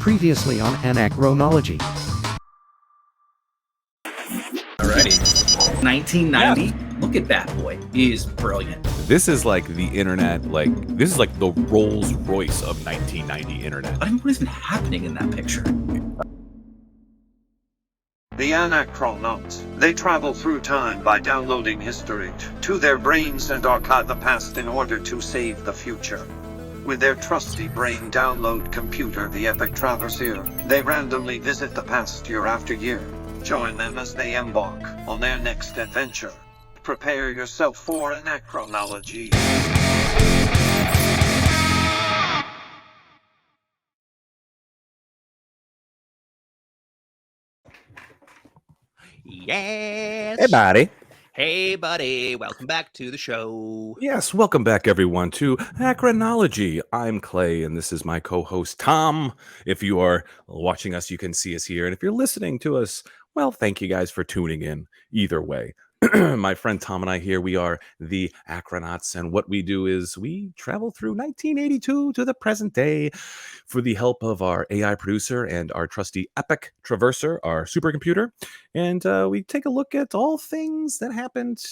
Previously on Anachronology. Alrighty. 1990. Yeah. Look at that boy. He is brilliant. This is like the internet, this is like the Rolls Royce of 1990 internet. I don't know what is even happening in that picture. The Anachronauts. They travel through time by downloading history to their brains and archive the past in order to save the future. With their trusty brain download computer, the Epic Traversier, they randomly visit the past year after year. Join them as they embark on their next adventure. Prepare yourself for Anachronology. Yes. Hey, buddy. Hey, buddy. Welcome back to the show. Yes, welcome back, everyone, to Anachronology. I'm Clay, and this is my co-host, Tom. If you are watching us, you can see us here. And if you're listening to us, well, thank you guys for tuning in either way. My friend Tom and I here, we are the Acronauts, and what we do is we travel through 1982 to the present day for the help of our AI producer and our trusty Epic Traverser, our supercomputer, and we take a look at all things that happened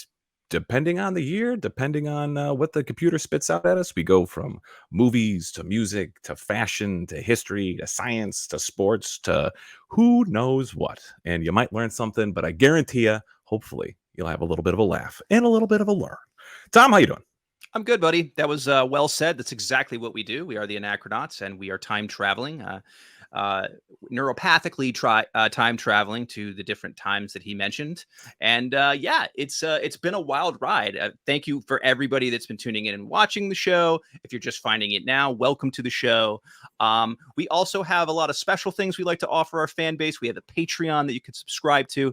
depending on the year, depending on what the computer spits out at us. We go from movies to music to fashion to history to science to sports to who knows what, and you might learn something, but I guarantee you, hopefully, you'll have a little bit of a laugh and a little bit of a learn. Tom, how you doing? I'm good, buddy. That was well said. That's exactly what we do. We are the Anachronauts, and we are time traveling, neuropathically time traveling to the different times that he mentioned. And yeah, it's been a wild ride. Thank you for everybody that's been tuning in and watching the show. If you're just finding it now, welcome to the show. We also have a lot of special things we like to offer our fan base. We have a Patreon that you can subscribe to.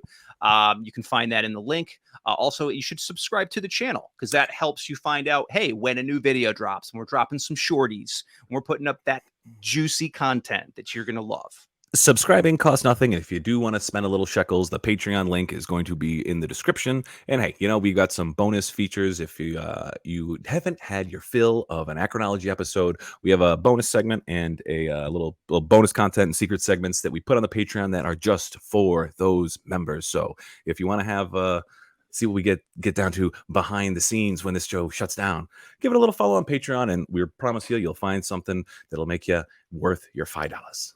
You can find that in the link. Also, you should subscribe to the channel because that helps you find out, hey, when a new video drops. And we're dropping some shorties. And we're putting up that juicy content that you're going to love. Subscribing costs nothing. And if you do want to spend a little shekels, the Patreon link is going to be in the description. And hey, we got some bonus features. If you haven't had your fill of an Anachronology episode, we have a bonus segment and a little bonus content and secret segments that we put on the Patreon that are just for those members. So if you want to have see what we get down to behind the scenes when this show shuts down, give it a little follow on Patreon, and we promise you'll find something that'll make you worth your $5.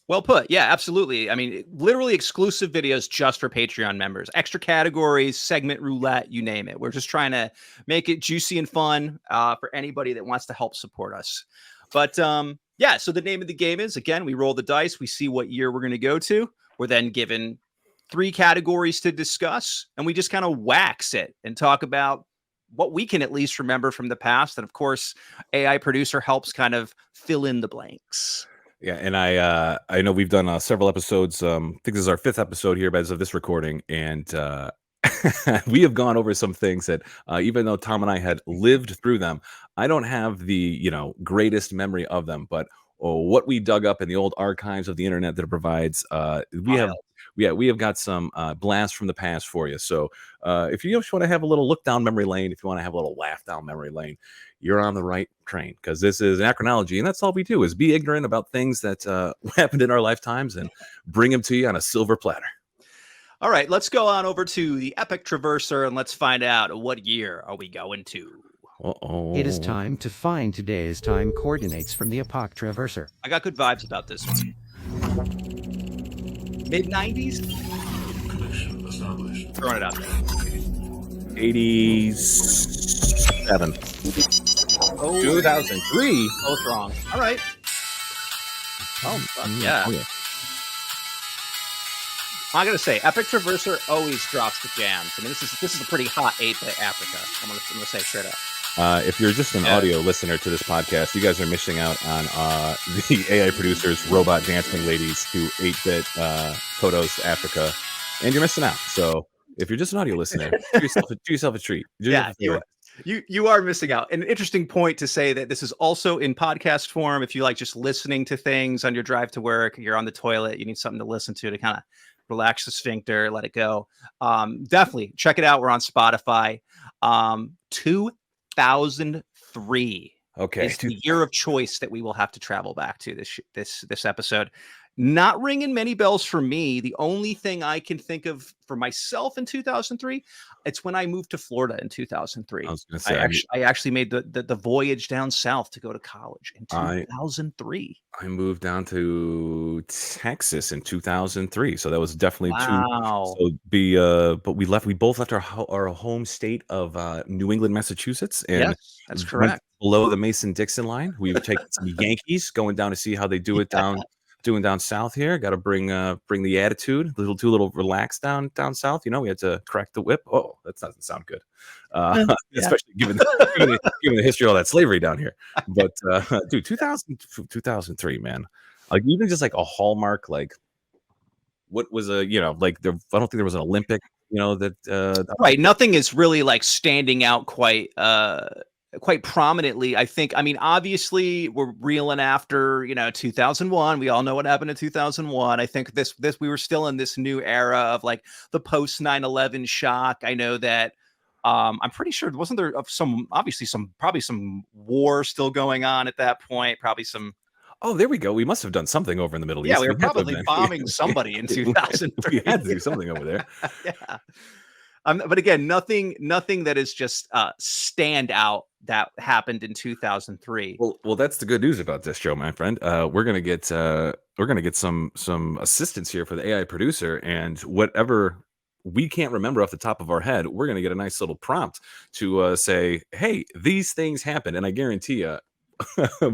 Well put. Yeah, absolutely. I mean, literally exclusive videos just for Patreon members, extra categories, segment roulette, you name it. We're just trying to make it juicy and fun for anybody that wants to help support us. But yeah, so the name of the game is, again, we roll the dice. We see what year we're going to go to. We're then given 3 categories to discuss, and we just kind of wax it and talk about what we can at least remember from the past. And of course, AI producer helps kind of fill in the blanks. Yeah, and I know we've done several episodes. I think this is our 5th episode here as of this recording, and we have gone over some things that even though Tom and I had lived through them, I don't have the greatest memory of them. But what we dug up in the old archives of the internet that it provides, we have got some blasts from the past for you. So if you just want to have a little look down memory lane, if you want to have a little laugh down memory lane, you're on the right train, because this is Anachronology, and that's all we do is be ignorant about things that happened in our lifetimes and bring them to you on a silver platter. All right, let's go on over to the Epic Traverser and let's find out what year are we going to. Uh-oh. It is time to find today's time coordinates from the Epic Traverser. I got good vibes about this one. Mid-90s? Throwing it out there. 87. Oh, 2003. Both wrong. All right. Oh, yeah. Oh, yeah. I gotta say, Epic Traverser always drops the jams. I mean, this is a pretty hot 8-bit Africa. I'm gonna say straight up. If you're just an audio listener to this podcast, you guys are missing out on the AI producers, robot dancing ladies who 8-bit Kodos Africa, and you're missing out. So if you're just an audio listener, do yourself a treat. You are missing out. An interesting point to say that this is also in podcast form. If you like just listening to things on your drive to work, you're on the toilet, you need something to listen to kind of relax the sphincter, let it go. Definitely check it out. We're on Spotify. 2003. Okay. is the year of choice that we will have to travel back to this episode. Not ringing many bells for me. The only thing I can think of for myself in 2003, it's when I moved to Florida in 2003. I was going to say, I actually made the voyage down south to go to college in I 2003. I moved down to Texas in 2003, so that was definitely Wow. but we both left our home state of New England, Massachusetts, and Yes, that's went correct. below the Mason-Dixon line. We've taken some Yankees going down to see how they do it doing down south here. Got to bring the attitude, too little relaxed down south. We had to crack the whip. Oh, that doesn't sound good, Yeah. especially given the history of all that slavery down here. But dude, 2003, man, like even just like a hallmark, like what was I don't think there was an Olympic, that Right. Nothing is really like standing out quite prominently. I think, I mean, obviously we're reeling after, 2001. We all know what happened in 2001. I think we were still in this new era of like the post 9/11 shock. I know that I'm pretty sure wasn't there probably some war still going on at that point, probably some. Oh, there we go. We must have done something over in the Middle East. Yeah, we were had to have probably been. bombing somebody in 2003. We had to do something over there. Yeah. But again, nothing that is just stand out that happened in 2003. Well, that's the good news about this show, my friend. We're gonna get some assistance here for the AI producer, and whatever we can't remember off the top of our head, we're gonna get a nice little prompt to say, "Hey, these things happen," and I guarantee you.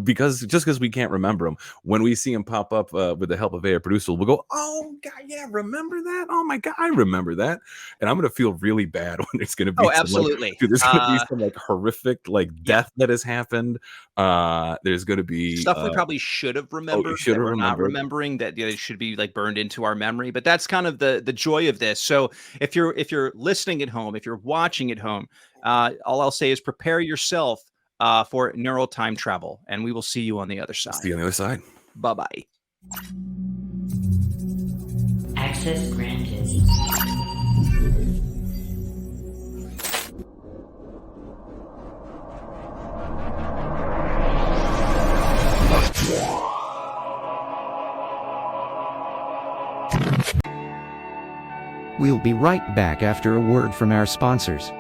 because we can't remember them, when we see them pop up with the help of AI producer, we'll go, "Oh God, yeah, remember that? Oh my God, I remember that." And I'm gonna feel really bad when there's gonna be Absolutely. There's gonna be some like horrific death that has happened. There's gonna be Stuff we probably should have remembered that we're not remembering, that it should be like burned into our memory. But that's kind of the joy of this. So if you're listening at home, if you're watching at home, all I'll say is prepare yourself for neural time travel, and we will see you on the other side. See you on the other side. Bye-bye. Access granted. We'll be right back after a word from our sponsors.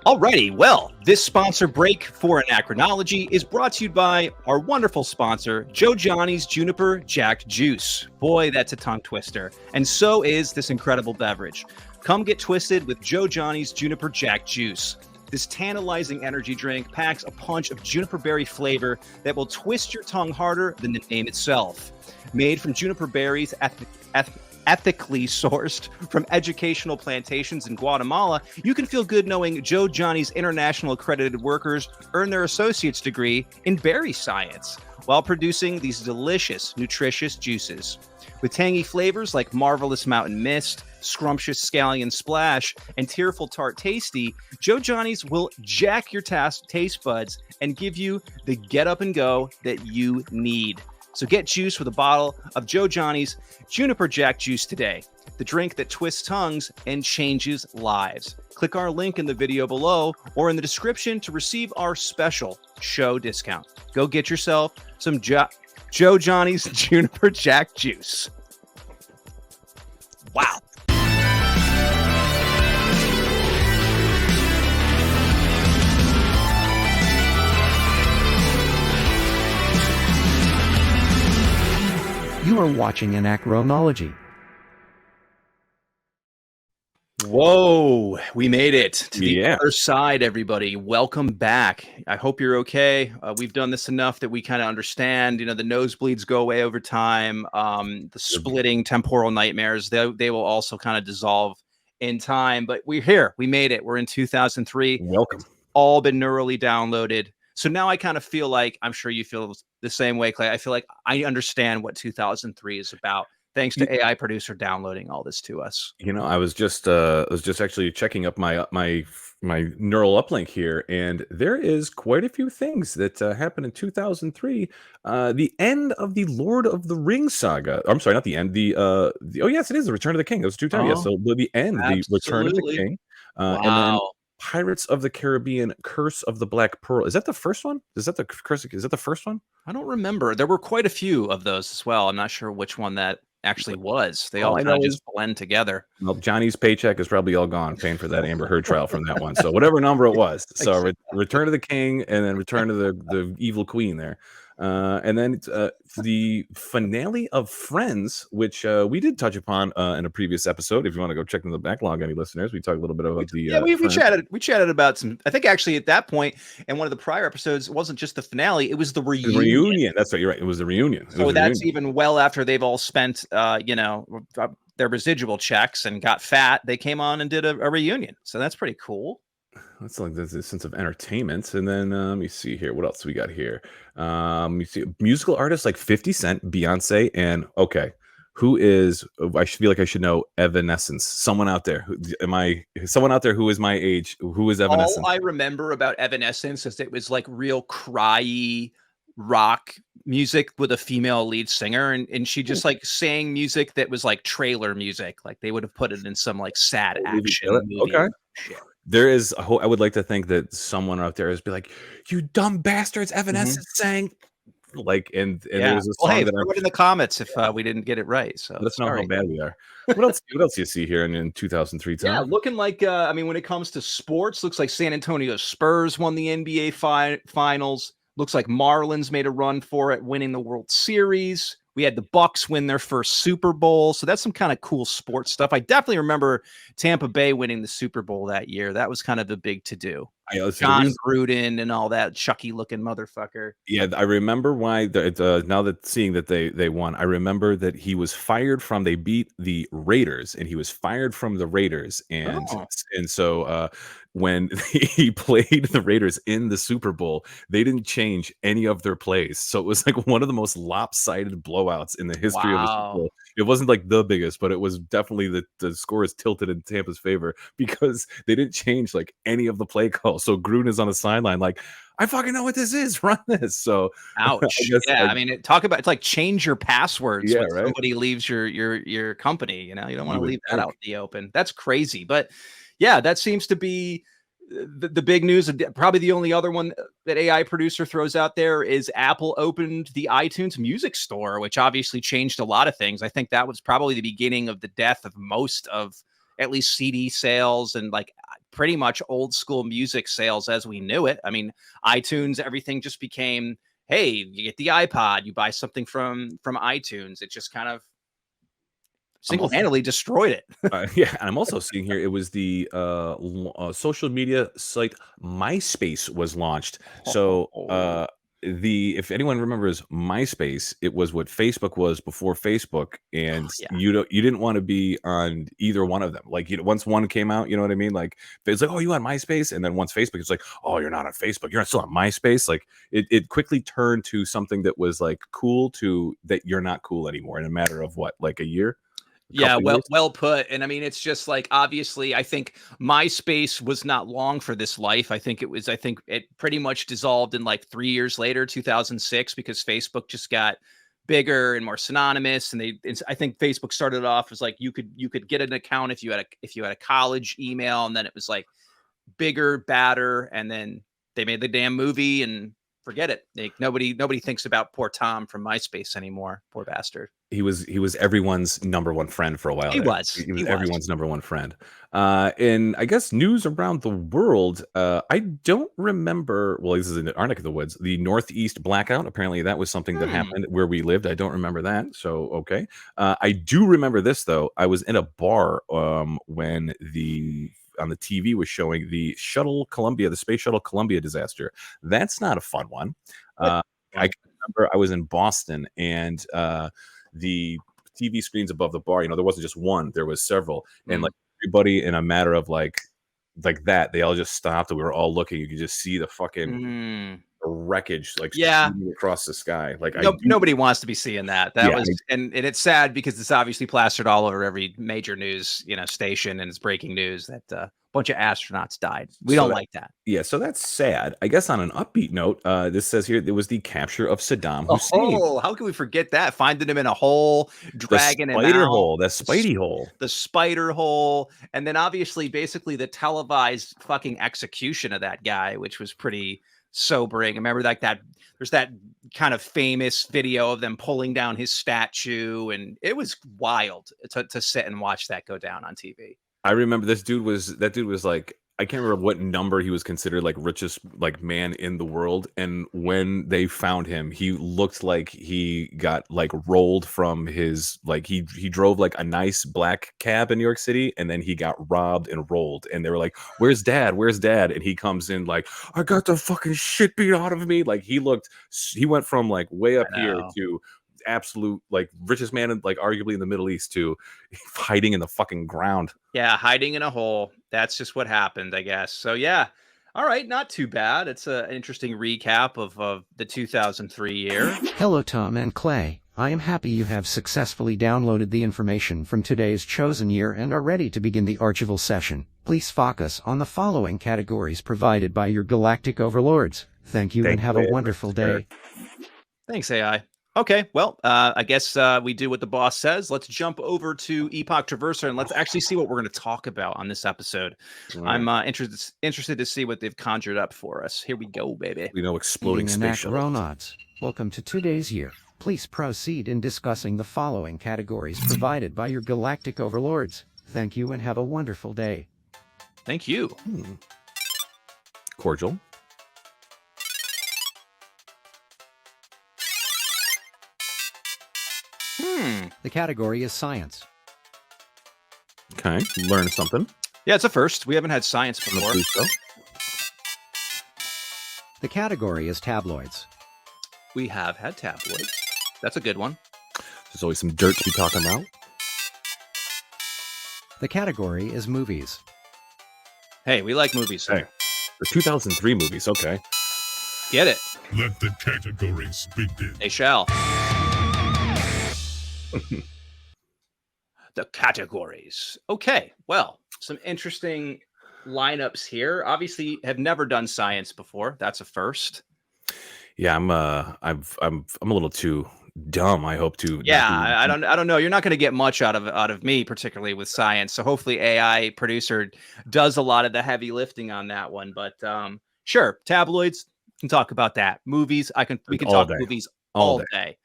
Alrighty, well, this sponsor break for Anachronology is brought to you by our wonderful sponsor, Joe Johnny's Juniper Jack Juice. Boy, that's a tongue twister. And so is this incredible beverage. Come get twisted with Joe Johnny's Juniper Jack Juice. This tantalizing energy drink packs a punch of juniper berry flavor that will twist your tongue harder than the name itself. Made from juniper berries ethically sourced from educational plantations in Guatemala, you can feel good knowing Joe Johnny's international accredited workers earn their associate's degree in berry science while producing these delicious, nutritious juices. With tangy flavors like Marvelous Mountain Mist, Scrumptious Scallion Splash, and Tearful Tart Tasty, Joe Johnny's will jack your taste buds and give you the get up and go that you need. So get juice with a bottle of Joe Johnny's Juniper Jack Juice today, the drink that twists tongues and changes lives. Click our link in the video below or in the description to receive our special show discount. Go get yourself some Joe Johnny's Juniper Jack Juice. Wow. You are watching Anachronology. Whoa, we made it to the Yeah. other side, everybody. Welcome back. I hope you're okay. We've done this enough that we kind of understand, the nosebleeds go away over time. The splitting temporal nightmares, they will also kind of dissolve in time. But we're here. We made it. We're in 2003. Welcome. All been neurally downloaded. So now I kind of feel like, I'm sure you feel the same way, Clay. I feel like I understand what 2003 is about. Thanks to AI producer downloading all this to us. You know, I was just actually checking up my neural uplink here, and there is quite a few things that happened in 2003. The end of the Lord of the Rings saga. I'm sorry, not the end. Oh yes, it is the Return of the King. That was 2000. Yes, so the end, the Return of the Absolutely. King, Wow. and then Pirates of the Caribbean: Curse of the Black Pearl. Is that the first one? Is that the first one? I don't remember. There were quite a few of those as well. I'm not sure which one that actually was. They all I kind know of is just blend together. well, Johnny's paycheck is probably all gone paying for that Amber Heard trial from that one. So whatever number it was. So Return of the King, and then Return of the Evil Queen there. And then the finale of Friends, which we did touch upon in a previous episode. If you want to go check in the backlog, any listeners, we talked a little bit about we chatted about some. I think actually at that point in one of the prior episodes, it wasn't just the finale; it was the reunion. The reunion. That's right. You're right. It was the reunion. So that's even well after they've all spent, their residual checks and got fat. They came on and did a reunion. So that's pretty cool. That's like there's a sense of entertainment. And then let me see here. What else we got here? You see musical artists like 50 Cent, Beyonce, and who is, I feel like I should know, Evanescence. Someone out there. Someone out there who is my age? Who is Evanescence? All I remember about Evanescence is it was like real cryy rock music with a female lead singer, and she just like sang music that was like trailer music. Like they would have put it in some like sad action movie. Okay. There is, I would like to think that someone out there is be like, you dumb bastards, Evanescence sang. Like, and there's a song that put it in the comments if we didn't get it right. So let's know how bad we are. What else do you see here in 2003? Tom? Yeah, looking like when it comes to sports, looks like San Antonio Spurs won the NBA finals. Looks like Marlins made a run for it, winning the World Series. We had the Bucks win their first Super Bowl. So that's some kind of cool sports stuff. I definitely remember Tampa Bay winning the Super Bowl that year. That was kind of a big to-do. John Gruden and all that Chucky-looking motherfucker. Yeah, I remember why. Now that seeing that they won, I remember that he was fired from. They beat the Raiders, and he was fired from the Raiders, and so when he played the Raiders in the Super Bowl, they didn't change any of their plays. So it was like one of the most lopsided blowouts in the history of the Super Bowl. It wasn't like the biggest, but it was definitely the score is tilted in Tampa's favor because they didn't change like any of the play calls. So Gruden is on the sideline like, I fucking know what this is. Run this. So ouch. It's like change your passwords when somebody leaves your company. You don't want to leave that out in the open. That's crazy. But yeah, that seems to be the big news. Probably the only other one that AI producer throws out there is Apple opened the iTunes Music Store, which obviously changed a lot of things. I think that was probably the beginning of the death of most of at least CD sales and like pretty much old school music sales as we knew it. I mean, iTunes, everything just became, hey, you get the iPod, you buy something from iTunes. It just kind of single-handedly destroyed it. Yeah, and I'm also seeing here it was the social media site MySpace was launched. So if anyone remembers MySpace, it was what Facebook was before Facebook, and you didn't want to be on either one of them. Like once one came out, you know what I mean? Like it's like, oh, you on MySpace, and then once Facebook, it's like, oh, you're not on Facebook, you're still on MySpace. Like it quickly turned to something that was like cool to that you're not cool anymore in a matter of what, like a year. Yeah, well put. And I mean, it's just like, obviously, I think MySpace was not long for this life. I think it pretty much dissolved in like 3 years later, 2006, because Facebook just got bigger and more synonymous. And I think Facebook started off as like, you could get an account if you had a college email, and then it was like bigger, badder. And then they made the damn movie and forget it. Like nobody thinks about poor Tom from MySpace anymore. Poor bastard. He was everyone's number one friend for a while. He was everyone's number one friend. And I guess news around the world. I don't remember. Well, this is in our neck of the woods. The Northeast blackout. Apparently, that was something that happened where we lived. I don't remember that. So okay. I do remember this though. I was in a bar when on the TV was showing the Space Shuttle Columbia disaster. That's not a fun one. I can remember I was in Boston, and the TV screens above the bar, there wasn't just one, there was several. And like everybody in a matter of like that, they all just stopped and we were all looking. You could just see the fucking wreckage like Yeah. shooting across the sky. Like Nobody wants to be seeing that. That Yeah, was, and it's sad because it's obviously plastered all over every major news, station, and it's breaking news that a bunch of astronauts died. We don't like that. Yeah, so that's sad. I guess on an upbeat note, this says here there was the capture of Saddam Hussein. Oh, how can we forget that? Finding him in a hole, dragging him out. Hole, the Spidey hole. The spider hole. And then obviously, basically the televised fucking execution of that guy, which was pretty sobering. I remember like that. There's that kind of famous video of them pulling down his statue, and it was wild to sit and watch that go down on TV. I remember that dude was like, I can't remember what number he was considered like richest like man in the world. And when they found him, he looked like he got like rolled from his, like he drove like a nice black cab in New York City, and then he got robbed and rolled. And they were like, "Where's dad? Where's dad?" And he comes in like, "I got the fucking shit beat out of me." Like he went from like way up here to absolute like richest man in like arguably in the Middle East to hiding in the fucking ground. Yeah, hiding in a hole. That's just what happened, I guess. So yeah. All right, not too bad. It's an interesting recap of the 2003 year. Hello, Tom and Clay. I am happy you have successfully downloaded the information from today's chosen year and are ready to begin the Archival session. Please focus on the following categories provided by your galactic overlords. Thank you and have a wonderful day. Thanks, AI. Okay, well, I guess we do what the boss says. Let's jump over to Epoch Traverser and let's actually see what we're going to talk about on this episode. I'm interested to see what they've conjured up for us. Here we go, baby. We know exploding space shuttle. Anachronauts. Welcome to today's year. Please proceed in discussing the following categories provided by your galactic overlords. Thank you and have a wonderful day. Thank you. Cordial. The category is science. Okay, learn something. Yeah, it's a first. We haven't had science before. The category is tabloids. We have had tabloids. That's a good one. There's always some dirt to be talking about. The category is movies. Hey, we like movies. Hey, the 2003 movies. Okay. Get it. Let the categories begin. They shall. The categories. Okay, well, some interesting lineups here. Obviously, have never done science before. That's a first. Yeah, I'm a little too dumb. I hope to. Yeah, I don't know. You're not going to get much out of me, particularly with science. So hopefully, AI producer does a lot of the heavy lifting on that one. But sure, tabloids can talk about that. Movies, we can talk movies all day.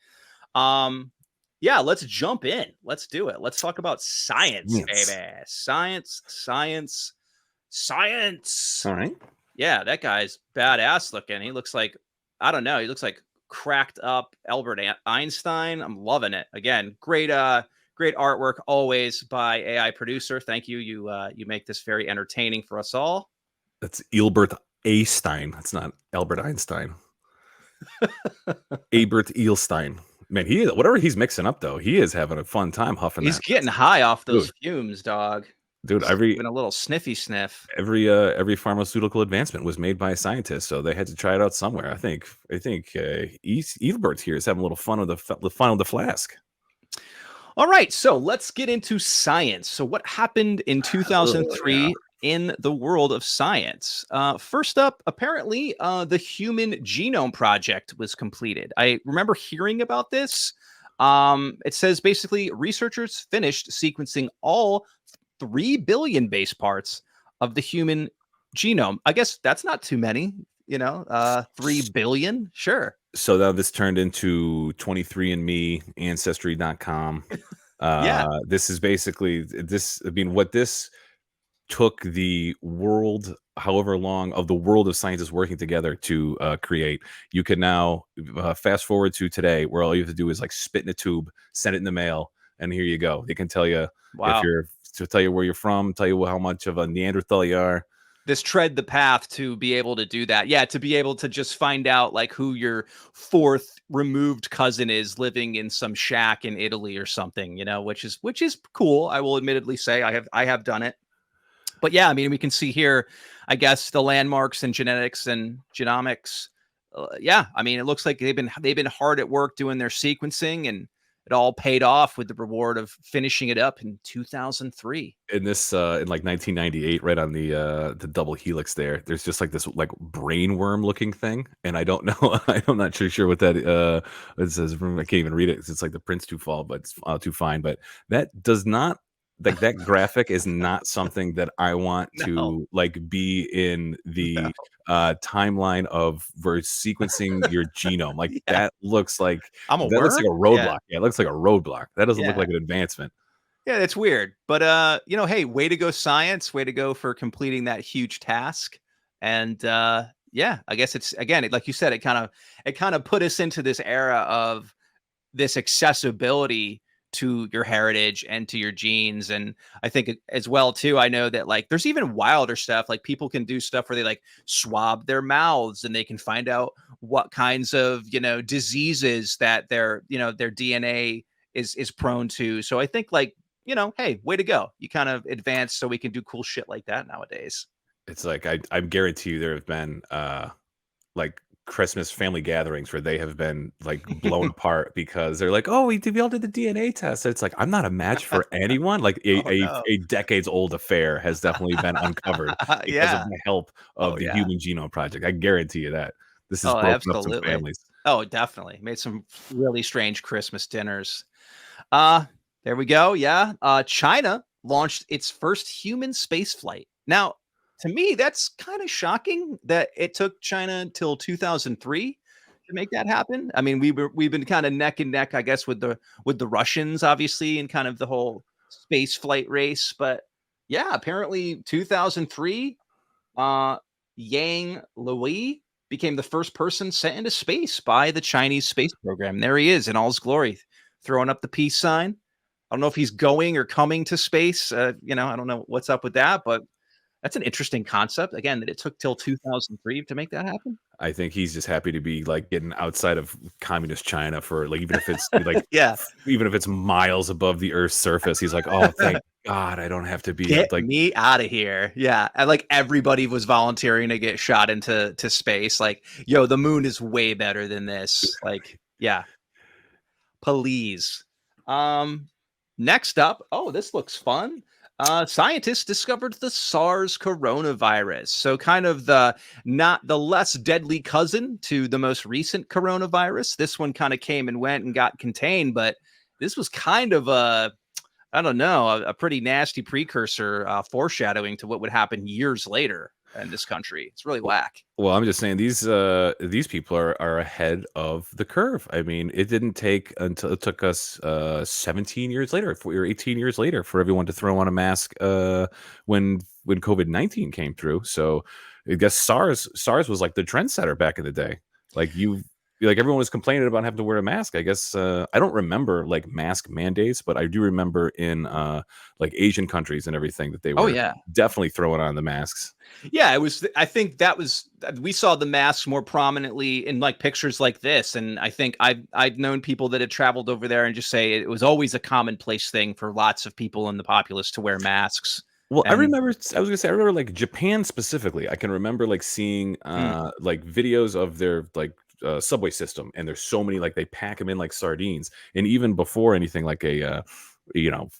Yeah, let's jump in. Let's do it. Let's talk about science, baby. Science. All right. Yeah, that guy's badass looking. He looks like, I don't know, he looks like cracked up Albert Einstein. I'm loving it. Again, great artwork always by AI producer. Thank you. You make this very entertaining for us all. That's Albert Einstein. That's not Albert Einstein. Albert Eilstein. Man, whatever he's mixing up though, he is having a fun time huffing. He's getting high off those fumes, dog. Dude, been a little sniffy sniff. Every pharmaceutical advancement was made by a scientist, so they had to try it out somewhere. I think Eilbert here is having a little fun with the flask. All right, so let's get into science. So what happened in 2003 in the world of science? First up, apparently, the Human Genome Project was completed. I remember hearing about this. It says basically researchers finished sequencing all 3 billion base parts of the human genome. I guess that's not too many, 3 billion. Sure. So now this turned into 23andMe, Ancestry.com. Yeah. This is basically this. I mean, what this took the world, however long, of the world of scientists working together to create. You can now fast forward to today, where all you have to do is like spit in a tube, send it in the mail, and here you go. They can tell you tell you where you're from, tell you how much of a Neanderthal you are. This tread the path to be able to do that. Yeah, to be able to just find out like who your 4th removed cousin is living in some shack in Italy or something, which is cool. I will admittedly say I have done it. But yeah, I mean, we can see here, I guess, the landmarks and genetics and genomics yeah, I mean, it looks like they've been hard at work doing their sequencing, and it all paid off with the reward of finishing it up in 2003. In this in like 1998, right on the double helix there's just like this like brain worm looking thing, and I don't know, I'm not sure what that it says. I can't even read it 'cause it's like the print's too fall, but it's too fine. But that does not, like, that graphic is not something that I want No, to like be in no. the timeline of verse sequencing your genome. Like Yeah, that looks like I'm a that looks like worm. a Yeah, roadblock. Yeah, it looks like a roadblock. That doesn't look yeah. like an advancement. Yeah, it's weird. But hey, way to go science, way to go for completing that huge task. And yeah, I guess it's again, like you said, it kind of put us into this era of this accessibility to your heritage and to your genes. And I think as well too, I know that like there's even wilder stuff, like people can do stuff where they like swab their mouths and they can find out what kinds of diseases that their DNA is prone to. So I think like hey, way to go, you kind of advanced so we can do cool shit like that nowadays. It's like I guarantee you there have been like Christmas family gatherings where they have been like blown apart because they're like, "Oh, we all did the DNA test." It's like I'm not a match for anyone. Like a Oh a, no. a decades old affair has definitely been uncovered because of Yeah. the help Oh of the yeah. Human Genome Project. I guarantee you that this has Oh, broken up some absolutely. families. Oh, definitely. Made some really strange Christmas dinners. Uh, there we go. Yeah. China launched its first human space flight. Now, to me, that's kind of shocking that it took China until 2003 to make that happen. I mean, we've been kind of neck and neck, I guess, with the Russians, obviously, and kind of the whole space flight race. But yeah, apparently 2003, uh, Yang Lui became the first person sent into space by the Chinese space program. There he is in all his glory, throwing up the peace sign. I don't know if he's going or coming to space. I don't know what's up with that, but that's an interesting concept. Again, that it took till 2003 to make that happen. I think he's just happy to be like getting outside of communist China for like even if it's like Yeah. even if it's miles above the Earth's surface. He's like, "Oh, thank God, I don't have to be Get like." me out of here. Yeah. And like everybody was volunteering to get shot into space. Like, yo, the moon is way better than this. Like, yeah, please. Um, Next up, oh, this looks fun. Scientists discovered the SARS coronavirus. So kind of the not the less deadly cousin to the most recent coronavirus. This one kind of came and went and got contained, but this was kind of I don't know, a pretty nasty precursor, foreshadowing to what would happen years later in this country. It's really whack. Well, I'm just saying these people are ahead of the curve. I mean, it didn't take until it took us 17 years later, or 18 years later, for everyone to throw on a mask when COVID-19 came through. So I guess SARS was like the trendsetter back in the day. Like everyone was complaining about having to wear a mask. I guess I don't remember like mask mandates, but I do remember in like Asian countries and everything that they Oh were yeah. definitely throwing on the masks. Yeah, it was. I think that was. We saw the masks more prominently in like pictures like this, and I think I've known people that had traveled over there and just say it was always a commonplace thing for lots of people in the populace to wear masks. Well, I And was gonna say, I remember like Japan specifically. I can remember like seeing mm, like videos of their like subway system, and there's so many like they pack them in like sardines. And even before anything like a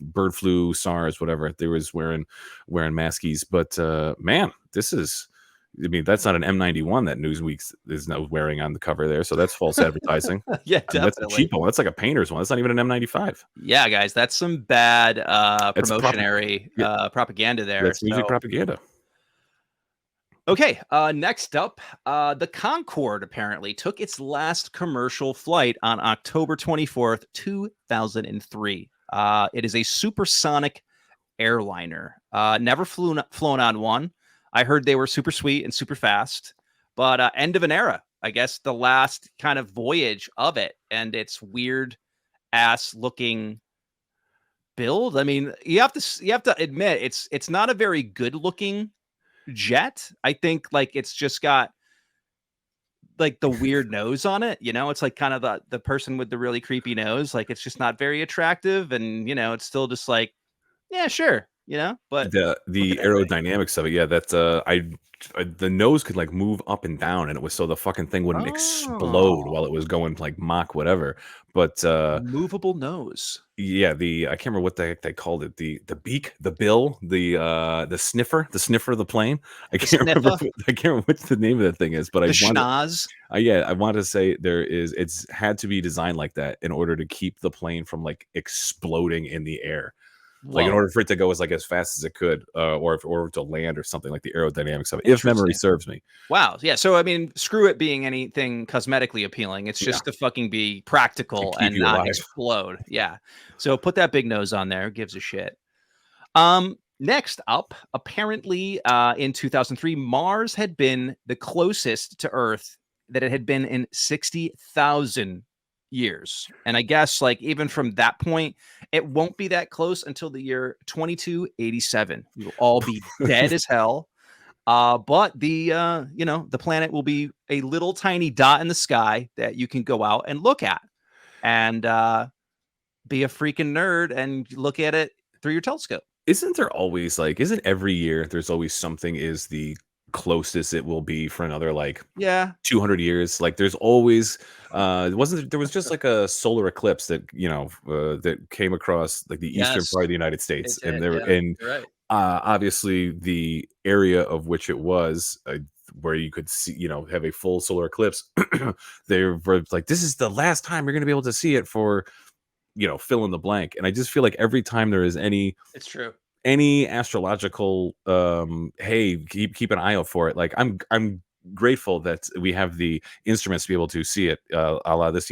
bird flu, SARS, whatever, they was wearing maskies. But man, this is. I mean, that's not an M91 that Newsweek is now wearing on the cover there, so that's false advertising. yeah, I mean, that's a definitely. cheap one. That's like a painter's one. That's not even an M95. Yeah, guys, that's some bad It's promotionary yeah, propaganda there. that's music So propaganda. okay, next up, the Concorde apparently took its last commercial flight on October 24th, 2003. It is a supersonic airliner. Never flown on one. I heard they were super sweet and super fast, but end of an era. I guess the last kind of voyage of it, and its weird ass looking build. I mean, you have to admit it's not a very good looking jet. I think like it's just got like the weird nose on it. It's like kind of the person with the really creepy nose. Like it's just not very attractive, and it's still just like, yeah, sure. you know. But the look at that thing. aerodynamics of it, yeah, that's the nose could like move up and down, and it was so the fucking thing wouldn't explode Oh, while it was going like Mach whatever. But movable nose. yeah, I can't remember what the heck they called it. The beak, the bill, the sniffer of the plane. I The can't remember. sniffer, I can't remember what the name of that thing is, but the I wanted. schnoz. Yeah, I want to say it's had to be designed like that in order to keep the plane from like exploding in the air. Like in Whoa, order for it to go as fast as it could, or to land or something, like the aerodynamics of it, if memory interesting. serves me. Wow. Yeah. So I mean, screw it being anything cosmetically appealing. It's Yeah, just to fucking be to practical keep and you not alive. explode. Yeah. So put that big nose on there. Gives a shit. Next up, apparently, in 2003, Mars had been the closest to Earth that it had been in 60,000 years. And I guess, like, even from that point, it won't be that close until the year 2287. We will all be dead as hell. But the planet will be a little tiny dot in the sky that you can go out and look at and be a freaking nerd and look at it through your telescope. Isn't there always like? Isn't every year there's always something is the closest it will be for another like Yeah. 200 years? Like there's always there was just like a solar eclipse that that came across like the eastern Yes, part of the United it States, and did. there Yeah, and you're right. obviously the area of which it was where you could see have a full solar eclipse. They were like, this is the last time you're going to be able to see it for fill in the blank. And I just feel like every time there is It's true. any astrological hey, keep an eye out for it, like I'm grateful that we have the instruments to be able to see it, a la this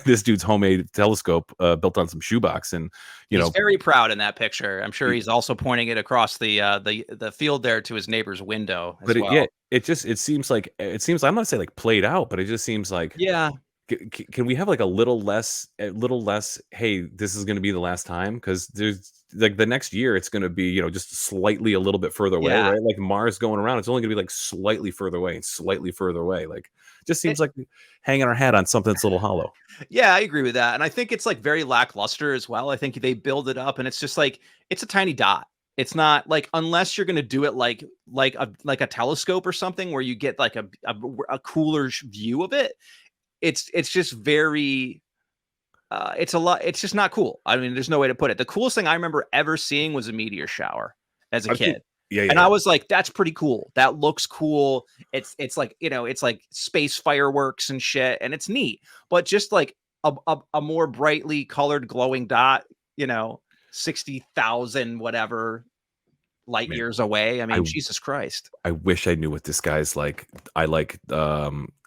this dude's homemade telescope built on some shoebox, and He's very proud in that picture. I'm sure he's also pointing it across the field there to his neighbor's window as but well. it seems like I'm not saying like played out, but it just seems like Yeah, can we have like a little less, hey, this is going to be the last time, because there's like the next year it's going to be just slightly a little bit further away, yeah. right? Like Mars going around, it's only going to be like slightly further away and slightly further away. Like just seems like hanging our hat on something that's a little hollow. Yeah, I agree with that. And I think it's like very lackluster as well. I think they build it up and it's just like it's a tiny dot. It's not like, unless you're going to do it like a telescope or something where you get like a cooler view of it. It's just very it's just not cool. I mean, there's no way to put it. The coolest thing I remember ever seeing was a meteor shower as a I think, kid. yeah, And I was like, that's pretty cool. That looks cool. It's like, it's like space fireworks and shit, and it's neat. But just like a more brightly colored glowing dot, 60,000 whatever light man, years away. I mean, I Jesus Christ. I wish I knew what this guy's like. I like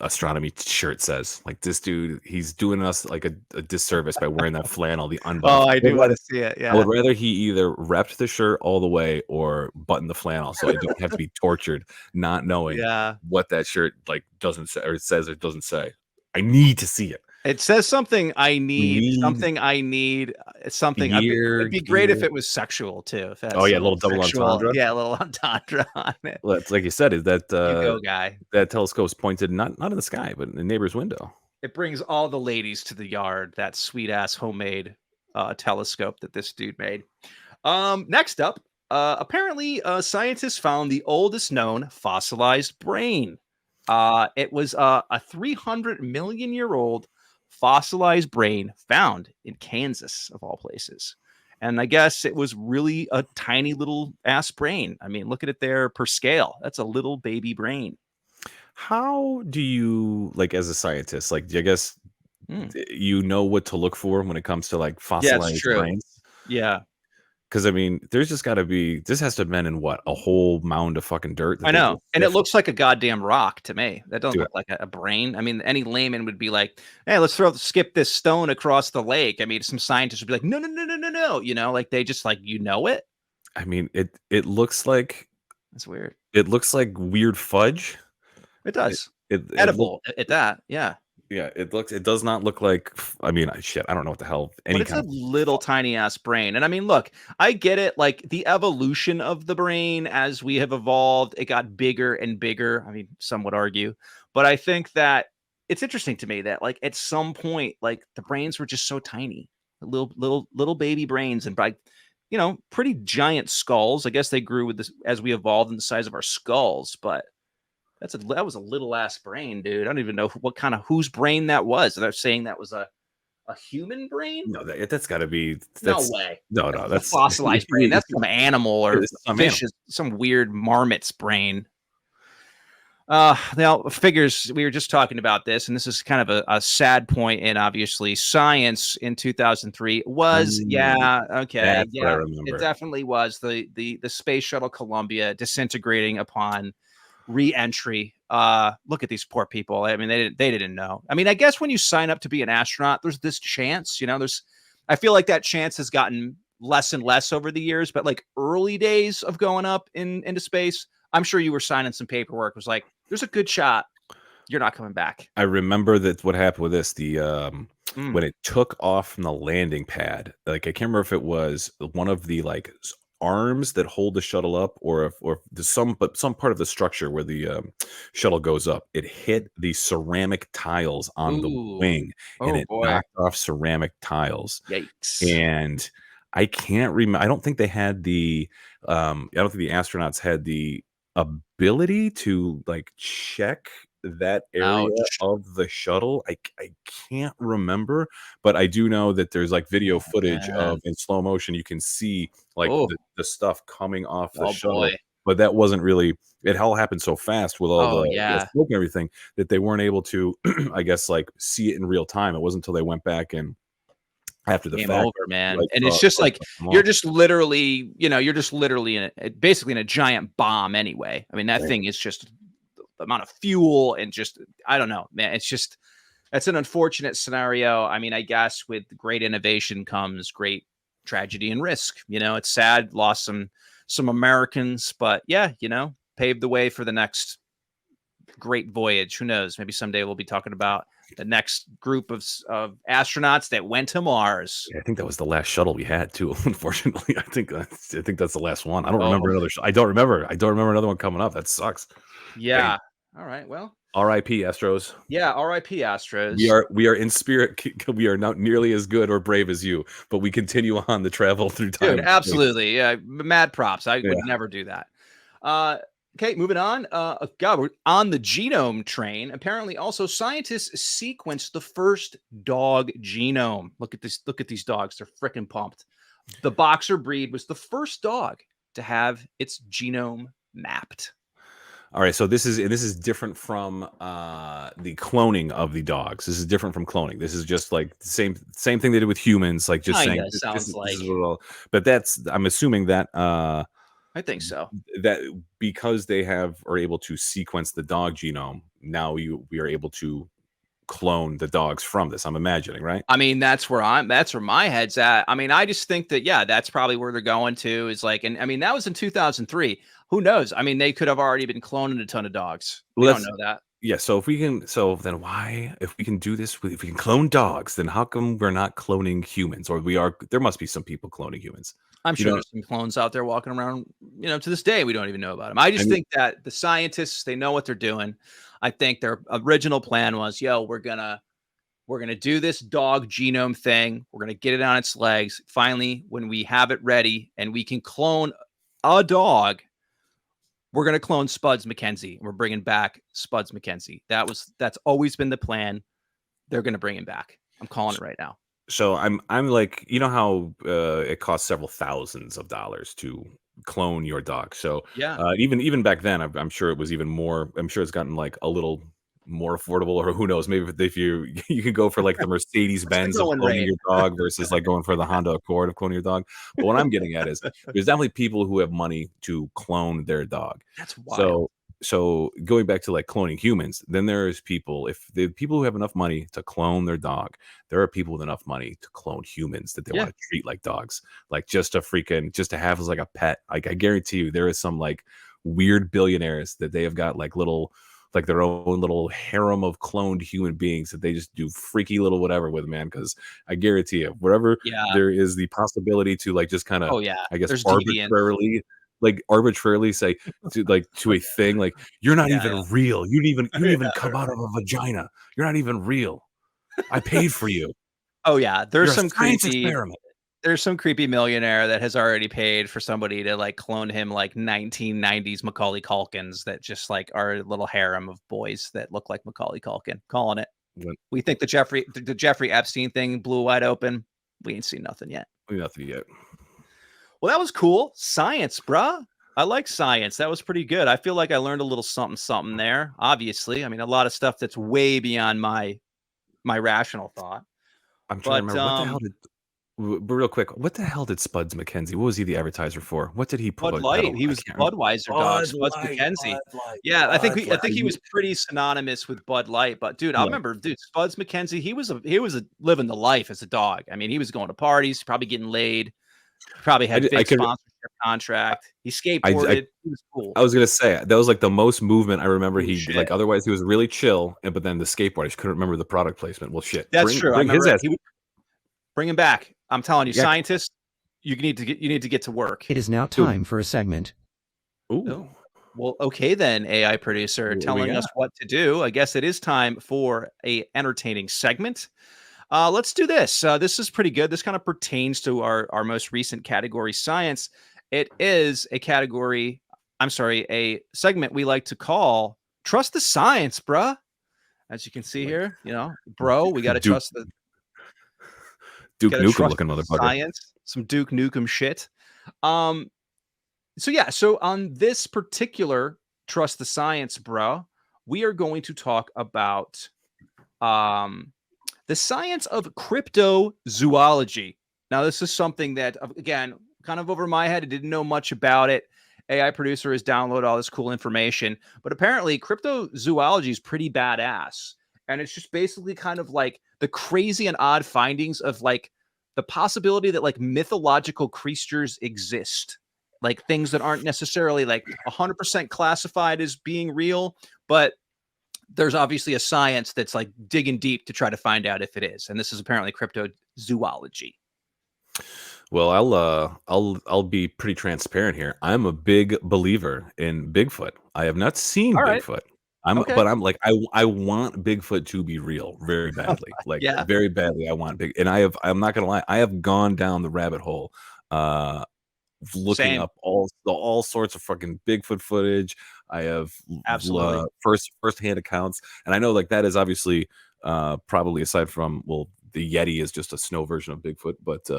astronomy shirt says. Like this dude, he's doing us like a disservice by wearing that flannel, the unbuttoned. Oh, I do want to see it. I would Yeah. rather he either repped the shirt all the way or button the flannel, so I don't have to be tortured not knowing Yeah. what that shirt like doesn't say, or it says or doesn't say. I need to see it. It says something I need, Need something I need, something. year, It'd be great if gear. it was sexual too. If Oh that's yeah, a a little double sexual, entendre. yeah, a little entendre on it. Well, it's like you said, is that You go, guy. that telescope's pointed not in the sky, but in the neighbor's window. It brings all the ladies to the yard. That sweet ass homemade telescope that this dude made. Next up, apparently, scientists found the oldest known fossilized brain. It was a 300 million year old fossilized brain found in Kansas, of all places. And I guess it was really a tiny little ass brain. I mean, look at it there per scale. That's a little baby brain. How do you, like, as a scientist, like, I guess Hmm. you know what to look for when it comes to like Yeah, it's fossilized true. brains? Yeah, Because I mean, there's just got to be. This has to have been in what, a whole mound of fucking dirt. That I they know. just And it sifted looks like a goddamn rock to me. That doesn't to look it. like a brain. I mean, any layman would be like, hey, let's skip this stone across the lake. I mean, some scientists would be like, no, no, no, no, no, no. Like they just like, it. I mean, it looks like That's weird. weird fudge. It does. It look, Edible at that. Yeah. yeah. It does not look like. I mean, shit. I don't know what the hell any But it's a kind of. little tiny ass brain. And I mean, look, I get it. Like the evolution of the brain as we have evolved, it got bigger and bigger. I mean, some would argue, but I think that it's interesting to me that like at some point, like the brains were just so tiny, little baby brains. And by pretty giant skulls. I guess they grew with this as we evolved in the size of our skulls, but that was a little ass brain, dude. I don't even know whose brain that was. They're saying that was a human brain? No, that's got to be. No way. No, That's a fossilized brain. That's some animal or some weird marmot's brain. Now figures, we were just talking about this, and this is kind of a sad point. And obviously, science in 2003 was, it definitely was the space shuttle Columbia disintegrating upon re-entry. Look at these poor people. I mean, they didn't know. I mean, I guess when you sign up to be an astronaut, there's this chance. I feel like that chance has gotten less and less over the years. But like early days of going up into space, I'm sure you were signing some paperwork. It was like, there's a good shot you're not coming back. I remember that what happened with this, when it took off from the landing pad, like I can't remember if it was one of the like arms that hold the shuttle up, or some part of the structure where the shuttle goes up. It hit the ceramic tiles on the wing, and it knocked off ceramic tiles. Yikes! And I can't remember. I don't think they had the. I don't think the astronauts had the ability to like check that area of the shuttle. I can't remember, but I do know that there's like video footage of in slow motion. You can see like the stuff coming off the shuttle. But that wasn't really. It all happened so fast with all the smoke and everything that they weren't able to, I guess, like see it in real time. It wasn't until they went back and after the Game fact, over, man. And it's just like you're just literally basically in a giant bomb anyway. I mean, that thing is just the amount of fuel and just, I don't know, man. That's an unfortunate scenario. I mean, I guess with great innovation comes great tragedy and risk. It's sad, lost some Americans, but paved the way for the next great voyage. Who knows? Maybe someday we'll be talking about the next group of astronauts that went to Mars. Yeah, I think that was the last shuttle we had too. Unfortunately, I think that's the last one. I don't remember another. I don't remember another one coming up. That sucks. Yeah. All right. Well. R.I.P. Astros. Yeah. R.I.P. Astros. We are in spirit. We are not nearly as good or brave as you, but we continue on the travel through time. Dude, absolutely. Yeah. Mad props. I would never do that. Okay, moving on. God, we're on the genome train. Apparently, also scientists sequenced the first dog genome. Look at this. Look at these dogs. They're freaking pumped. The boxer breed was the first dog to have its genome mapped. All right, so this is different from the cloning of the dogs. This is different from cloning. This is just like the same thing they did with humans, like just saying. But I'm assuming that. I think so. That because they are able to sequence the dog genome, now we are able to clone the dogs from this. I'm imagining, right? I mean, that's where my head's at. I mean, I just think that that's probably where they're going to, is like, and I mean, that was in 2003. Who knows? I mean, they could have already been cloning a ton of dogs. We don't know that. Yeah, so if we can do this, if we can clone dogs, then how come we're not cloning humans? Or there must be some people cloning humans. I'm sure there's some clones out there walking around, to this day, we don't even know about them. I think that the scientists, they know what they're doing. I think their original plan was, we're going to do this dog genome thing. We're going to get it on its legs. Finally, when we have it ready and we can clone a dog, we're going to clone Spuds McKenzie. We're bringing back Spuds McKenzie. That's always been the plan. They're going to bring him back. I'm calling it right now. So I'm like, how it costs several thousands of dollars to clone your dog. So even back then, I'm sure it was even more. I'm sure it's gotten like a little more affordable, or who knows? Maybe if you can go for like the Mercedes Benz of cloning your dog versus like going for the Honda Accord of cloning your dog. But what I'm getting at is there's definitely people who have money to clone their dog. That's wild. So going back to like cloning humans, then there's people, if the people who have enough money to clone their dog, there are people with enough money to clone humans that they want to treat like dogs, like just to have as like a pet. Like I guarantee you there is some like weird billionaires that they have got like their own little harem of cloned human beings that they just do freaky little whatever with, man. Because I guarantee you, wherever there is the possibility to like just kind of, I guess, arbitrarily say to a thing like, you're not even real. You didn't even come out of a vagina. You're not even real. I paid for you. Oh yeah, there's You're some a science creepy experiment. there's some creepy millionaire that has already paid for somebody to like clone him like 1990s Macaulay Culkins that just like are a little harem of boys that look like Macaulay Culkin. Calling it. What- We think the Jeffrey Epstein thing blew wide open. We ain't seen nothing yet. Nothing yet. Well, that was cool. Science, bruh. I like science. That was pretty good. I feel like I learned a little something there. Obviously, I mean, a lot of stuff that's way beyond my rational thought. I'm trying to But remember what the hell did. But real quick, what the hell did Spuds McKenzie? What was he the advertiser for? What did he put? Bud Light. He was Budweiser dog. Spuds McKenzie. Yeah, I think he was pretty synonymous with Bud Light. But dude, I remember, Spuds McKenzie. He was living the life as a dog. I mean, he was going to parties, probably getting laid. Probably had big sponsorship contract. He skateboarded. He was cool. I was gonna say that was like the most movement I remember. Like otherwise he was really chill, but then the skateboard. I just couldn't remember the product placement. Well, shit. That's true. Bring his ass. Bring him back. I'm telling you, scientists, you need to get to work. It is now time for a segment. Ooh. Well, okay then, AI producer telling us what to do. I guess it is time for a entertaining segment. Let's do this. This is pretty good. This kind of pertains to our most recent category, science. It is a segment we like to call Trust the Science, bruh. As you can see here, bro, we got to trust the Duke Nukem looking motherfucker. Science, some Duke Nukem shit. So on this particular Trust the Science, bro, we are going to talk about the science of cryptozoology. Now, this is something that, again, kind of over my head. I didn't know much about it. AI producer has downloaded all this cool information, but apparently cryptozoology is pretty badass. And it's just basically kind of like the crazy and odd findings of like the possibility that like mythological creatures exist, like things that aren't necessarily like 100% classified as being real, but there's obviously a science that's like digging deep to try to find out if it is. And this is apparently cryptozoology. Well, I'll be pretty transparent here. I'm a big believer in Bigfoot. I have not seen Bigfoot. But I'm like, I want Bigfoot to be real very badly. Like very badly. I want I'm not gonna lie, I have gone down the rabbit hole looking up all sorts of fucking Bigfoot footage. I have first-hand accounts, and I know like that is obviously probably aside from the Yeti is just a snow version of Bigfoot, but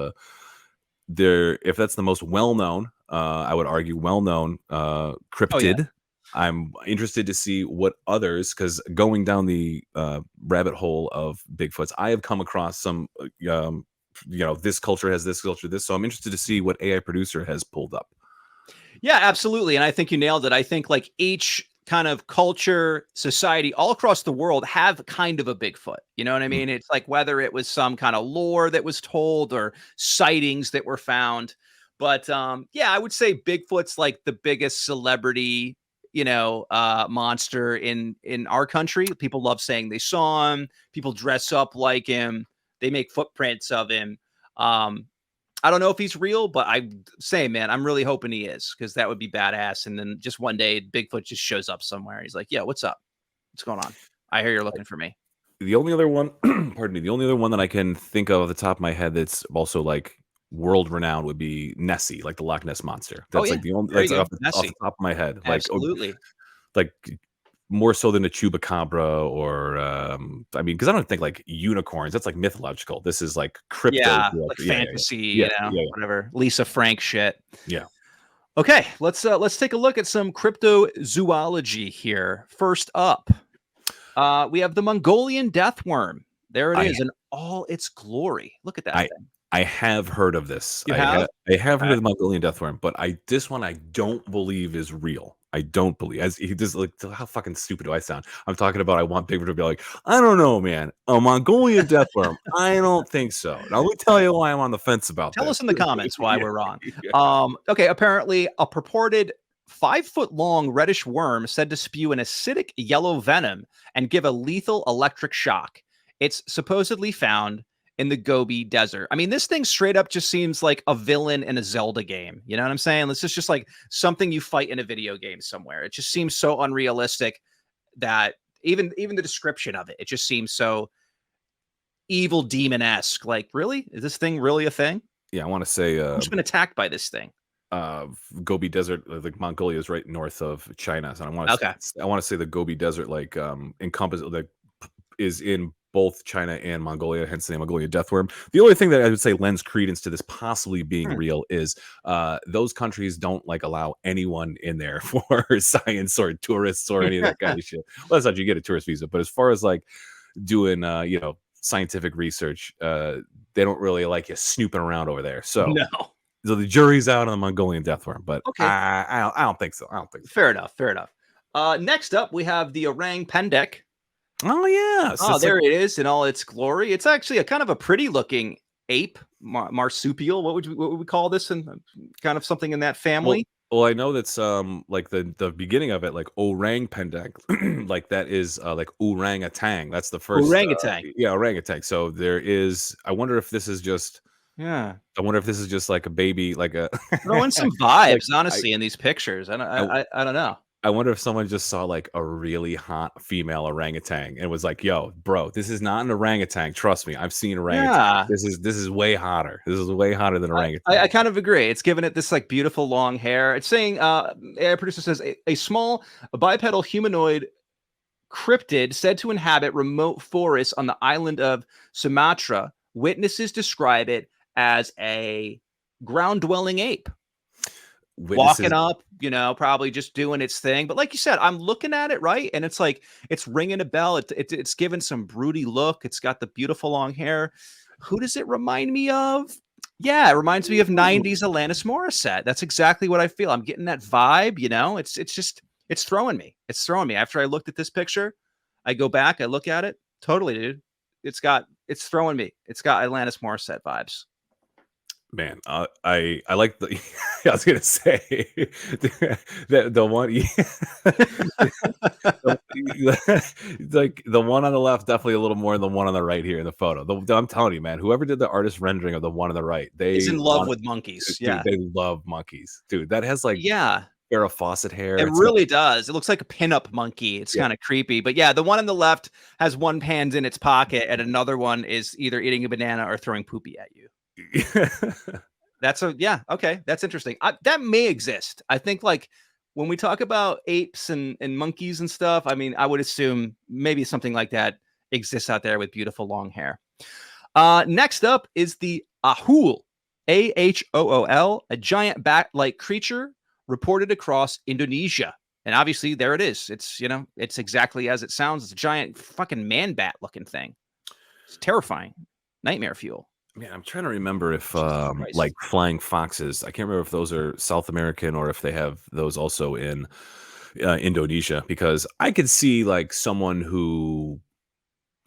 if that's the most well-known, I would argue well-known cryptid. I'm interested to see what others, because going down the rabbit hole of Bigfoots, I have come across some this culture has this culture this, so I'm interested to see what AI producer has pulled up. Yeah, absolutely. And I think you nailed it. I think like each kind of culture, society all across the world have kind of a Bigfoot. You know what I mean? It's like whether it was some kind of lore that was told or sightings that were found. But I would say Bigfoot's like the biggest celebrity, monster in our country. People love saying they saw him. People dress up like him. They make footprints of him. I don't know if he's real, but I say, man, I'm really hoping he is, because that would be badass. And then just one day, Bigfoot just shows up somewhere. He's like, "Yeah, what's up? What's going on? I hear you're looking for me." The only other one, pardon me, the only other one that I can think of off the top of my head that's also like world renowned would be Nessie, like the Loch Ness monster. That's like the only that's off the top of my head. Absolutely. Like more so than a chupacabra or I mean, because I don't think like unicorns, that's like mythological. This is like crypto, like fantasy, whatever. Lisa Frank shit. Yeah. Okay, let's take a look at some cryptozoology here. First up, we have the Mongolian death worm. There it is in all its glory. Look at that thing. I have heard of this. I have heard of the Mongolian death worm, but this one I don't believe is real. I don't believe. How fucking stupid do I sound? I'm talking about I want Bigfoot to be like, I don't know, man. A Mongolian death worm. I don't think so. Now let me tell you why I'm on the fence about that. Tell us in the comments why we're wrong. Okay, apparently a purported 5-foot-long reddish worm said to spew an acidic yellow venom and give a lethal electric shock. It's supposedly found in the Gobi Desert. I mean, this thing straight up just seems like a villain in a Zelda game. You know what I'm saying? This is just like something you fight in a video game somewhere. It just seems so unrealistic that even the description of it just seems so evil demon-esque. Like, really? Is this thing really a thing? Yeah, I want to say Who's been attacked by this thing? Gobi Desert, like Mongolia is right north of China. So Okay. I want to say the Gobi Desert like encompass like is in both China and Mongolia, hence the name Mongolian deathworm. The only thing that I would say lends credence to this possibly being real is those countries don't like allow anyone in there for science or tourists or any of that kind of shit. Well, that's not you get a tourist visa, but as far as like doing scientific research, they don't really like you snooping around over there. So No. so the jury's out on the Mongolian deathworm, but Okay. I don't think so. I don't think so. Fair enough. Fair enough. Next up, we have the orang pendek. Oh yeah. So Oh, it's there like, it is in all its glory. It's actually a kind of a pretty looking ape, marsupial. What would we call this? And kind of something in that well, family. well, I know that's like the beginning of it, like orang pendek, like that is like orangutan. That's the first Orangutan. yeah, orangutan. So there is. I wonder if this is just. Yeah, I wonder if this is just like a baby, like a throwing some like vibes, honestly, in these pictures. I don't know. I wonder if someone just saw like a really hot female orangutan and was like, "Yo, bro, this is not an orangutan. Trust me, I've seen orangutan. Yeah. This is way hotter. This is way hotter than orangutan." I kind of agree. It's giving it this like beautiful long hair. It's saying AI producer says a small bipedal humanoid cryptid said to inhabit remote forests on the island of Sumatra. Witnesses describe it as a ground dwelling ape. Witnesses, Walking up, probably just doing its thing. But like you said, I'm looking at it, right? And it's like, it's ringing a bell. It's given some broody look. It's got the beautiful long hair. Who does it remind me of? Yeah, it reminds me of 90s Alanis Morissette. That's exactly what I feel. I'm getting that vibe, it's throwing me. It's throwing me. After I looked at this picture, I go back, I look at it. Totally, dude. It's throwing me. It's got Alanis Morissette vibes. man, I like the. I was gonna say the one, like the one on the left, definitely a little more than the one on the right here in the photo. I'm telling you, man, whoever did the artist rendering of the one on the right, He's in love with monkeys. dude, Yeah, they love monkeys, dude. That has like yeah. Farrah Fawcett hair. It It's really does. It looks like a pinup monkey. It's kind of creepy. But yeah, the one on the left has one hand in its pocket, and another one is either eating a banana or throwing poopy at you. Okay. That's interesting. That may exist. I think like when we talk about apes and monkeys and stuff, I mean, I would assume maybe something like that exists out there with beautiful long hair. Next up is the Ahool, Ahool, a giant bat-like creature reported across Indonesia. And obviously there it is. It's, it's exactly as it sounds. It's a giant fucking man bat looking thing. It's terrifying. Nightmare fuel. Man, I'm trying to remember if like flying foxes, I can't remember if those are South American or if they have those also in Indonesia, because I could see like someone who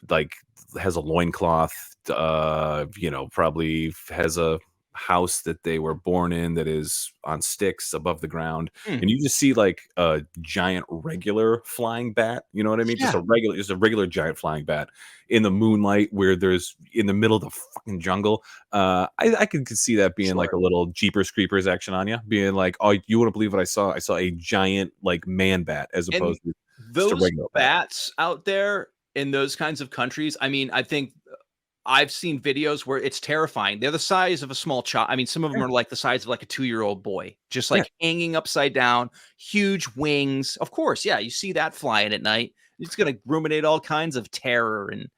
like has a loincloth, probably has a house that they were born in that is on sticks above the ground, and you just see like a giant regular flying bat, you know what I mean? Yeah. Just a regular giant flying bat in the moonlight where there's in the middle of the fucking jungle. I could see that being like a little Jeepers Creepers action on you, being like, oh, you wouldn't believe what I saw a giant like man bat as opposed to those just a regular bats out there in those kinds of countries. I mean, I think I've seen videos where it's terrifying. They're the size of a small child. I mean, some of them are like the size of like a 2-year-old boy, just like hanging upside down, huge wings. Of course, yeah, you see that flying at night. It's going to ruminate all kinds of terror and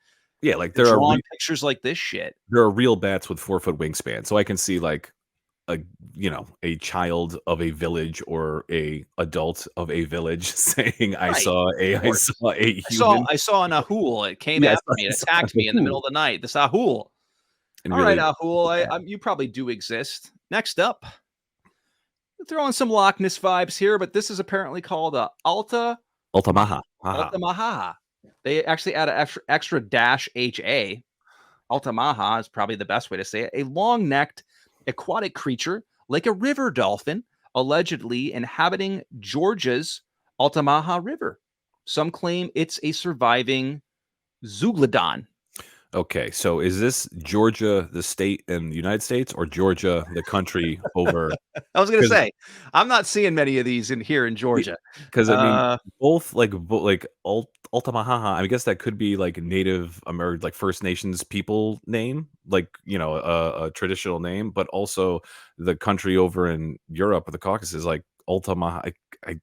like there are pictures like this shit. There are real bats with 4-foot wingspan, so I can see like a child of a village or a adult of a village saying, "I saw a human." I saw an Ahool. It came after me. It attacked me in the middle of the night. This Ahool. And All really, right, Ahool. You probably do exist. Next up, we're throwing some Loch Ness vibes here, but this is apparently called Altamaha. Altamaha. They actually add an extra dash HA. Altamaha is probably the best way to say it. A long-necked aquatic creature like a river dolphin, allegedly inhabiting Georgia's Altamaha River. Some claim it's a surviving zeuglodon. Okay, so is this Georgia, the state in the United States, or Georgia, the country over? I was gonna Because say, I'm not seeing many of these in here in Georgia. I mean, Uh, both like Altamahaha. I guess that could be like Native American, like First Nations people name, like a traditional name, but also the country over in Europe or the Caucasus, like Altamaha. I,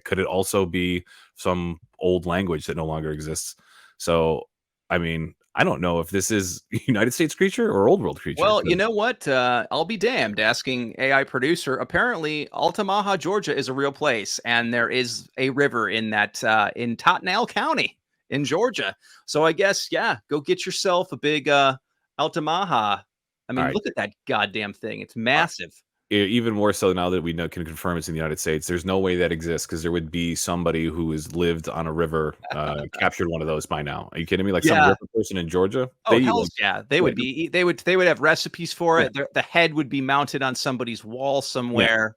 could it also be some old language that no longer exists? So, I mean, I don't know if this is United States creature or old world creature. well, you know what? I'll be damned. Asking AI producer. Apparently, Altamaha, Georgia, is a real place, and there is a river in that in Tottenham County in Georgia. So I guess, yeah, go get yourself a big Altamaha. I All mean, right. look at that goddamn thing. It's massive. Even more so now that we know can confirm it's in the United States. There's no way that exists because there would be somebody who has lived on a river, captured one of those by now. Are you kidding me? Like some Yeah. river person in Georgia? Oh, They hell like, yeah. They would be they would have recipes for it. The head would be mounted on somebody's wall somewhere.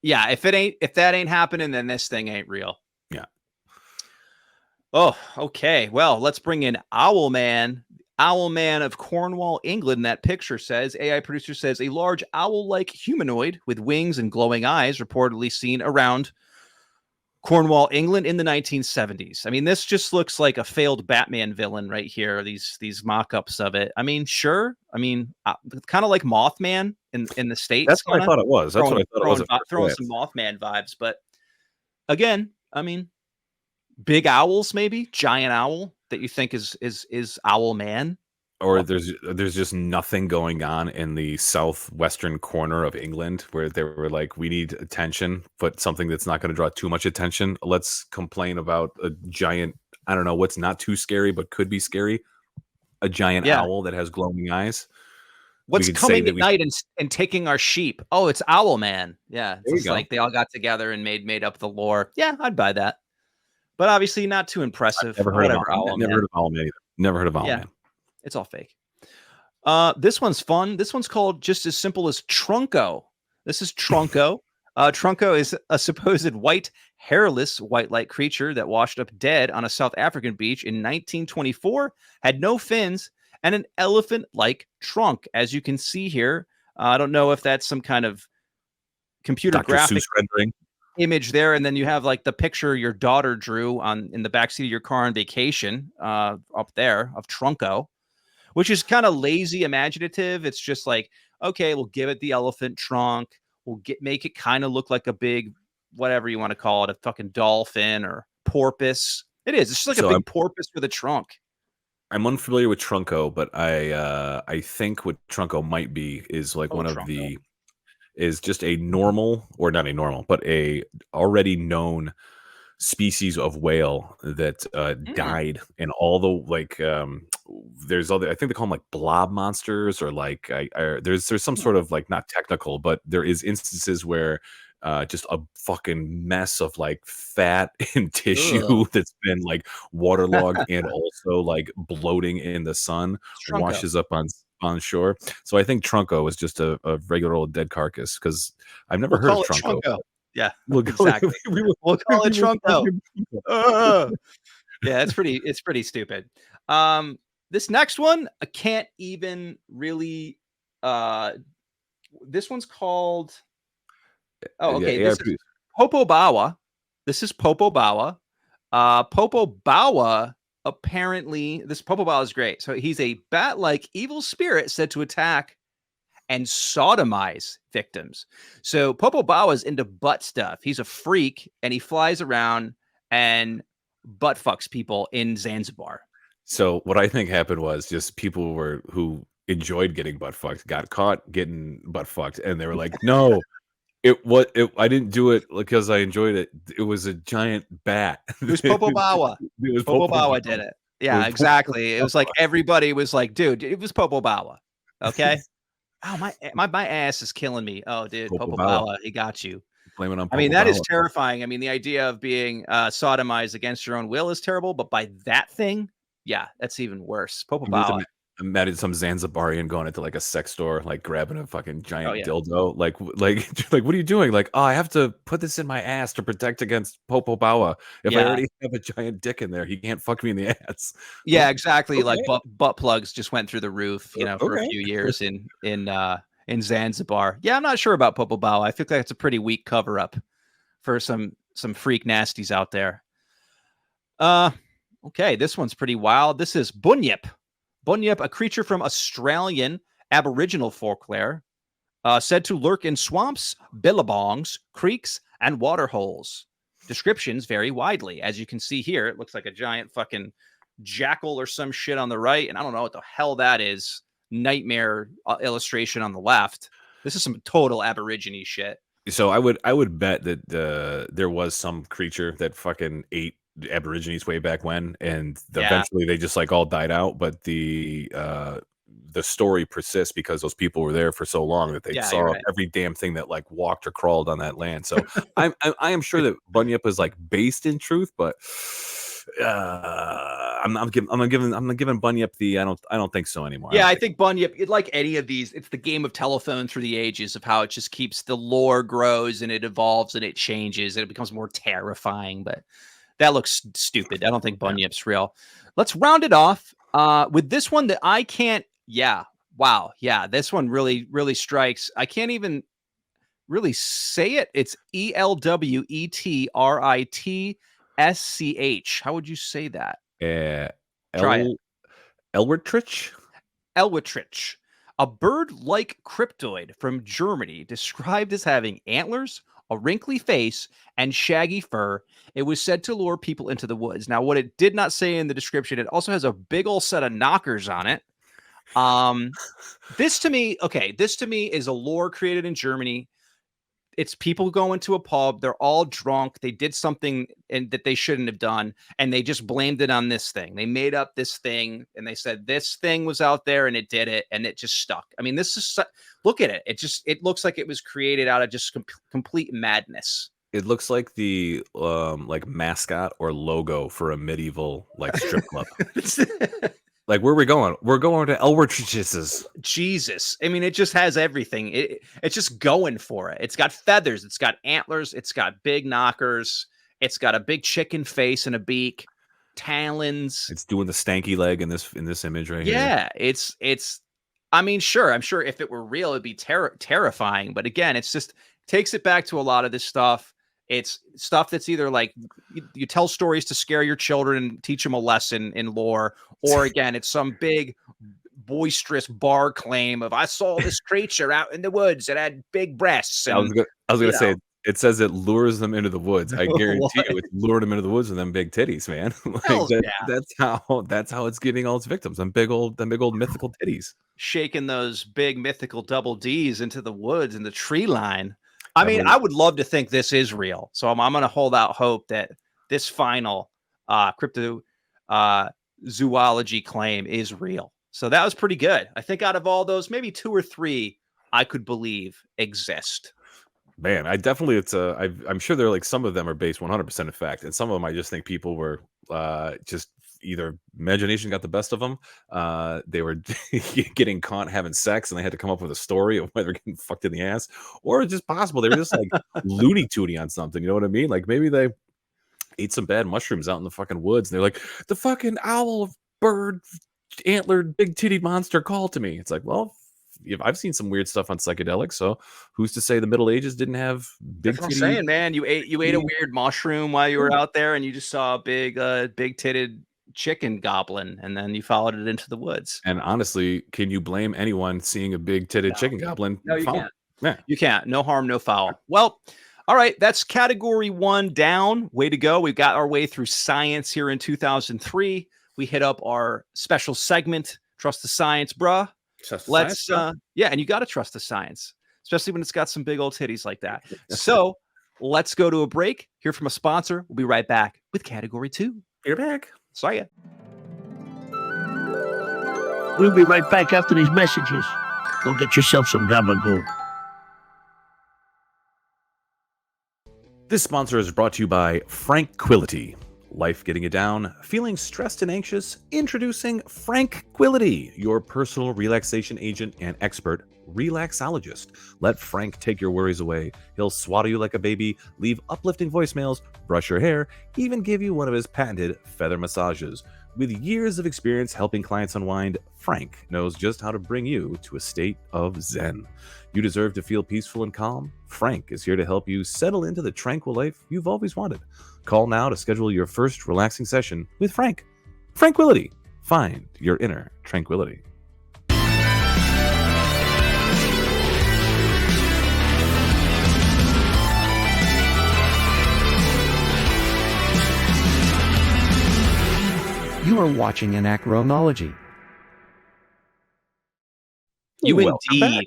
Yeah, if that ain't happening, then this thing ain't real. Yeah. Oh, okay. Well, let's bring in Owlman. Owlman of Cornwall, England. That picture says, AI producer says, a large owl-like humanoid with wings and glowing eyes reportedly seen around Cornwall, England in the 1970s. I mean, this just looks like a failed Batman villain right here. These mock-ups of it. I mean, sure. I mean, kind of like Mothman in the States. That's what I thought it was. That's what I thought it was. Throwing some Mothman vibes. But again, I mean, big owls, maybe giant owl that you think is Owlman. Or there's just nothing going on in the southwestern corner of England where they were like, we need attention, but something that's not going to draw too much attention. Let's complain about a giant, I don't know what's not too scary, but could be scary. A giant owl that has glowing eyes. What's coming at night and taking our sheep? Oh, it's Owlman. Yeah. It's like they all got together and made up the lore. Yeah, I'd buy that. But obviously not too impressive. Never heard of Owlman. Never heard of Owlman either. Never heard of Owlman. Yeah. It's all fake. This one's fun. This one's called just as simple as Trunco. This is Trunco. Trunco is a supposed white, hairless, white-like creature that washed up dead on a South African beach in 1924, had no fins, and an elephant-like trunk, as you can see here. I don't know if that's some kind of computer graphic rendering image there, and then you have like the picture your daughter drew in the backseat of your car on vacation up there of Trunco, which is kind of lazy imaginative. It's just like, okay, we'll give it the elephant trunk. We'll make it kind of look like a big, whatever you want to call it, a fucking dolphin or porpoise. It is. It's just like a big porpoise with a trunk. I'm unfamiliar with Trunco, but I think what Trunco might be is like is just a normal, or not a normal, but a already known species of whale that died, and all the like there's other, I think they call them like blob monsters, or like there's some sort of like, not technical, but there is instances where just a fucking mess of like fat and tissue that's been like waterlogged and also like bloating in the sun washes up on shore. So I think Trunco is just a regular old dead carcass, because I've never heard of Trunco. Yeah, exactly. We'll call it Trunco. Yeah, it's pretty stupid. This next one, I can't even really. This one's called. Oh, okay. This is Popo Bawa. This is Popo Bawa. Popo Bawa. Apparently, this Popo Bawa is great. So he's a bat-like evil spirit said to attack and sodomize victims. So Popo Bawa is into butt stuff. He's a freak, and he flies around and butt fucks people in Zanzibar. So what I think happened was just people who enjoyed getting butt fucked got caught getting butt fucked, and they were like, no. I didn't do it because I enjoyed it. It was a giant bat. It was Popo Bawa. Popo Bawa did it. Yeah, exactly. It was like everybody was like, dude, it was Popo Bawa. Okay. Oh, my ass is killing me. Oh, dude, Popo Bawa, he got you. Blaming on Popo that Bawa is terrifying. I mean, the idea of being sodomized against your own will is terrible, but by that thing, yeah, that's even worse. Popo Bawa. Imagine some Zanzibarian going into like a sex store, like grabbing a fucking giant yeah. dildo. Like, what are you doing? Like, oh, I have to put this in my ass to protect against Popo Bawa. If I Yeah. already have a giant dick in there, he can't fuck me in the ass. Yeah, Oh, exactly. Like okay. butt plugs just went through the roof, for a Okay. few years in Zanzibar. Yeah, I'm not sure about Popo Bao. I think that's a pretty weak cover up for some freak nasties out there. Okay, this one's pretty wild. This is Bunyip. Bunyip, a creature from Australian Aboriginal folklore, said to lurk in swamps, billabongs, creeks, and water holes. Descriptions vary widely. As you can see here, it looks like a giant fucking jackal or some shit on the right, and I don't know what the hell that is. Nightmare illustration on the left. This is some total Aborigine shit. So I would bet that there was some creature that fucking ate Aborigines way back when, and eventually they just like all died out. But the story persists because those people were there for so long that they saw every damn thing that like walked or crawled on that land. So I am sure that Bunyip is like based in truth, but I'm giving Bunyip the I don't think so anymore. Yeah, I think Bunyip, like any of these, it's the game of telephone through the ages of how it just keeps the lore grows and it evolves and it changes and it becomes more terrifying. But that looks stupid. I don't think Bunyip's real. Let's round it off with this one that I can't. Yeah. Wow. Yeah. This one really, really strikes. I can't even really say it. It's Elwetritsch. How would you say that? Try it. Elwetritsch? Elwetritsch, a bird-like cryptoid from Germany, described as having antlers, a wrinkly face, and shaggy fur. It was said to lure people into the woods. Now, what it did not say in the description, it also has a big old set of knockers on it. This to me is a lore created in Germany. It's people going to a pub. They're all drunk. They did something that they shouldn't have done, and they just blamed it on this thing. They made up this thing, and they said this thing was out there, and it did it, and it just stuck. I mean, this is look at it. It looks like it was created out of just complete madness. It looks like the like mascot or logo for a medieval like strip club. Like, where are we going? We're going to Elwetritsch's. Jesus. I mean, it just has everything. It's just going for it. It's got feathers. It's got antlers. It's got big knockers. It's got a big chicken face and a beak, talons. It's doing the stanky leg in this image right here. Yeah, it's. I mean, sure. I'm sure if it were real, it'd be terrifying. But again, it's just takes it back to a lot of this stuff. It's stuff that's either like you tell stories to scare your children and teach them a lesson in lore, or again, it's some big boisterous bar claim of I saw this creature out in the woods that had big breasts. And, I was gonna say it says it lures them into the woods. I guarantee you, it's luring them into the woods with them big titties, man. That's how it's getting all its victims. Them big old mythical titties, shaking those big mythical double D's into the woods and the tree line. I mean, I would love to think this is real. So I'm going to hold out hope that this final cryptozoology claim is real. So that was pretty good. I think out of all those, maybe 2 or 3 I could believe exist. Man, I definitely I'm sure they're like some of them are based 100% in fact, and some of them I just think people were just either imagination got the best of them, they were getting caught having sex and they had to come up with a story of why they're getting fucked in the ass, or it's just possible they were just like Looney Tuny on something. You know what I mean? Like maybe they ate some bad mushrooms out in the fucking woods and they're like, the fucking owl bird antlered big titty monster called to me. It's like, well, I've seen some weird stuff on psychedelics, so who's to say the Middle Ages didn't have big? That's what I'm saying, man. You ate a weird mushroom while you were out there, and you just saw a big titted chicken goblin, and then you followed it into the woods. And honestly, can you blame anyone seeing a big titted chicken goblin? No, you can't. Yeah. You can't. No harm, no foul. Well, all right, that's category 1 down. Way to go. We've got our way through science here in 2003. We hit up our special segment, Trust the Science, bruh. Let's and you got to trust the science, especially when it's got some big old titties like that. So let's go to a break, hear from a sponsor. We'll be right back with category 2. You're back. Sorry. We'll be right back after these messages. Go get yourself some gabagool. This sponsor is brought to you by Franquility. Life getting you down? Feeling stressed and anxious? Introducing Franquility, your personal relaxation agent and expert relaxologist. Let Frank take your worries away. He'll swaddle you like a baby, leave uplifting voicemails, brush your hair, even give you one of his patented feather massages. With years of experience helping clients unwind, Frank knows just how to bring you to a state of zen. You deserve to feel peaceful and calm? Frank is here to help you settle into the tranquil life you've always wanted. Call now to schedule your first relaxing session with Frank. Franquility. Find your inner tranquility. You are watching Anachronology. You Welcome indeed back.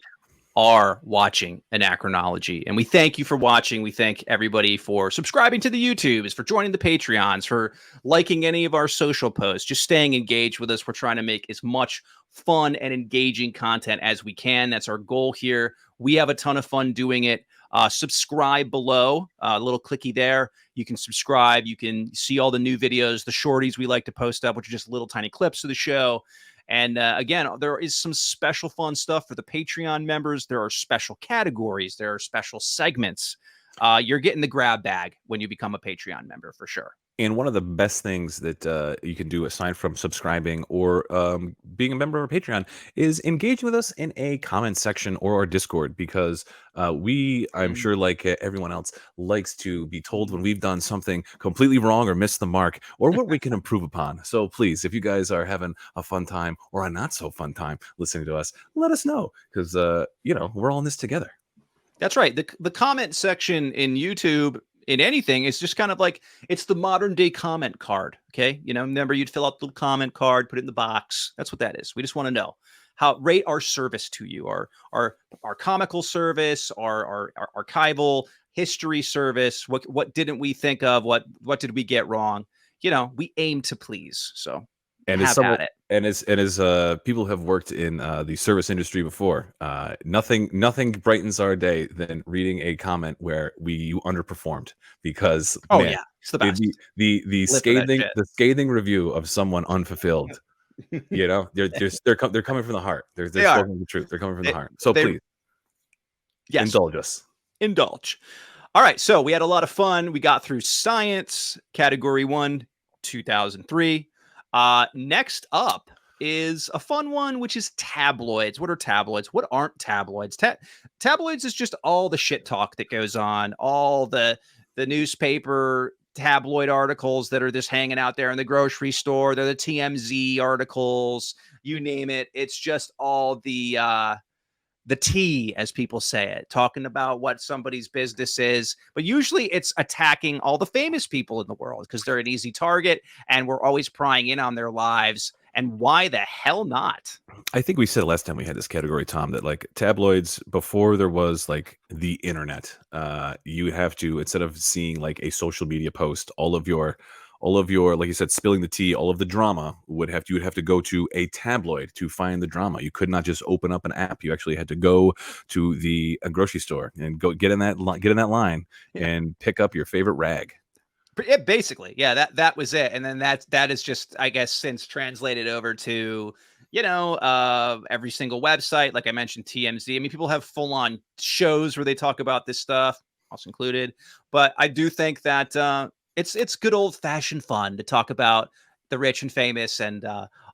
are watching Anachronology, and we thank you for watching. We thank everybody for subscribing to the YouTubes, for joining the Patreons, for liking any of our social posts, just staying engaged with us. We're trying to make as much fun and engaging content as we can. That's our goal here. We have a ton of fun doing it. Subscribe below, a little clicky there. You can subscribe. You can see all the new videos, the shorties we like to post up, which are just little tiny clips of the show. And again, there is some special fun stuff for the Patreon members. There are special categories. There are special segments. You're getting the grab bag when you become a Patreon member for sure. And one of the best things that you can do aside from subscribing or being a member of our Patreon is engaging with us in a comment section or our Discord, because I'm sure like everyone else, likes to be told when we've done something completely wrong or missed the mark or what we can improve upon. So please, if you guys are having a fun time or a not so fun time listening to us, let us know, because we're all in this together. That's right. The comment section in YouTube, in anything, is just kind of like, it's the modern day comment card. Okay. Remember, you'd fill out the comment card, put it in the box. That's what that is. We just want to know rate our service to you, our comical service, our archival history service. What didn't we think of? What did we get wrong? We aim to please. So And have at it. as people who have worked in the service industry before, nothing brightens our day than reading a comment where you underperformed, because Yeah, it's the best. the scathing review of someone unfulfilled. They're coming from the heart. They're spoken the truth. They're coming from the heart. So please, yes, indulge us. Indulge. All right, so we had a lot of fun. We got through science, category 1, 2003. Next up is a fun one, which is tabloids. What are tabloids? What aren't tabloids? Tabloids is just all the shit talk that goes on, all the newspaper tabloid articles that are just hanging out there in the grocery store. They're the TMZ articles, you name it. It's just all the tea, as people say it, talking about what somebody's business is. But usually it's attacking all the famous people in the world because they're an easy target, and we're always prying in on their lives. And why the hell not? I think we said last time we had this category, Tom, that like tabloids, before there was like the internet, you have to, instead of seeing like a social media post, all of your, like you said, spilling the tea, all of the drama you would have to go to a tabloid to find the drama. You could not just open up an app. You actually had to go to a grocery store and go get in that line and pick up your favorite rag. Basically, yeah, that was it. And then that is just, I guess, since translated over to, every single website. Like I mentioned, TMZ. I mean, people have full on shows where they talk about this stuff, us included. But I do think that it's good old fashioned fun to talk about the rich and famous and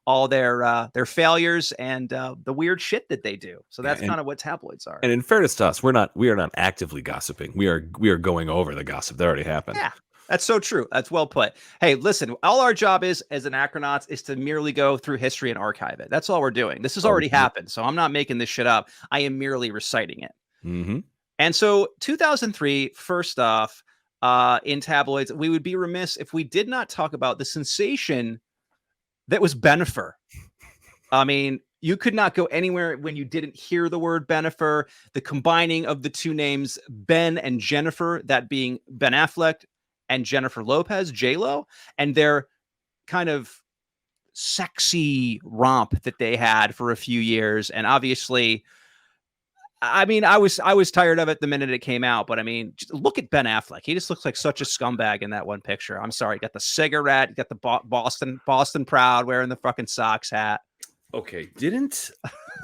all their failures and the weird shit that they do. So that's kind of what tabloids are. And in fairness to us, we are not actively gossiping. We are going over the gossip that already happened. Yeah. That's so true. That's well put. Hey, listen, all our job is as anachronauts is to merely go through history and archive it. That's all we're doing. This has already happened. So I'm not making this shit up. I am merely reciting it. Mm-hmm. And so 2003, first off, in tabloids, we would be remiss if we did not talk about the sensation that was Bennifer. I mean, you could not go anywhere when you didn't hear the word Bennifer. The combining of the two names, Ben and Jennifer, that being Ben Affleck and Jennifer Lopez, J-Lo, and their kind of sexy romp that they had for a few years. And obviously, I mean, I was tired of it the minute it came out, but I mean, look at Ben Affleck. He just looks like such a scumbag in that one picture. I'm sorry. Got the cigarette, got the Boston Proud wearing the fucking Sox hat. Okay,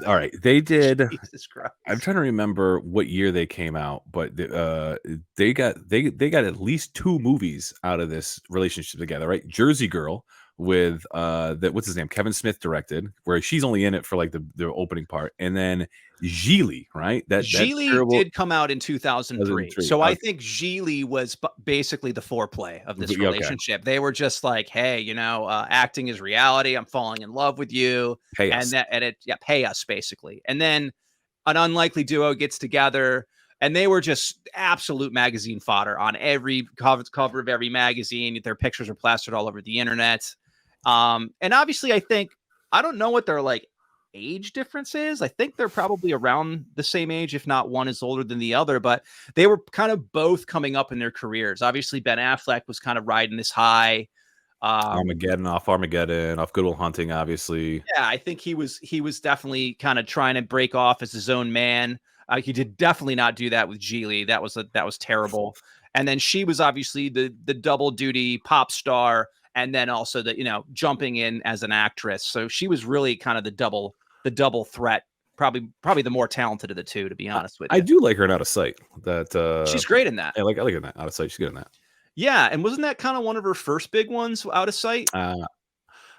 all right, they did. Jesus Christ. I'm trying to remember what year they came out, but they got at least 2 movies out of this relationship together, right? Jersey Girl with what's his name? Kevin Smith directed, where she's only in it for like the opening part, and then Gigli, right? That Gigli did come out in 2003. So Okay. I think Gigli was basically the foreplay of this Okay. relationship. They were just like, hey, acting is reality. I'm falling in love with you. Pay us. Pay us basically. And then an unlikely duo gets together, and they were just absolute magazine fodder on every cover of every magazine. Their pictures are plastered all over the internet. And obviously I don't know what their like age difference is. I think they're probably around the same age, if not one is older than the other, but they were kind of both coming up in their careers. Obviously Ben Affleck was kind of riding this high. Armageddon, off Good Will Hunting, obviously. Yeah, I think he was definitely kind of trying to break off as his own man. He did definitely not do that with Gigli. That was terrible. And then she was obviously the double duty pop star, and then also jumping in as an actress. So she was really kind of the double threat. Probably the more talented of the two, to be honest with you. I do like her in Out of Sight. She's great in that. I like her in that. Out of Sight, she's good in that. Yeah, and wasn't that kind of one of her first big ones, Out of Sight?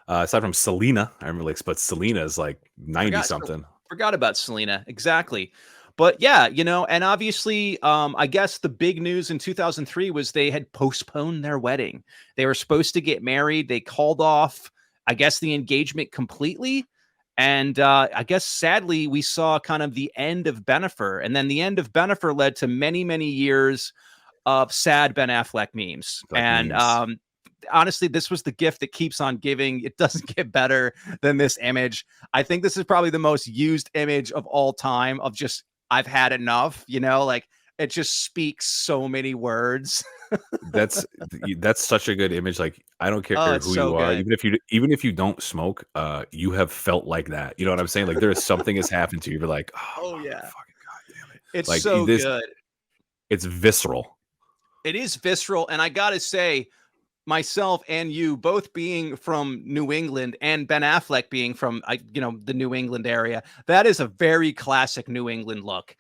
Aside from Selena, I remember but Selena is like 90 something. Forgot about Selena, exactly. But yeah, and obviously, I guess the big news in 2003 was they had postponed their wedding. They were supposed to get married. They called off, I guess, the engagement completely. And I guess, sadly, we saw kind of the end of Bennifer. And then the end of Bennifer led to many, many years of sad Ben Affleck memes. Honestly, this was the gift that keeps on giving. It doesn't get better than this image. I think this is probably the most used image of all time of just, I've had enough, like it just speaks so many words. That's such a good image. Like, I don't care who you are, even if you don't smoke, you have felt like that. You know what I'm saying? Like, there is something has happened to you. You're like, oh yeah, fucking god damn it. It's like, so good. It's visceral. It is visceral. And I gotta say, myself and you both being from New England, and Ben Affleck being from the New England area, that is a very classic New England look.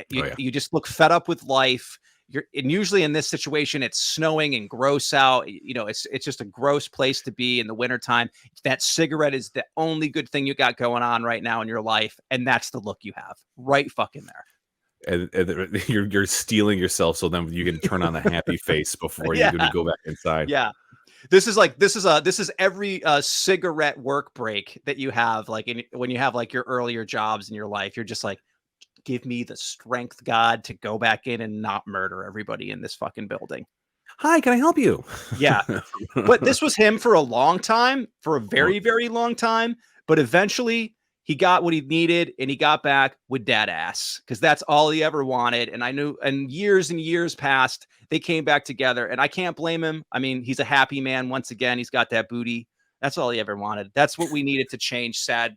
You just look fed up with life. And usually in this situation, it's snowing and gross out. It's just a gross place to be in the wintertime. That cigarette is the only good thing you got going on right now in your life, and that's the look you have right fucking there. And you're stealing yourself so then you can turn on the happy face before you're going to go back inside. Yeah. This is every cigarette work break that you have, like when you have like your earlier jobs in your life. You're just like, give me the strength, God, to go back in and not murder everybody in this fucking building. Hi, can I help you? Yeah. But this was him for a long time, for a very, very long time. But eventually he got what he needed, and he got back with that ass, because that's all he ever wanted. And I knew, and years passed, they came back together, and I can't blame him. I mean, he's a happy man. Once again, he's got that booty. That's all he ever wanted. That's what we needed to change sad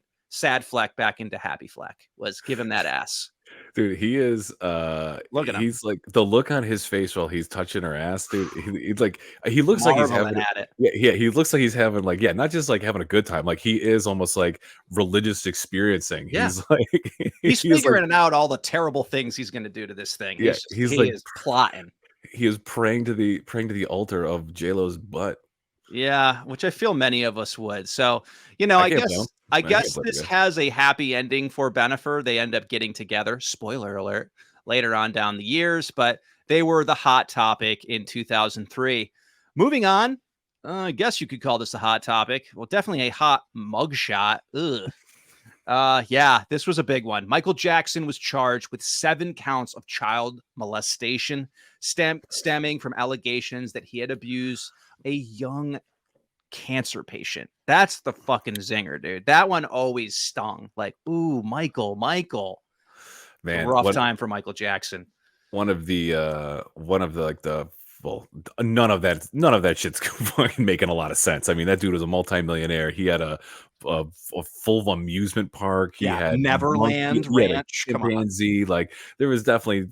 Fleck back into happy Fleck, was give him that ass. Dude, he is look at him. He's like, the look on his face while he's touching her ass, dude. He looks like he's having it. Yeah, he looks like he's having not just like having a good time. Like, he is almost like religious experiencing. Yeah. He's like he's figuring out all the terrible things he's going to do to this thing. Yeah, he is plotting. He is praying to the altar of J-Lo's butt. Yeah, which I feel many of us would. So, I guess this has a happy ending for Bennifer. They end up getting together. Spoiler alert, later on down the years, but they were the hot topic in 2003. Moving on, I guess you could call this a hot topic. Well, definitely a hot mugshot. Ugh. Yeah, this was a big one. Michael Jackson was charged with 7 counts of child molestation, stemming from allegations that he had abused a young cancer patient. That's the fucking zinger, dude. That one always stung. Like, ooh, Michael. Man, rough time for Michael Jackson. One of the well, none of that shit's fucking making a lot of sense. I mean, that dude was a multimillionaire. He had a full amusement park. He had Neverland he had a Ranch. Come on. chimpanzee. Like there was definitely.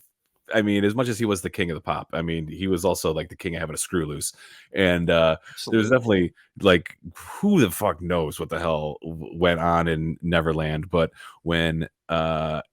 I mean, as much as he was the king of the pop, I mean, he was also like the king of having a screw loose. And there's definitely like, who the fuck knows what the hell went on in Neverland. But when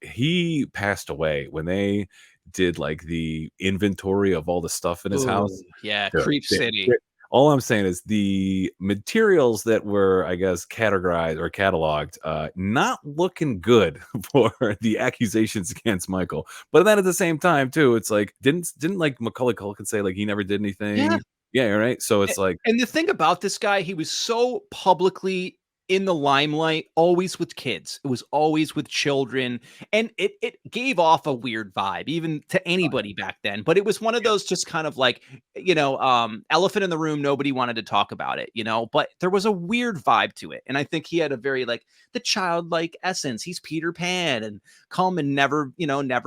he passed away, when they did like the inventory of all the stuff in his house. Yeah, Creep City. All I'm saying is the materials that were, I guess, categorized or cataloged, not looking good for the accusations against Michael. But then at the same time, too, it's like, didn't like Macaulay Culkin say like he never did anything? Yeah, right. So it's like, and the thing about this guy, he was so publicly in the limelight, always with kids. It was always with children, and it gave off a weird vibe, even to anybody back then. But it was one of those just kind of like, elephant in the room. Nobody wanted to talk about it, but there was a weird vibe to it. And I think he had a very like the childlike essence. He's Peter Pan and come and never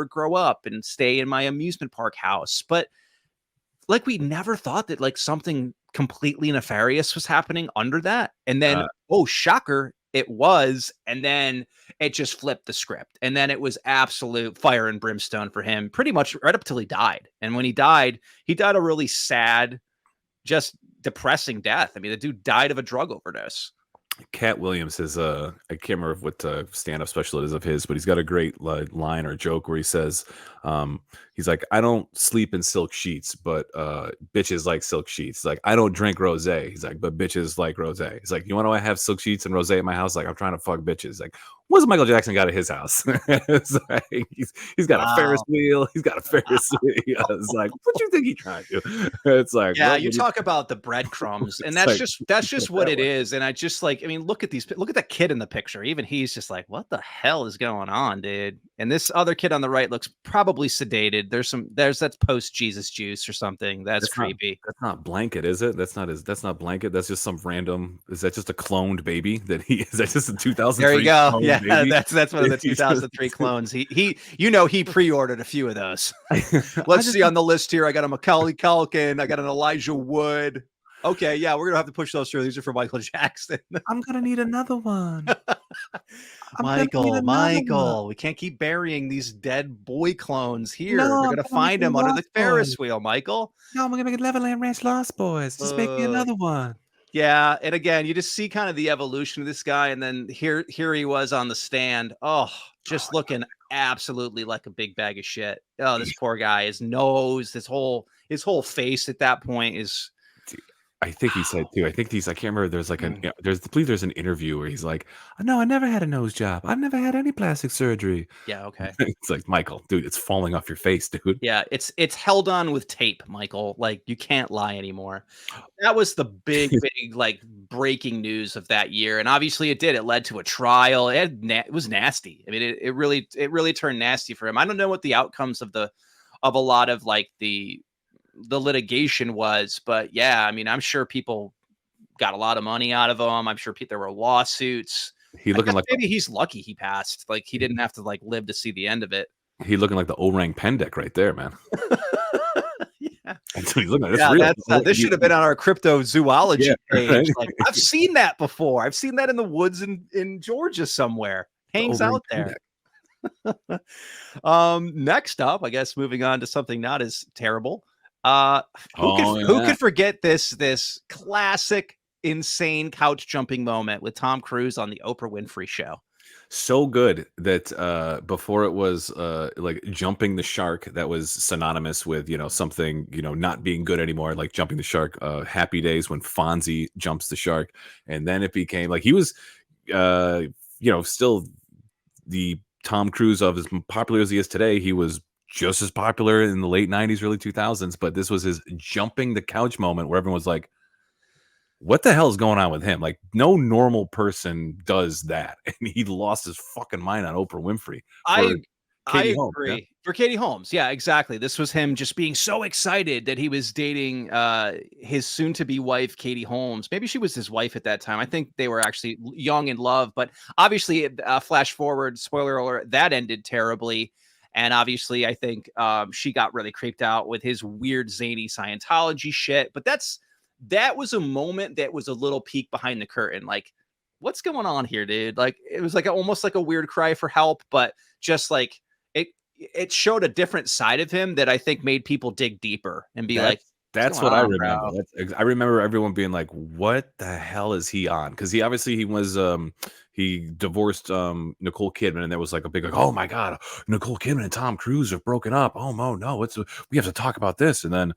grow up and stay in my amusement park house. But like we never thought that like something completely nefarious was happening under that. And then, oh, shocker, it was. And then it just flipped the script. And then it was absolute fire and brimstone for him pretty much right up till he died. And when he died a really sad, just depressing death. I mean, the dude died of a drug overdose. Cat Williams has I can't remember what stand-up special it is of his, but he's got a great line or joke where he says, he's like, I don't sleep in silk sheets, but bitches like silk sheets. He's like, I don't drink rosé. He's like, but bitches like rosé. He's like, you want to have silk sheets and rosé at my house? Like, I'm trying to fuck bitches. Like, what's Michael Jackson got at his house? It's like, he's got a Ferris wheel. He's got a Ferris wheel. It's like, what do you think he's trying to do? It's like, yeah, you talk about the breadcrumbs, and that's like, just what it is. And I just like, I mean, look at that kid in the picture. Even he's just like, what the hell is going on, dude? And this other kid on the right looks probably sedated. That's post Jesus juice or something. That's creepy. That's not Blanket, is it? That's not Blanket. That's just some random. Is that just a cloned baby that he is? That just a 2003? There you go. Yeah, baby? that's one of the 2003 clones. He pre-ordered a few of those. Let's see on the list here. I got a Macaulay Culkin. I got an Elijah Wood. Okay, yeah, we're gonna have to push those through. These are for Michael Jackson. I'm gonna need another one. Michael, we can't keep burying these dead boy clones here. We're gonna find them under the Ferris wheel, Michael. No, we're gonna make it Neverland Ranch Lost Boys. Just make me another one. Yeah, and again, you just see kind of the evolution of this guy, and then here he was on the stand. Oh, just looking absolutely like a big bag of shit. Oh, this poor guy, his nose, his whole face at that point is. I think he said too. I think I can't remember. There's like I believe there's an interview where he's like, "No, I never had a nose job. I've never had any plastic surgery." Yeah, okay. It's like, Michael, dude, it's falling off your face, dude. Yeah, it's held on with tape, Michael. Like you can't lie anymore. That was the big like breaking news of that year, and obviously it did. It led to a trial. It was nasty. I mean, it really turned nasty for him. I don't know what the outcomes of a lot of like the litigation was, but yeah, I mean, I'm sure people got a lot of money out of him. I'm sure there were lawsuits. He looking like maybe he's lucky he passed. Like he didn't have to like live to see the end of it. He looking like the orang pendek right there, man. Yeah, that's what he's looking like. This should have been on our cryptozoology page. Right. Like I've seen that before. I've seen that in the woods in Georgia somewhere. Hangs out there. Next up, I guess moving on to something not as terrible. Who could forget this classic insane couch jumping moment with Tom Cruise on the Oprah Winfrey Show? So good that before it was like jumping the shark, that was synonymous with something not being good anymore, like jumping the shark. Happy Days when Fonzie jumps the shark, and then it became like he was still the Tom Cruise of as popular as he is today. He was just as popular in the late 90s, early 2000s, but this was his jumping the couch moment where everyone was like, what the hell is going on with him? Like, no normal person does that. And he lost his fucking mind on Oprah Winfrey. I agree. Yeah? For Katie Holmes. Yeah, exactly. This was him just being so excited that he was dating his soon-to-be wife, Katie Holmes. Maybe she was his wife at that time. I think they were actually young in love, but obviously, flash forward, spoiler alert, that ended terribly. And obviously, I think she got really creeped out with his weird, zany Scientology shit. But that was a moment that was a little peek behind the curtain. Like, what's going on here, dude? Like, it was like almost like a weird cry for help, but just like it showed a different side of him that I think made people dig deeper and be like, that's what I remember. I remember everyone being like, "What the hell is he on?" Because he was he divorced Nicole Kidman, and there was like a big like, "Oh my god, Nicole Kidman and Tom Cruise have broken up. Oh no, we have to talk about this." And then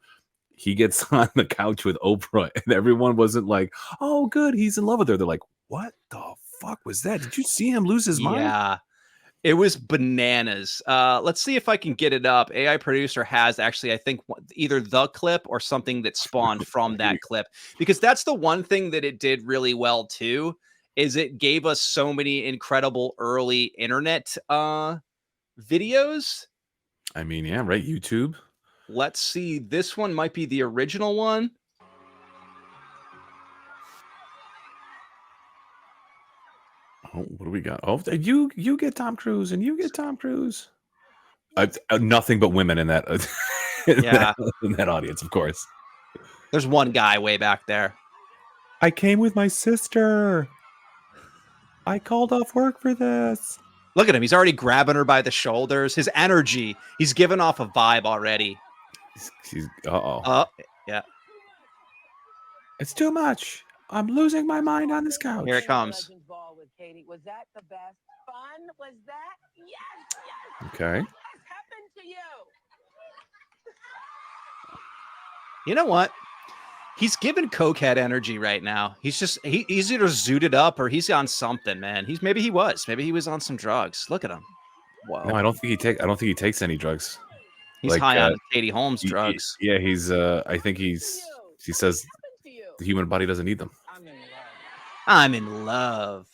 he gets on the couch with Oprah, and everyone wasn't like, "Oh, good, he's in love with her." They're like, "What the fuck was that? Did you see him lose his mind?" Yeah. It was bananas. Let's see if I can get it up. AI producer has actually, I think, either the clip or something that spawned from that clip, because that's the one thing that it did really well too, is it gave us so many incredible early internet videos. I mean, yeah, right. YouTube. Let's see. This one might be the original one. Oh, what do we got? Oh, you get Tom Cruise and you get Tom Cruise. Nothing but women in that in that audience, of course. There's one guy way back there. I came with my sister. I called off work for this. Look at him. He's already grabbing her by the shoulders. His energy. He's giving off a vibe already. He's yeah. It's too much. I'm losing my mind on this couch. Here it comes. Was that the best fun? Was that? Yes. Okay. What happened to you? You know what? He's giving cokehead energy right now. He's just he's either zooted up or he's on something, man. Maybe he was on some drugs. Look at him. Whoa. No, I don't think he takes any drugs. He's like, high on Katie Holmes drugs. He's I think he says the human body doesn't need them. I'm in love.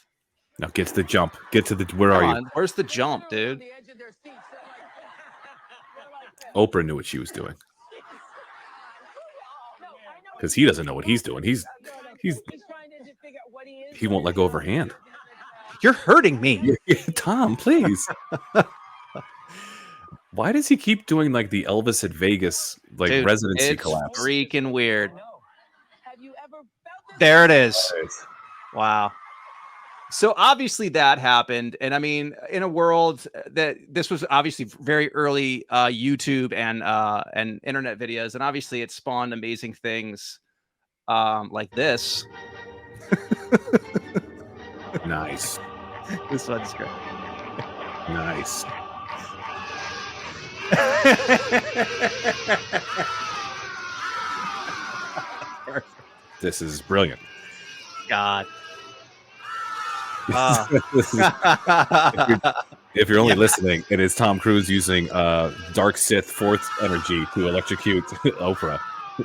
Now get to the jump. Where are you? Where's the jump, dude? Oprah knew what she was doing. Because he doesn't know what he's doing. He won't let go of her hand. You're hurting me. Tom, please. Why does he keep doing like the Elvis at Vegas residency collapse? Freaking weird. There it is. Wow. So obviously that happened. And I mean, in a world that this was obviously very early YouTube and internet videos, and obviously it spawned amazing things like this. Nice. This one's great. Nice. This is brilliant. God. If you're only listening, it is Tom Cruise using Dark Sith Force energy to electrocute Oprah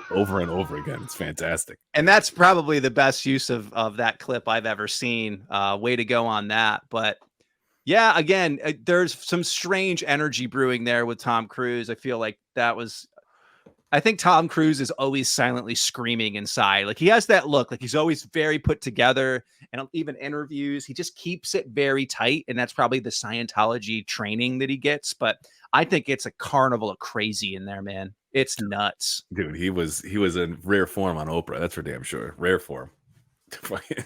over and over again. It's fantastic. And that's probably the best use of that clip I've ever seen. Way to go on that. But yeah, again, there's some strange energy brewing there with Tom Cruise. I feel like I think Tom Cruise is always silently screaming inside. Like he has that look, like he's always very put together, and even interviews, he just keeps it very tight. And that's probably the Scientology training that he gets. But I think it's a carnival of crazy in there, man. It's nuts. Dude, he was in rare form on Oprah. That's for damn sure. Rare form.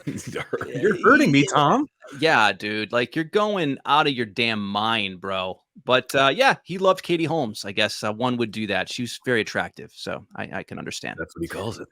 You're hurting me, Tom. Yeah, dude. Like you're going out of your damn mind, bro. But yeah, he loved Katie Holmes. I guess one would do that. She was very attractive, so I can understand. That's what he calls it.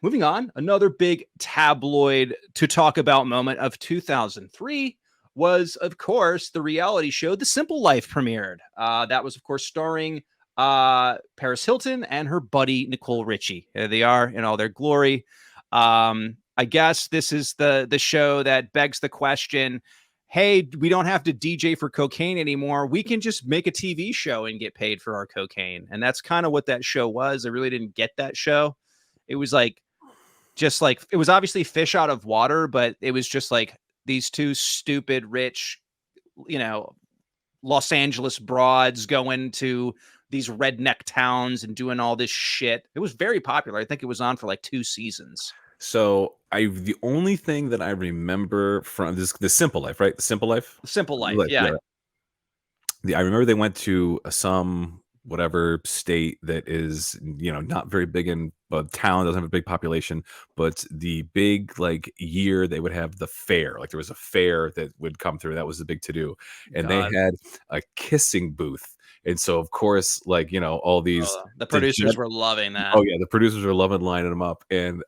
Moving on, another big tabloid to talk about moment of 2003 was, of course, the reality show The Simple Life premiered. That was, of course, starring Paris Hilton and her buddy Nicole Richie. There they are in all their glory. I guess this is the show that begs the question, hey, we don't have to DJ for cocaine anymore. We can just make a TV show and get paid for our cocaine. And that's kind of what that show was. I really didn't get that show. It was like, it was obviously fish out of water, but it was just like these two stupid, rich, Los Angeles broads going to these redneck towns and doing all this shit. It was very popular. I think it was on for like 2 seasons. So the only thing that I remember from the Simple Life, right? The Simple Life? Simple Life, yeah. I remember they went to some whatever state that is, not very big in a town, doesn't have a big population, but the big like year they would have the fair. Like there was a fair that would come through. That was the big to do, and they God. had a kissing booth. And so, of course, like all these The producers were loving that. Oh yeah, the producers were loving lining them up, and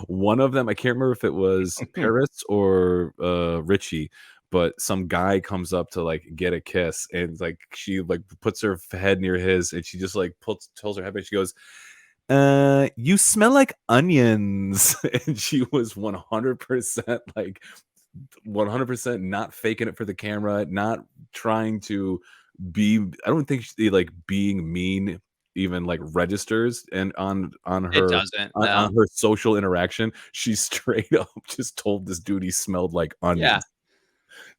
one of them, I can't remember if it was Paris or Richie, but some guy comes up to like get a kiss, and like she like puts her head near his, and she just like tells her head, and she goes, "You smell like onions," and she was 100% like 100% not faking it for the camera, not trying to be. I don't think like being mean even like registers and on It her doesn't. on, No. on her social interaction. She straight up just told this dude he smelled like onions.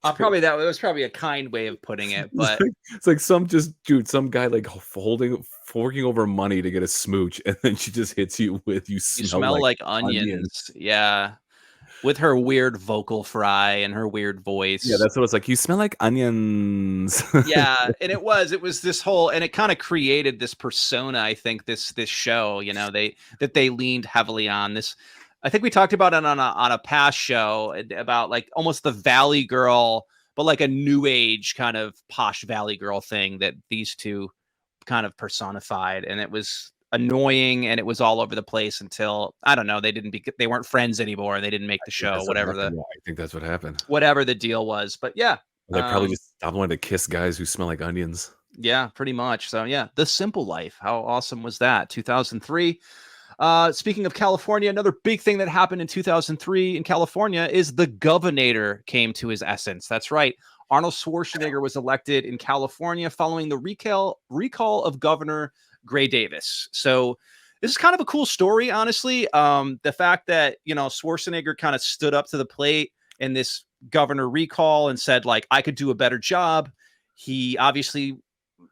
Yeah. Probably it was probably a kind way of putting it, but It's like some guy like forking over money to get a smooch, and then she just hits you with you smell like onions. Yeah. With her weird vocal fry and her weird voice. Yeah, that's what it's like. You smell like onions. Yeah, and it was this whole, and it kind of created this persona. I think this show, they leaned heavily on this. I think we talked about it on a past show about like almost the Valley Girl, but like a new age kind of posh Valley Girl thing that these two kind of personified, and it was annoying, and it was all over the place until I don't know, they weren't friends anymore. They didn't make the show, I think that's what happened. whatever the deal was. But yeah, They probably just stopped wanting to kiss guys who smell like onions. yeah, pretty much. So yeah, The Simple Life. How awesome was that? 2003. Speaking of California, another big thing that happened in 2003 in California is the Governator came to his essence. That's right. Arnold Schwarzenegger was elected in California following the recall of Governor Gray Davis. So this is kind of a cool story, honestly. The fact that, Schwarzenegger kind of stood up to the plate in this governor recall and said, like, I could do a better job. He obviously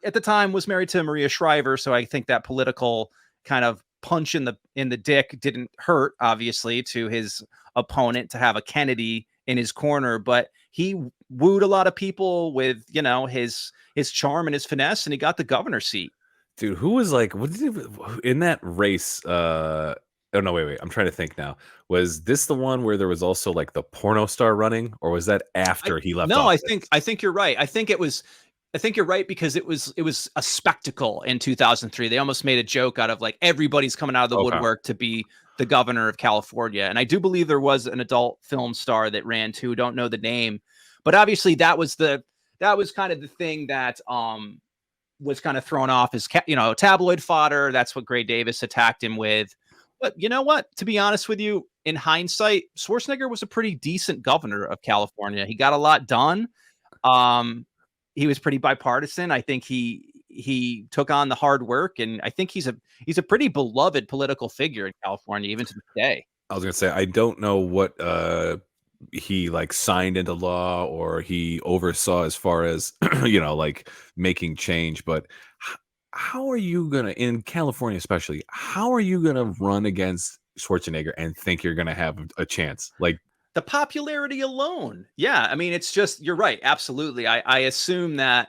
at the time was married to Maria Shriver. So I think that political kind of punch in the dick didn't hurt, obviously, to his opponent to have a Kennedy in his corner, but he wooed a lot of people with, his charm and his finesse, and he got the governor seat. Dude, who was like, what did in that race? Oh no, wait. I'm trying to think now. Was this the one where there was also like the porno star running, or was that after he left? No, I think you're right. I think you're right, because it was a spectacle in 2003. They almost made a joke out of like everybody's coming out of the woodwork to be the governor of California. And I do believe there was an adult film star that ran too. Don't know the name, but obviously that was kind of the thing that was kind of thrown off as tabloid fodder. That's what Gray Davis attacked him with. But you know what? To be honest with you, in hindsight, Schwarzenegger was a pretty decent governor of California. He got a lot done. He was pretty bipartisan. I think he took on the hard work, and I think he's a pretty beloved political figure in California, even to this day. I was gonna say, I don't know what he like signed into law or he oversaw as far as like making change, but how are you gonna, in California especially, how are you gonna run against Schwarzenegger and think you're gonna have a chance? Like, the popularity alone. Yeah. I mean, it's just, you're right. Absolutely. I assume that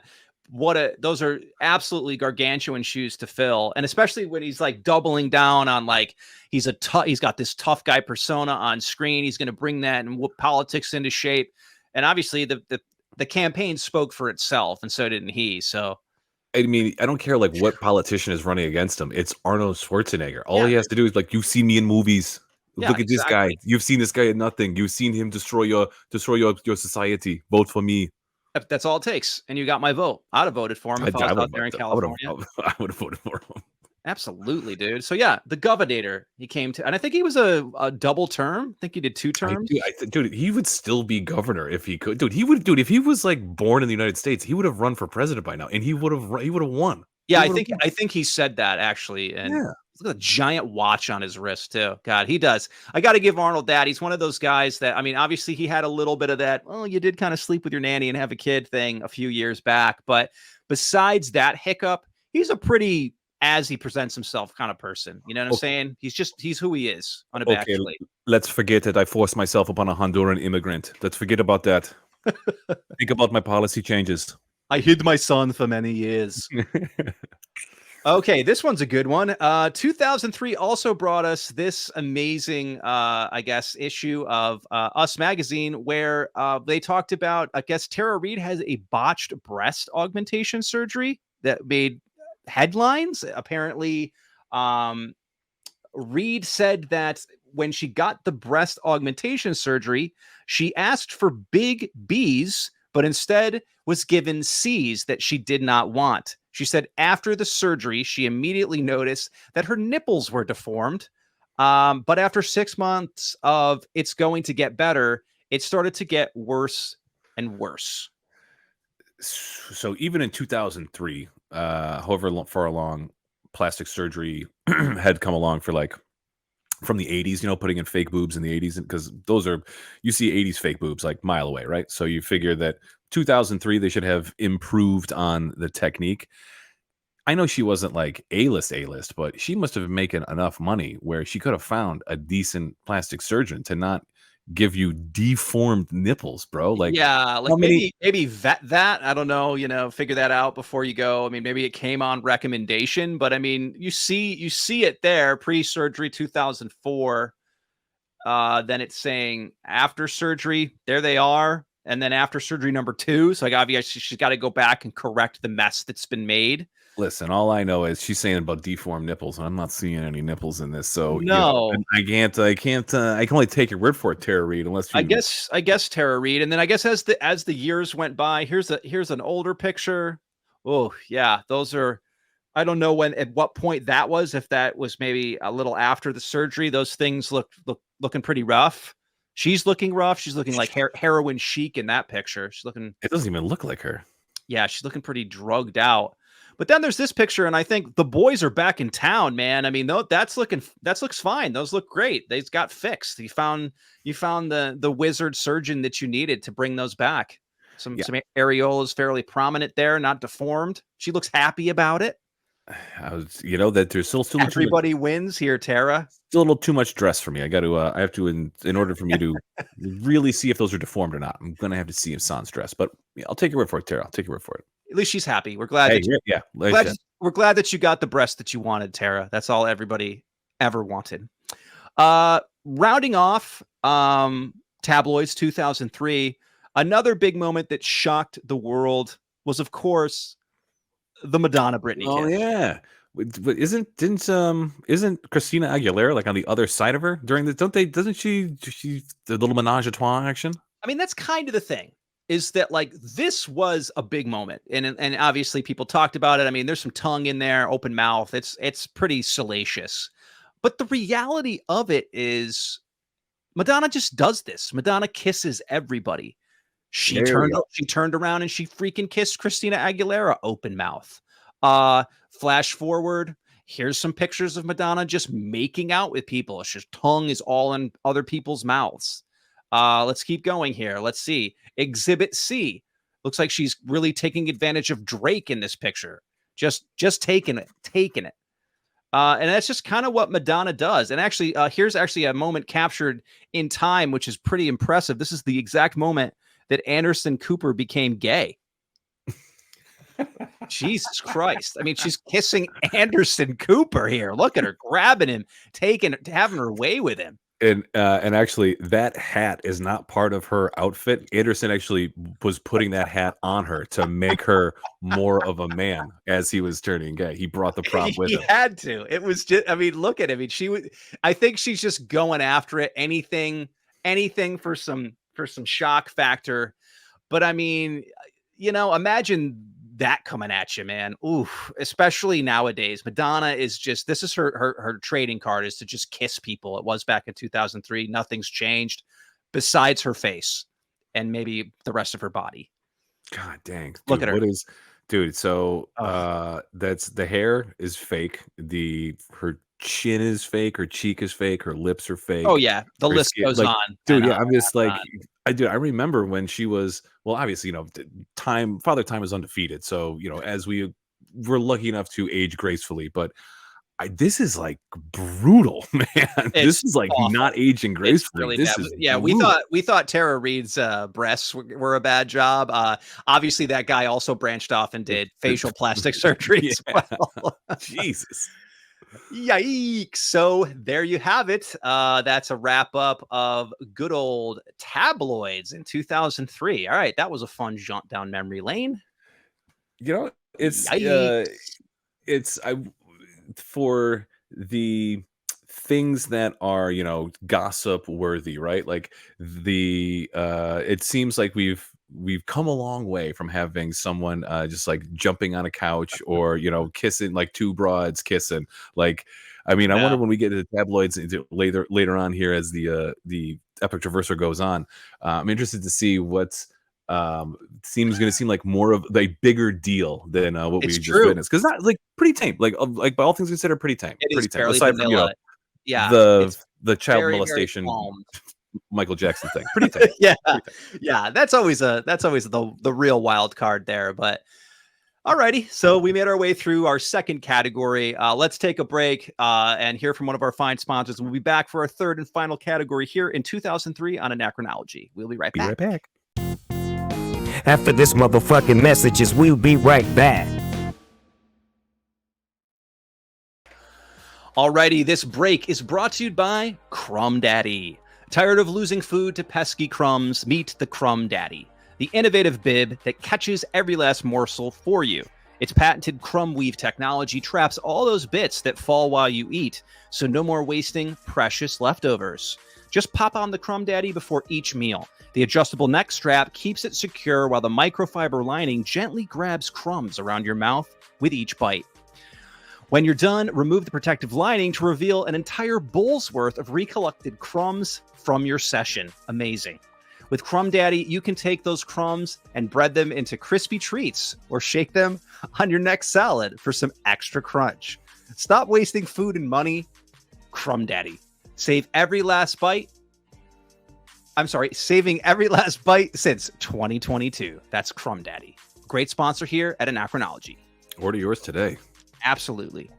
those are absolutely gargantuan shoes to fill. And especially when he's like doubling down on like, he's got this tough guy persona on screen. He's going to bring that and whoop politics into shape. And obviously the campaign spoke for itself, and so didn't he. So, I mean, I don't care like what politician is running against him. It's Arnold Schwarzenegger. All he has to do is like, you've seen me in movies. Yeah, look at this guy. You've seen this guy at nothing. You've seen him destroy your society. Vote for me. That's all it takes. And you got my vote. I'd have voted for him if I was out there in California. I would have voted for him. Absolutely, dude. So yeah, the Governator, he came to, and I think he was a double term. I think he did 2 terms. Dude, he would still be governor if he could. Dude, if he was like born in the United States, he would have run for president by now, and he would have won. Yeah, I think he said that actually, and look at the giant watch on his wrist too. God, he does. I got to give Arnold that. He's one of those guys that, I mean, obviously he had a little bit of that, well, you did kind of sleep with your nanny and have a kid thing a few years back, but besides that hiccup, he's a pretty, as he presents himself, kind of person. You know what I'm saying? He's who he is unabashedly. Let's forget that I forced myself upon a Honduran immigrant. Let's forget about that. Think about my policy changes. I hid my son for many years. Okay, this one's a good one. 2003 also brought us this amazing, I guess, issue of Us Magazine where they talked about, I guess, Tara Reid has a botched breast augmentation surgery that made headlines. Apparently, Reid said that when she got the breast augmentation surgery, she asked for big B's, but instead was given C's that she did not want. She said after the surgery, she immediately noticed that her nipples were deformed. But after 6 months of it's going to get better, it started to get worse and worse. So even in 2003, however far along plastic surgery had come along for like from the 80s, putting in fake boobs in the 80s, because those are, you see 80s fake boobs like mile away, right? So you figure that 2003 they should have improved on the technique. I know she wasn't like A-list, but she must have been making enough money where she could have found a decent plastic surgeon to not give you deformed nipples, bro. Like, yeah, like how many- maybe vet that. I don't know, figure that out before you go. I mean, maybe it came on recommendation, but I mean, you see it there, pre-surgery 2004. Then it's saying after surgery, there they are. And then after surgery number 2. So like obviously she's got to go back and correct the mess that's been made. Listen, all I know is she's saying about deformed nipples, and I'm not seeing any nipples in this. So no, I can only take your word for it, Tara Reid, unless you... I guess Tara Reid. And then I guess as the years went by, here's an older picture. Oh yeah, those are, I don't know at what point that was, if that was maybe a little after the surgery. Those things looking pretty rough. She's looking rough. She's looking like heroin chic in that picture. She's looking. It doesn't even look like her. Yeah, she's looking pretty drugged out. But then there's this picture, and I think the boys are back in town, man. I mean, that looks fine. Those look great. They got fixed. You found the wizard surgeon that you needed to bring those back. Some areolas fairly prominent there, not deformed. She looks happy about it. That there's still everybody wins here, Tara. Still a little too much dress for me. I have to in order for me to really see if those are deformed or not. I'm gonna have to see if Sans dress, but I'll take your word for it, Tara. I'll take your word for it. At least she's happy. We're glad. We're glad that you got the breast that you wanted, Tara. That's all everybody ever wanted. Rounding off tabloids 2003, another big moment that shocked the world was, of course, the Madonna Britney kiss. Oh yeah, but isn't Christina Aguilera like on the other side of her during the? Doesn't she the little menage a trois action? I mean, that's kind of the thing. Is that like this was a big moment, and obviously people talked about it. I mean, there's some tongue in there, open mouth. It's pretty salacious, but the reality of it is, Madonna just does this. Madonna kisses everybody. She turned around and she freaking kissed Christina Aguilera open mouth. Flash forward, here's some pictures of Madonna just making out with people. Her tongue is all in other people's mouths. Let's keep going here. Let's see. Exhibit C. Looks like she's really taking advantage of Drake in this picture. Just taking it. And that's just kind of what Madonna does. And actually, here's actually a moment captured in time, which is pretty impressive. This is the exact moment that Anderson Cooper became gay. Jesus Christ. I mean, she's kissing Anderson Cooper here. Look at her grabbing him, having her way with him. And actually, that hat is not part of her outfit. Anderson actually was putting that hat on her to make her more of a man as he was turning gay. He brought the prop with him. He had to. It was just, I mean, look at him. I mean, I think she's just going after it. Anything for some shock factor. But I mean, imagine that coming at you, man. Oof, especially nowadays. Madonna is this is her trading card, is to just kiss people. It was back in 2003. Nothing's changed besides her face and maybe the rest of her body. God dang. Dude, look at her. Dude, so that's the hair is fake. Her chin is fake, her cheek is fake, her lips are fake. Oh yeah, the list goes on. Dude, yeah, I'm just like I remember when she was, well, obviously, Father Time is undefeated. So, as we were lucky enough to age gracefully, but this is like brutal, man. This is like awful. not aging gracefully. Really this bad. is Yeah, brutal. we thought Tara Reid's breasts were a bad job. Obviously, that guy also branched off and did facial plastic surgery as well. Jesus. Yikes. So there you have it. That's a wrap up of good old Tabloids in 2003. All right, that was a fun jaunt down memory lane. You know, Yikes. it's for the things that are, you know, gossip worthy, right? Like it seems like we've come a long way from having someone just like jumping on a couch or, you know, kissing, like two broads kissing. Like, I mean, I wonder when we get to the tabloids later on here as the epic traverser goes on. I'm interested to see what's going to seem like more of a bigger deal than what we just witnessed, because not like pretty tame, like by all things considered, pretty tame. It pretty is tame fairly aside vanilla. from the child very, molestation very calm. Michael Jackson thing. Pretty tame. Yeah, pretty tame. yeah. That's always the real wild card there. But alrighty, so we made our way through our second category. Let's take a break and hear from one of our fine sponsors. We'll be back for our third and final category here in 2003 on Anachronology. We'll be right back. Be right back. After this motherfucking messages, we'll be right back. Alrighty, this break is brought to you by Crumb Daddy. Tired of losing food to pesky crumbs? Meet the Crumb Daddy, the innovative bib that catches every last morsel for you. Its patented crumb weave technology traps all those bits that fall while you eat, so no more wasting precious leftovers. Just pop on the Crumb Daddy before each meal. The adjustable neck strap keeps it secure while the microfiber lining gently grabs crumbs around your mouth with each bite. When you're done, remove the protective lining to reveal an entire bowl's worth of recollected crumbs from your session. Amazing. With Crumb Daddy, you can take those crumbs and bread them into crispy treats or shake them on your next salad for some extra crunch. Stop wasting food and money. Crumb Daddy. Saving every last bite since 2022. That's Crumb Daddy. Great sponsor here at Anachronology. Order yours today. Absolutely.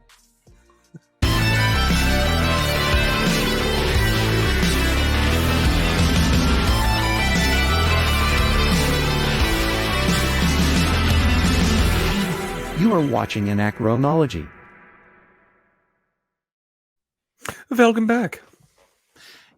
You are watching Anachronology. Welcome back.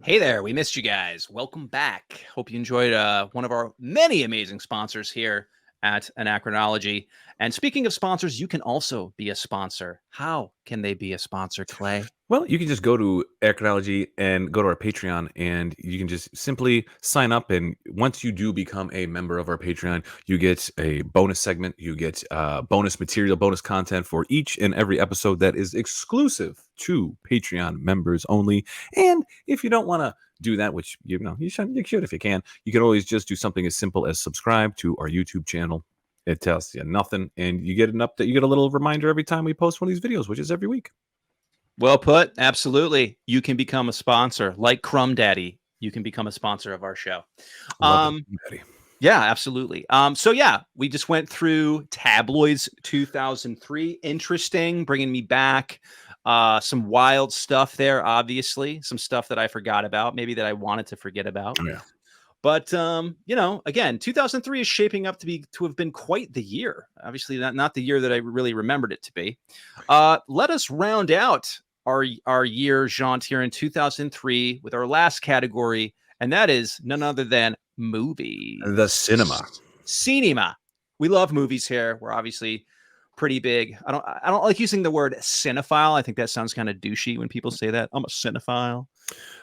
Hey there, we missed you guys. Welcome back. Hope you enjoyed one of our many amazing sponsors here at Anachronology. And speaking of sponsors, you can also be a sponsor. How can they be a sponsor, Clay? Well, you can just go to Anachronology and go to our Patreon, and you can just simply sign up. And once you do become a member of our Patreon, you get a bonus segment. You get bonus material, bonus content for each and every episode that is exclusive to Patreon members only. And if you don't want to do that, which you should if you can, you can always just do something as simple as subscribe to our YouTube channel. It tells you nothing, and you get an update. You get a little reminder every time we post one of these videos, which is every week. Well put. Absolutely. You can become a sponsor like Crumb Daddy. You can become a sponsor of our show. Yeah, absolutely. So yeah, we just went through Tabloids 2003. Interesting, bringing me back. Some wild stuff there, obviously. Some stuff that I forgot about, maybe that I wanted to forget about. Oh, yeah. But again, 2003 is shaping up to have been quite the year. Obviously, not the year that I really remembered it to be. Let us round out our year jaunt here in 2003 with our last category, and that is none other than movies. The cinema. Cinema. We love movies here. We're obviously pretty big. I don't like using the word cinephile. I think that sounds kind of douchey when people say that. I'm a cinephile.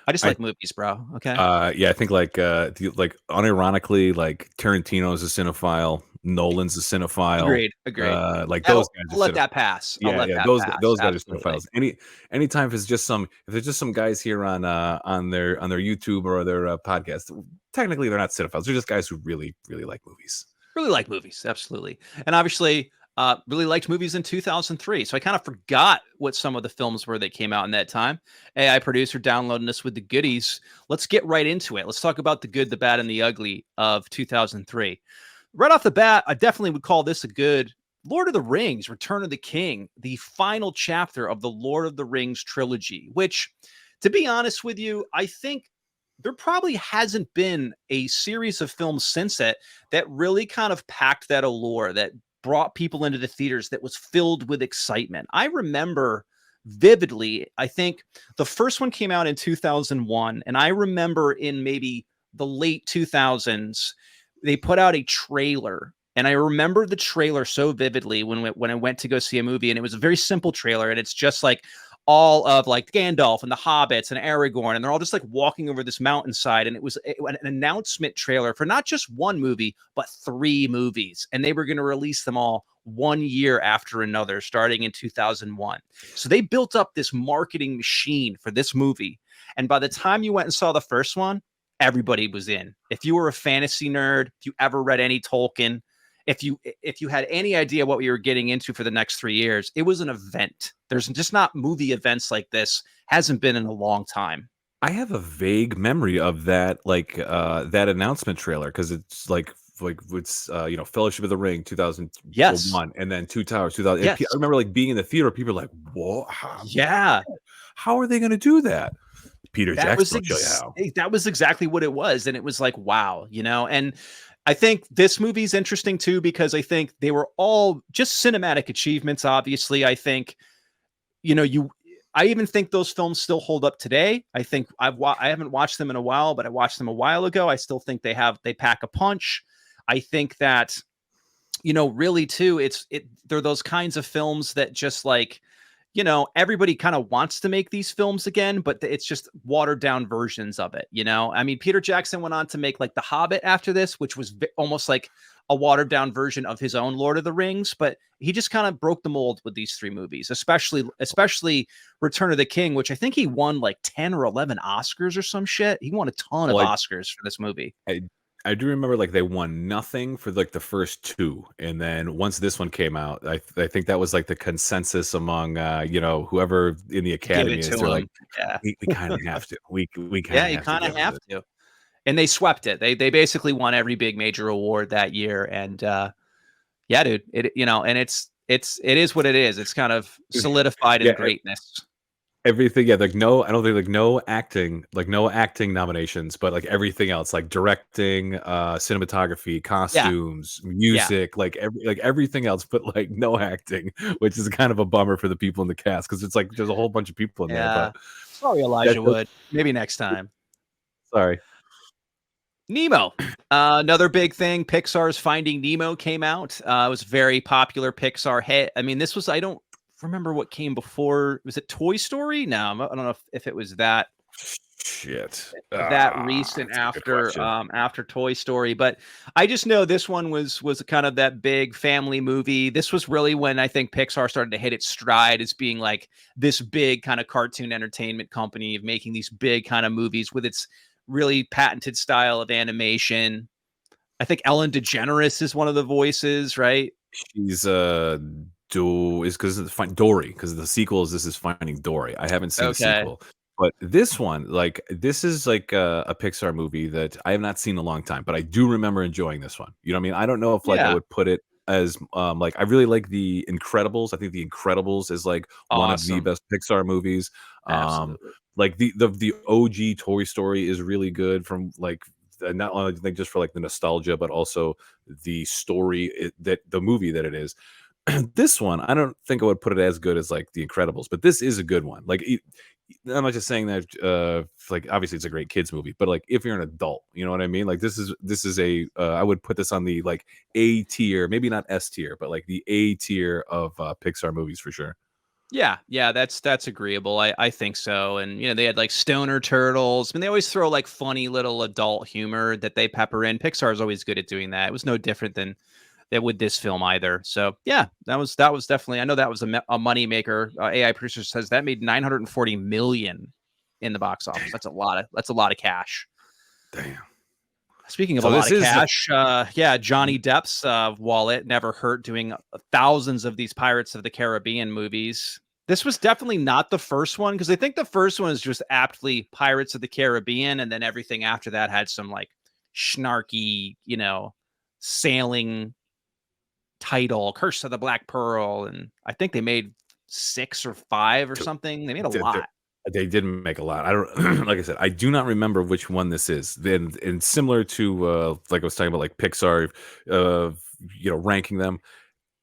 I just like movies, bro. Okay. Yeah, I think like unironically, like Tarantino's a cinephile, Nolan's a cinephile. Agreed. Like those guys. I'll let that pass. Yeah, those guys are cinephiles. Anytime if there's just some guys here on their YouTube or their podcast, technically they're not cinephiles. They're just guys who really, really like movies. Really like movies, absolutely. And obviously, really liked movies in 2003. So I kind of forgot what some of the films were that came out in that time. AI producer downloading us with the goodies. Let's get right into it. Let's talk about the good, the bad, and the ugly of 2003. Right off the bat, I definitely would call this a good Lord of the Rings, Return of the King, the final chapter of the Lord of the Rings trilogy, which, to be honest with you, I think there probably hasn't been a series of films since that really kind of packed that allure, that brought people into the theaters, that was filled with excitement. I remember vividly, I think the first one came out in 2001, and I remember in maybe the late 2000s, they put out a trailer. And I remember the trailer so vividly when I went to go see a movie, and it was a very simple trailer, and it's just like all of like Gandalf and the Hobbits and Aragorn, and they're all just like walking over this mountainside. And it was an announcement trailer for not just one movie, but 3 movies. And they were going to release them all 1 year after another, starting in 2001. So they built up this marketing machine for this movie. And by the time you went and saw the first one, everybody was in. If you were a fantasy nerd, if you ever read any Tolkien, if you had any idea what we were getting into for the next 3 years, it was an event. There's just not movie events like this. Hasn't been in a long time. I have a vague memory of that, like that announcement trailer, because it's like it's Fellowship of the Ring 2001, Yes. and then Two Towers 2000. Yes. I remember like being in the theater, people were like, "Whoa, how are they going to do that?" Peter Jackson will show you how. That was exactly what it was, and it was like, wow, and I think this movie's interesting too, because I think they were all just cinematic achievements. Obviously, I think, I even think those films still hold up today. I think I haven't watched them in a while, but I watched them a while ago. I still think they pack a punch. I think that, really too, they're those kinds of films that just like, everybody kind of wants to make these films again, but it's just watered down versions of it. I mean, Peter Jackson went on to make like The Hobbit after this, which was almost like a watered down version of his own Lord of the Rings, but he just kind of broke the mold with these 3 movies, especially Return of the King, which I think he won like 10 or 11 Oscars or some shit. He won a ton of Oscars for this movie. I do remember like they won nothing for like the first 2, and then once this one came out, I think that was like the consensus among whoever in the Academy is. They're like, we kind of have to. We kind of have to. And they swept it. They basically won every big major award that year. And dude, it is what it is. It's kind of solidified in greatness. Everything, I don't think no acting nominations, but like everything else, like directing, cinematography, costumes, music, like everything else, but like no acting, which is kind of a bummer for the people in the cast, because it's like there's a whole bunch of people in there. But sorry, Elijah Wood. Maybe next time. Sorry. Nemo, another big thing. Pixar's Finding Nemo came out. It was a very popular Pixar hit. I mean, this was, I don't remember what came before. Was it Toy Story? No, I don't know if it was that. Shit. That recent after Toy Story, but I just know this one was kind of that big family movie. This was really when I think Pixar started to hit its stride as being like this big kind of cartoon entertainment company of making these big kind of movies with its really patented style of animation. I think Ellen DeGeneres is one of the voices, right? She's because Dory, because the sequel is This Is Finding Dory. I haven't seen the sequel, but this one, this is like a Pixar movie that I have not seen in a long time, but I do remember enjoying this one. You know what I mean? I don't know if I would put it as I really like The Incredibles. I think The Incredibles is like one of the best Pixar movies. Like the OG Toy Story is really good, from like not only think just for like the nostalgia, but also the story that the movie that it is. This one, I don't think I would put it as good as like The Incredibles, but this is a good one. Like, I'm not just saying that. Like, obviously, it's a great kids movie, but like, if you're an adult, you know what I mean. Like, this is a. I would put this on the like A tier, maybe not S tier, but like the A tier of Pixar movies for sure. Yeah, that's agreeable. I think so. And they had like Stoner Turtles. I mean, they always throw like funny little adult humor that they pepper in. Pixar is always good at doing that. It was no different than that with this film either. So yeah, that was definitely. I know that was a money maker. AI producer says that made $940 million in the box office. That's a lot of cash. Damn. Speaking of a lot of cash, Johnny Depp's wallet never hurt doing thousands of these Pirates of the Caribbean movies. This was definitely not the first one, because I think the first one is just aptly Pirates of the Caribbean, and then everything after that had some like snarky, sailing title, Curse of the Black Pearl, and I think they made 6 or 5 or something. They made a lot. They didn't make a lot. I don't like I said, I do not remember which one this is. Then and similar to like I was talking about, like Pixar, ranking them.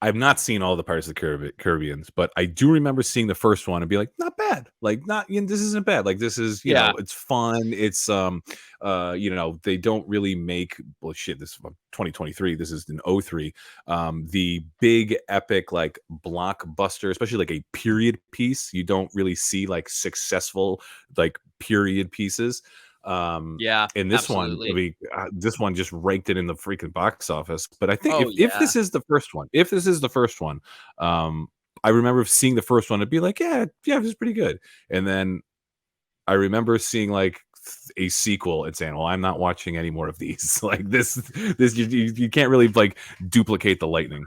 I've not seen all the Pirates of the Caribbeans, but I do remember seeing the first one and be like, not bad. Like, not this isn't bad. Like, this is it's fun. It's they don't really make bullshit. This is 2023. This is in 03. The big epic like blockbuster, especially like a period piece. You don't really see like successful like period pieces. And this absolutely. this one just raked it in the freaking box office. But I think if this is the first one, I remember seeing the first one and be like, yeah, it was pretty good. And then I remember seeing like a sequel and saying, well, I'm not watching any more of these. Like this you can't really like duplicate the lightning.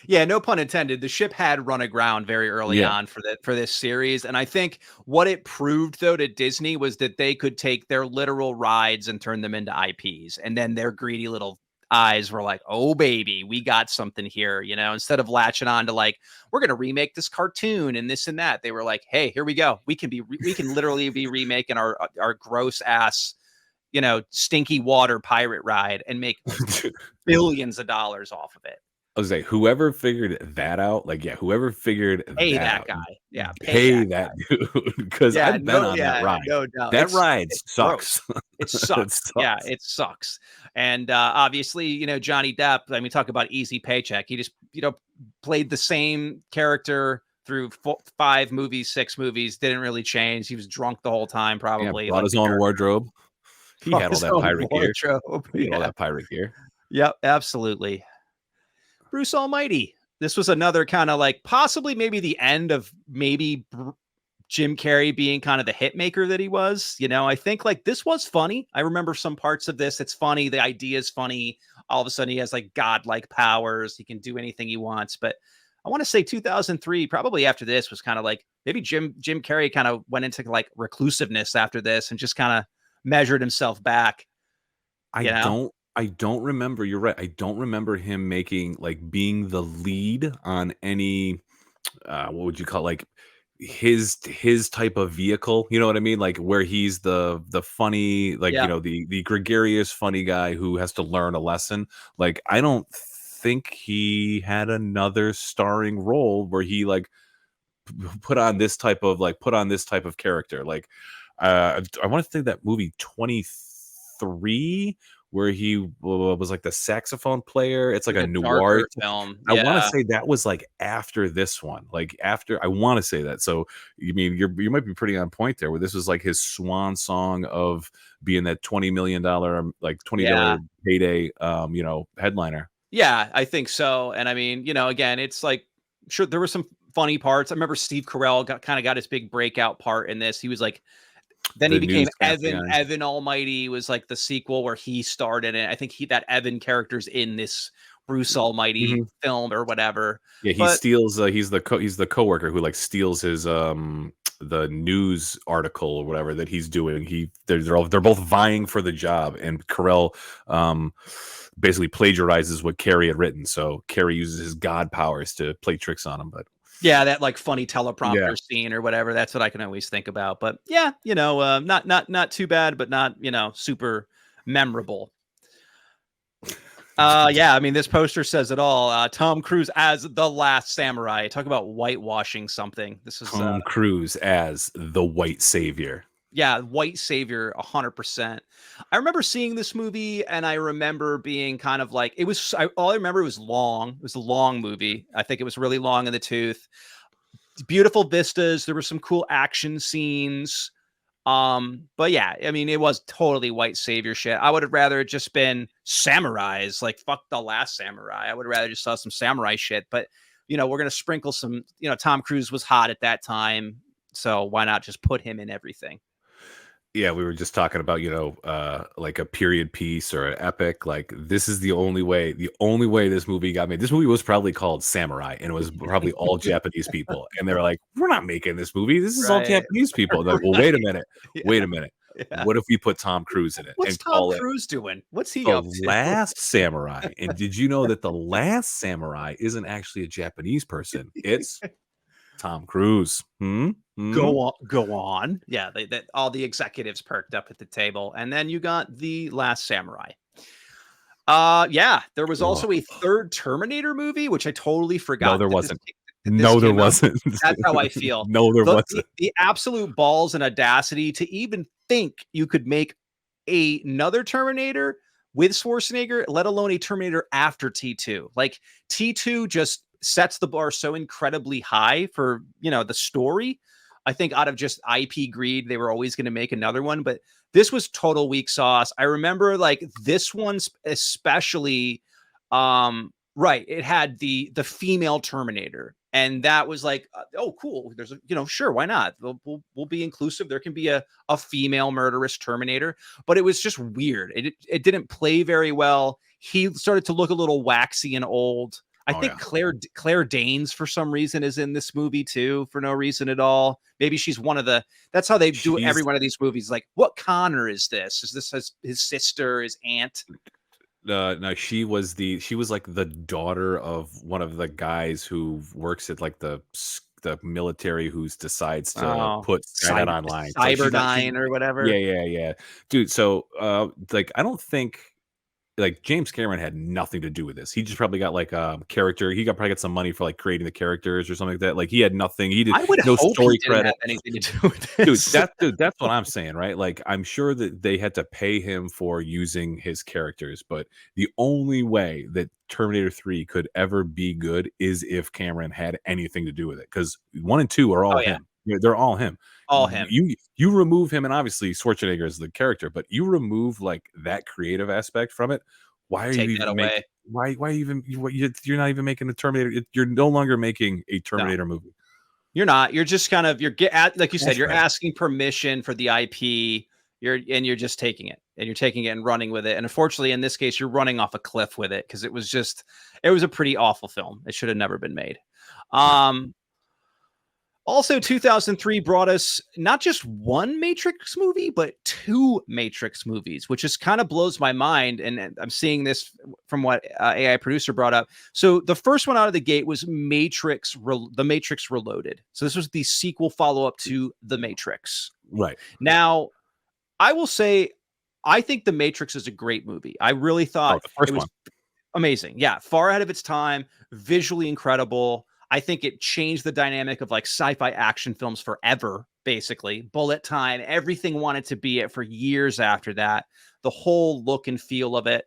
Yeah, no pun intended. The ship had run aground very early on for this series, and I think what it proved though to Disney was that they could take their literal rides and turn them into IPs, and then their greedy little eyes were like, "Oh baby, we got something here." Instead of latching on to like, "We're going to remake this cartoon and this and that," they were like, "Hey, here we go. We can literally be remaking our gross ass." Stinky water pirate ride and make billions of dollars off of it. I was like, whoever figured that out, whoever figured pay that that out, guy. Yeah, pay that dude, because I've been on that ride. No doubt. That ride sucks. It sucks. Yeah, it sucks. And obviously, Johnny Depp, I mean, talk about easy paycheck. He just, played the same character through 5 movies, 6 movies, didn't really change. He was drunk the whole time, probably. Brought his own wardrobe. He had all that pirate gear. He had all that pirate gear. Yep, absolutely. Bruce Almighty. This was another kind of like possibly maybe the end of maybe Jim Carrey being kind of the hit maker that he was. I think like this was funny. I remember some parts of this. It's funny. The idea is funny. All of a sudden he has like godlike powers. He can do anything he wants. But I want to say 2003, probably after this was kind of like maybe Jim Carrey kind of went into like reclusiveness after this and just kind of measured himself back. I don't remember. You're right. I don't remember him being the lead on any, what would you call it? Like his type of vehicle. You know what I mean? Like where he's the funny, the gregarious funny guy who has to learn a lesson. Like, I don't think he had another starring role where he like put on this type of character. Like, I want to think that movie 23, where he was like the saxophone player. It's like a noir film. I want to say that was like after this one, I want to say that. So you mean you might be pretty on point there, where this was like his swan song of being that $20 million, like $20 payday, headliner. Yeah, I think so. And I mean, again, it's like, sure, there were some funny parts. I remember Steve Carell got his big breakout part in this. He was like, then he became Evan. Evan Almighty was like the sequel where he starred in it. I think that Evan character's in this Bruce Almighty film or whatever. Yeah, he steals. He's the coworker who like steals his the news article or whatever that he's doing. They're both vying for the job, and Carell basically plagiarizes what Carrey had written. So Carrey uses his god powers to play tricks on him, but. Yeah, that like funny teleprompter scene or whatever. That's what I can always think about. But yeah, not too bad, but not, super memorable. I mean, this poster says it all. Tom Cruise as the Last Samurai. Talk about whitewashing something. This is Tom Cruise as the white savior. Yeah, white savior, 100%. I remember seeing this movie, and I remember being kind of like, all I remember was long. It was a long movie. I think it was really long in the tooth. Beautiful vistas. There were some cool action scenes. But yeah, I mean, it was totally white savior shit. I would have rather it just been samurais, like fuck The Last Samurai. I would rather just saw some samurai shit. But, we're going to sprinkle some, Tom Cruise was hot at that time. So why not just put him in everything? Yeah, we were just talking about, like a period piece or an epic. Like, this is the only way this movie got made. This movie was probably called Samurai, and it was probably all Japanese people. And they were like, we're not making this movie. This is all Japanese people. Like, well, wait a minute. Yeah. What if we put Tom Cruise in it What's and Tom call it Cruise doing? What's he The up to? Last Samurai? And did you know that The Last Samurai isn't actually a Japanese person? It's Tom Cruise. Go on. Yeah, that all the executives perked up at the table, and then you got The Last Samurai. Yeah, there was also a third Terminator movie, which I totally forgot. No, there that this wasn't. ca- that this No, there came out. wasn't. That's how I feel. No, there wasn't. The absolute balls and audacity to even think you could make another Terminator with Schwarzenegger, let alone a Terminator after T2. Like T2 just sets the bar so incredibly high for, the story. I think out of just IP greed, they were always going to make another one, but this was total weak sauce. I remember like this one especially, right. It had the female Terminator, and that was like, oh, cool. There's sure, why not? We'll be inclusive. There can be a female murderous Terminator, but it was just weird. It didn't play very well. He started to look a little waxy and old. I think Claire Danes for some reason is in this movie too, for no reason at all. Maybe she's one of the. That's how they do every one of these movies. Like, what Connor is this? Is this his sister, his aunt? No, she was like the daughter of one of the guys who works at like the military who decides to put Skynet online, Cyberdyne or whatever. Yeah, dude. So, like, I don't think. Like James Cameron had nothing to do with this. He just probably got like a character. He probably got some money for like creating the characters or something like that. Like he had nothing. He did I would no hope story he didn't credit. have anything to do with this. Dude, that's what I'm saying, right? Like I'm sure that they had to pay him for using his characters, but the only way that Terminator 3 could ever be good is if Cameron had anything to do with it. Because 1 and 2 are all him. They're all him. All him. You remove him, and obviously Schwarzenegger is the character, but you remove like that creative aspect from it. Why are you even making? Why even? You're not even making a Terminator. You're no longer making a Terminator movie. You're not. You're just kind of like you said. You're asking permission for the IP. You're just taking it, and you're taking it and running with it. And unfortunately, in this case, you're running off a cliff with it because it was a pretty awful film. It should have never been made. Also, 2003 brought us not just one Matrix movie, but 2 Matrix movies, which just kind of blows my mind. And I'm seeing this from what AI producer brought up. So the first one out of the gate was The Matrix Reloaded. So this was the sequel follow-up to The Matrix. Right. Now, I will say, I think The Matrix is a great movie. I really thought it was amazing. Yeah, far ahead of its time, visually incredible. I think it changed the dynamic of like sci-fi action films forever, basically. Bullet time, everything wanted to be it for years after that. The whole look and feel of it.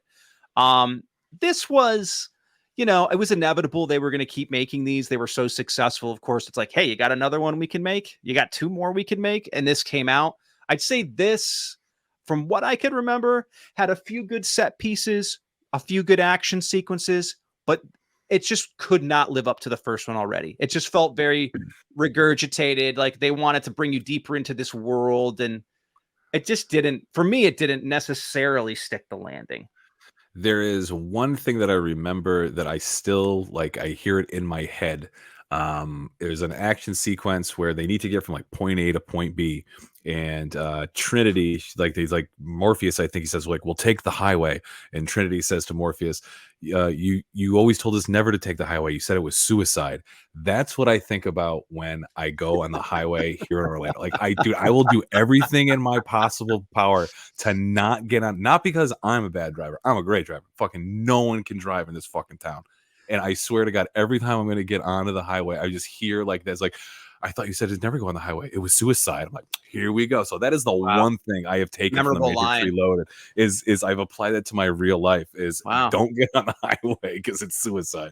This was, it was inevitable they were going to keep making these. They were so successful. Of course, it's like, hey, you got another one we can make? You got 2 more we can make? And this came out. I'd say this, from what I could remember, had a few good set pieces, a few good action sequences, but it just could not live up to the first one already. It just felt very regurgitated. Like they wanted to bring you deeper into this world. And it just didn't, for me, it didn't necessarily stick the landing. There is one thing that I remember that I still like, I hear it in my head. There's an action sequence where they need to get from like point A to point B. And Trinity, like Morpheus, I think he says, like, we'll take the highway. And Trinity says to Morpheus, you always told us never to take the highway. You said it was suicide. That's what I think about when I go on the highway here in Orlando. Like, I will do everything in my possible power to not get on, not because I'm a bad driver. I'm a great driver. Fucking no one can drive in this fucking town. And I swear to God, every time I'm going to get onto the highway, I just hear like there's like, I thought you said it's never go on the highway. It was suicide. I'm like, here we go. So that is the one thing I have taken from the Matrix Reloaded is I've applied that to my real life is don't get on the highway because it's suicide.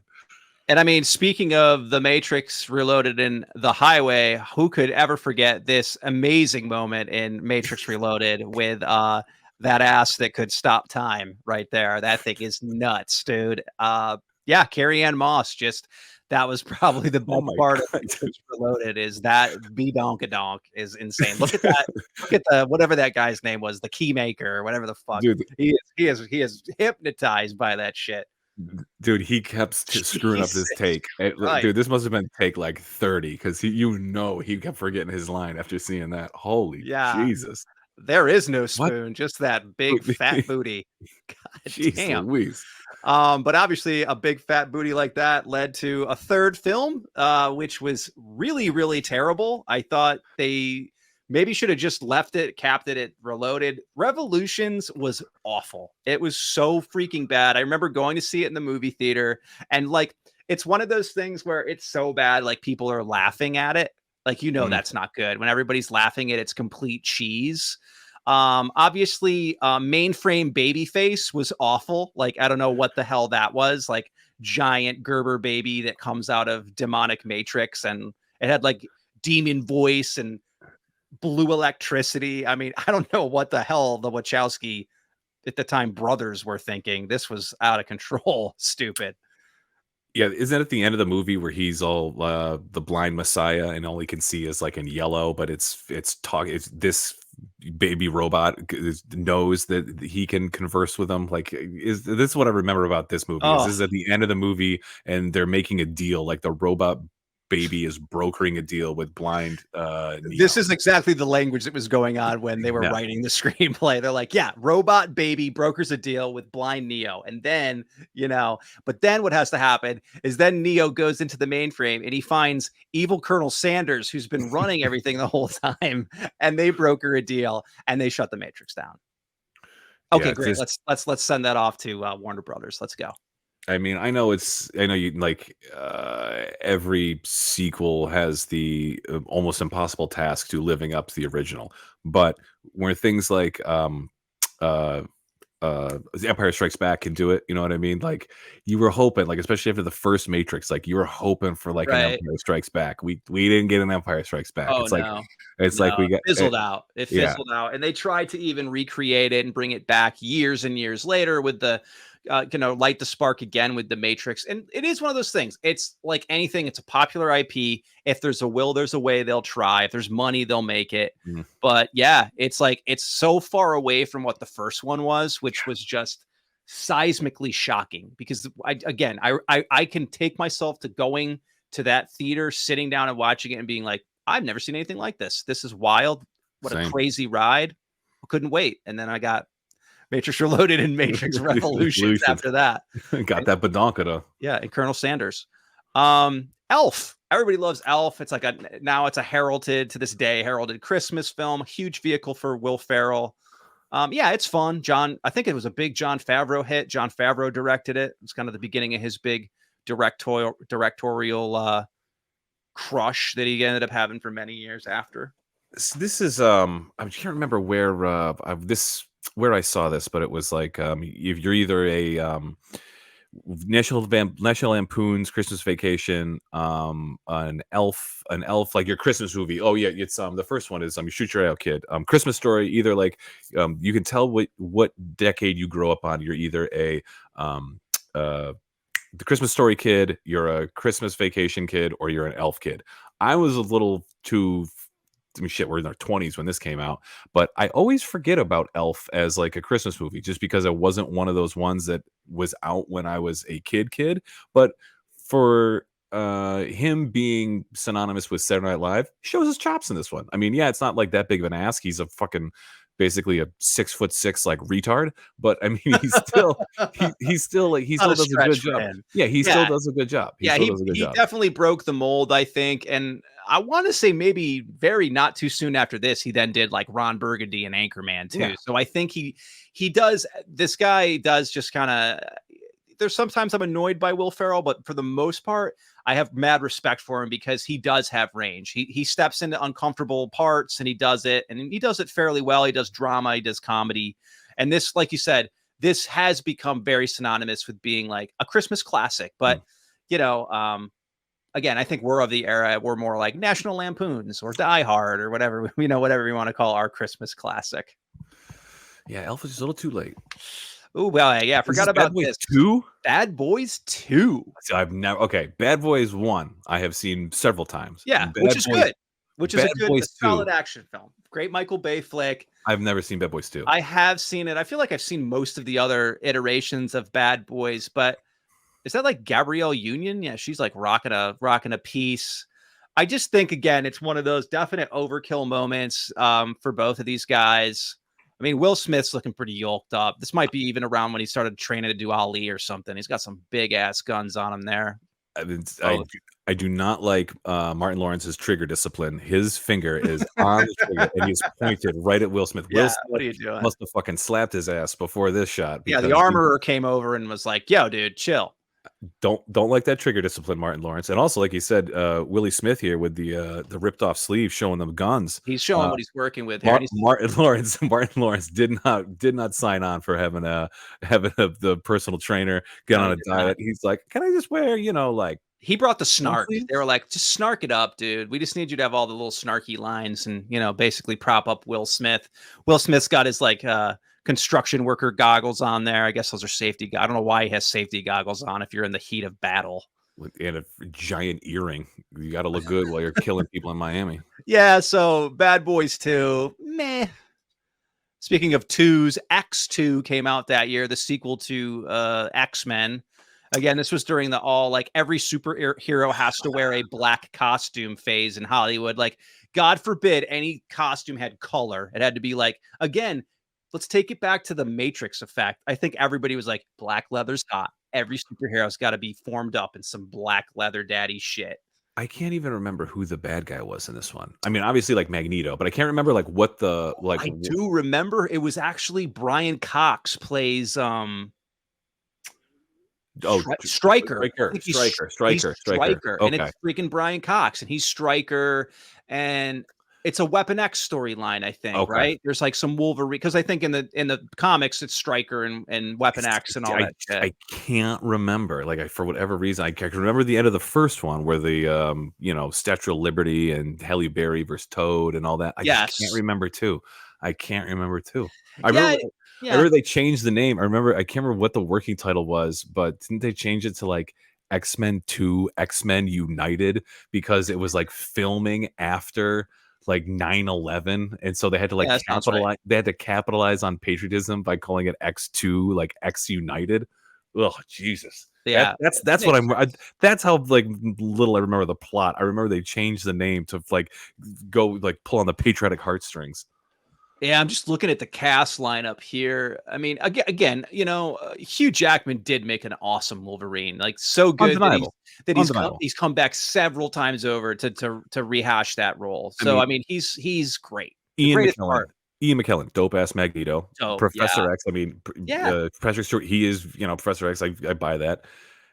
And I mean, speaking of the Matrix Reloaded and the highway, who could ever forget this amazing moment in Matrix Reloaded with that ass that could stop time right there? That thing is nuts, dude. Yeah, Carrie-Anne Moss that was probably the best part of Matrix Reloaded is that B-Donk-a-Donk is insane. Look at that. Look at the whatever that guy's name was, the Keymaker or whatever the fuck. Dude, he is hypnotized by that shit. Dude, he kept screwing up this take. Dude, this must have been take like 30 because he kept forgetting his line after seeing that. Holy Jesus. There is no What? spoon, just that big fat booty. God Jeez damn. Louise. But obviously a big fat booty like that led to a third film, which was really, really terrible. I thought they maybe should have just left it, capped it at Reloaded. Revolutions was awful. It was so freaking bad. I remember going to see it in the movie theater, and like, it's one of those things where it's so bad, like people are laughing at it. Like, that's not good. When everybody's laughing at it's complete cheese. Obviously, mainframe Babyface was awful. Like, I don't know what the hell that was. Like, giant Gerber baby that comes out of demonic Matrix, and it had like demon voice and blue electricity. I mean, I don't know what the hell the Wachowski at the time brothers were thinking. This was out of control. Stupid. Yeah, isn't it at the end of the movie where he's all the blind messiah and all he can see is like in yellow, but it's this baby robot knows that he can converse with him. Like, is this what I remember about this movie? Is this at the end of the movie and they're making a deal, like the robot baby is brokering a deal with blind Neo. This is exactly the language that was going on when they were writing the screenplay. They're like, yeah, robot baby brokers a deal with blind Neo. And then, but then what has to happen is then Neo goes into the mainframe and he finds evil Colonel Sanders, who's been running everything the whole time, and they broker a deal and they shut the Matrix down. Okay, Yeah, great. Let's send that off to Warner Brothers. Let's go. I mean, I know you like every sequel has the almost impossible task to living up to the original, but where things like Empire Strikes Back can do it, you know what I mean? Like, you were hoping, like, especially after the first Matrix, like you were hoping for like an Empire Strikes Back. We didn't get an Empire Strikes Back. Oh, it's like we got fizzled out. It fizzled out, and they tried to even recreate it and bring it back years and years later with the light the spark again with the Matrix. And it is one of those things. It's like anything. It's a popular IP. If there's a will, there's a way. They'll try. If there's money, they'll make it. But yeah, it's like, it's so far away from what the first one was, which was just seismically shocking, because I can take myself to going to that theater, sitting down and watching it and being like, I've never seen anything like this. This is wild. What a crazy ride. I couldn't wait. And then I got Matrix Reloaded and Matrix Revolutions after that. Got that badonkada. Yeah, and Colonel Sanders. Elf. Everybody loves Elf. It's like now it's a heralded Christmas film. Huge vehicle for Will Ferrell. Yeah, it's fun. I think it was a big Jon Favreau hit. Jon Favreau directed it. It's kind of the beginning of his big directorial crush that he ended up having for many years after. This is I can't remember where I saw this, but it was like if you're either a National Lampoon's Christmas Vacation, an elf like your Christmas movie. Oh yeah, it's the first one is you shoot your eye out, kid. Christmas Story. Either like you can tell what decade you grow up on. You're either a the Christmas Story kid, you're a Christmas Vacation kid, or you're an Elf kid. I was a little too. I mean, shit, we're in our 20s when this came out, but I always forget about Elf as like a Christmas movie, just because it wasn't one of those ones that was out when I was a kid. But for him being synonymous with Saturday Night Live, he shows his chops in this one. I mean, yeah, it's not like that big of an ask. He's a fucking basically a 6'6" like retard, but I mean, he still does a good job. Yeah, he still does a good job. He definitely broke the mold, I think. And I want to say maybe very not too soon after this, he then did like Ron Burgundy and Anchorman too. Yeah. So I think this guy does just kind of, there's sometimes I'm annoyed by Will Ferrell, but for the most part, I have mad respect for him because he does have range. He steps into uncomfortable parts and he does it fairly well. He does drama, he does comedy. And this, like you said, this has become very synonymous with being like a Christmas classic. But, again, I think we're of the era. We're more like National Lampoons or Die Hard or whatever, whatever we want to call our Christmas classic. Yeah, Elf is just a little too late. Oh, well, yeah, I forgot about this. Bad Boys 2? So I've never. Okay, Bad Boys 1. I have seen several times. Yeah, which is good. Which is a good, solid action film. Great Michael Bay flick. I've never seen Bad Boys 2. I have seen it. I feel like I've seen most of the other iterations of Bad Boys, but is that like Gabrielle Union? Yeah, she's like rocking a piece. I just think again, it's one of those definite overkill moments for both of these guys. I mean, Will Smith's looking pretty yoked up. This might be even around when he started training to do Ali or something. He's got some big ass guns on him there. I do not like Martin Lawrence's trigger discipline. His finger is on the trigger and he's pointed right at Will Smith. Will Smith what are you doing? must have fucking slapped his ass before this shot. Yeah, the armorer came over and was like, "Yo, dude, chill." Don't like that trigger discipline, Martin Lawrence. And also, like you said, Willie Smith here with the ripped off sleeve showing them guns. He's showing what he's working with here. Martin Lawrence did not sign on for having the personal trainer get on a diet. He's like, can I just wear, like. He brought the snark. They were like, just snark it up, dude. We just need you to have all the little snarky lines and, basically prop up Will Smith. Will Smith's got his construction worker goggles on there. I guess those are safety. I don't know why he has safety goggles on if you're in the heat of battle. And a giant earring. You got to look good while you're killing people in Miami. Yeah. So Bad Boys 2, meh. Speaking of twos, X2 came out that year, the sequel to X-Men. Again, this was during the every superhero has to wear a black costume phase in Hollywood. Like, God forbid any costume had color. It had to be again, let's take it back to the Matrix effect. I think everybody was like, black leather's hot. Every superhero's got to be formed up in some black leather daddy shit. I can't even remember who the bad guy was in this one. I mean, obviously Magneto, but I can't remember what the I do remember it was actually Brian Cox plays Stryker. Stryker. Okay. And it's freaking Brian Cox, and he's Stryker, and it's a Weapon X storyline, I think, right? There's some Wolverine, because I think in the comics it's Stryker and Weapon X and all that shit. I can't remember. For whatever reason, I can remember the end of the first one where the Statue of Liberty and Halle Berry versus Toad and all that. I just can't remember too. I remember they changed the name. I can't remember what the working title was, but didn't they change it to X-Men 2, X-Men United, because it was filming after 9/11, and so they had to capitalize. Right. They had to capitalize on patriotism by calling it X2, X United. Oh Jesus! Yeah, that's what that's how little I remember the plot. I remember they changed the name to go pull on the patriotic heartstrings. Yeah, I'm just looking at the cast lineup here. I mean, again, Hugh Jackman did make an awesome Wolverine, so good that he's come back several times over to rehash that role. So I mean he's great. Ian McKellen, dope ass Magneto, Professor X. I mean, Professor Stewart, he is Professor X. I buy that.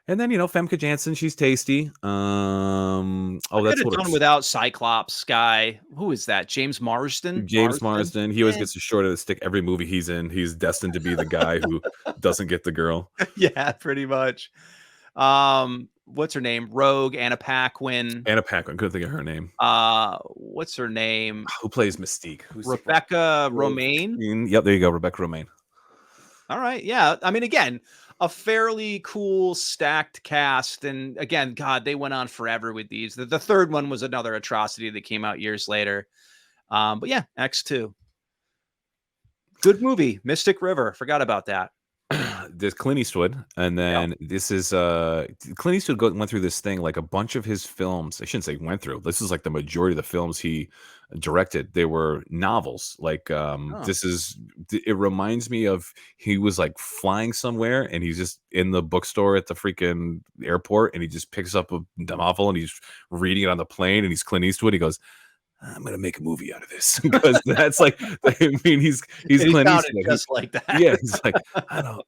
And then Femke Janssen, she's tasty. That's what done without Cyclops guy. Who is that? James Marsden. Marsden. He always gets the short of the stick every movie he's in. He's destined to be the guy who doesn't get the girl. Yeah, pretty much. What's her name? Rogue Anna Paquin. Couldn't think of her name. What's her name? Who plays Mystique? Rebecca Romaine. Yep, there you go, Rebecca Romaine. All right, yeah. I mean, again, a fairly cool stacked cast, and again, God, they went on forever with these. The third one was another atrocity that came out years later. But yeah, X2, good movie. Mystic River, forgot about that. There's Clint Eastwood, and then this is Clint Eastwood went through this thing, a bunch of his films. I shouldn't say went through. This is the majority of the films he directed. They were novels. This is. It reminds me of he was flying somewhere, and he's just in the bookstore at the freaking airport, and he just picks up a novel and he's reading it on the plane, and he's Clint Eastwood. He goes, I'm gonna make a movie out of this, because that's I mean, he's Clint Eastwood, just like that. Yeah, he's I don't.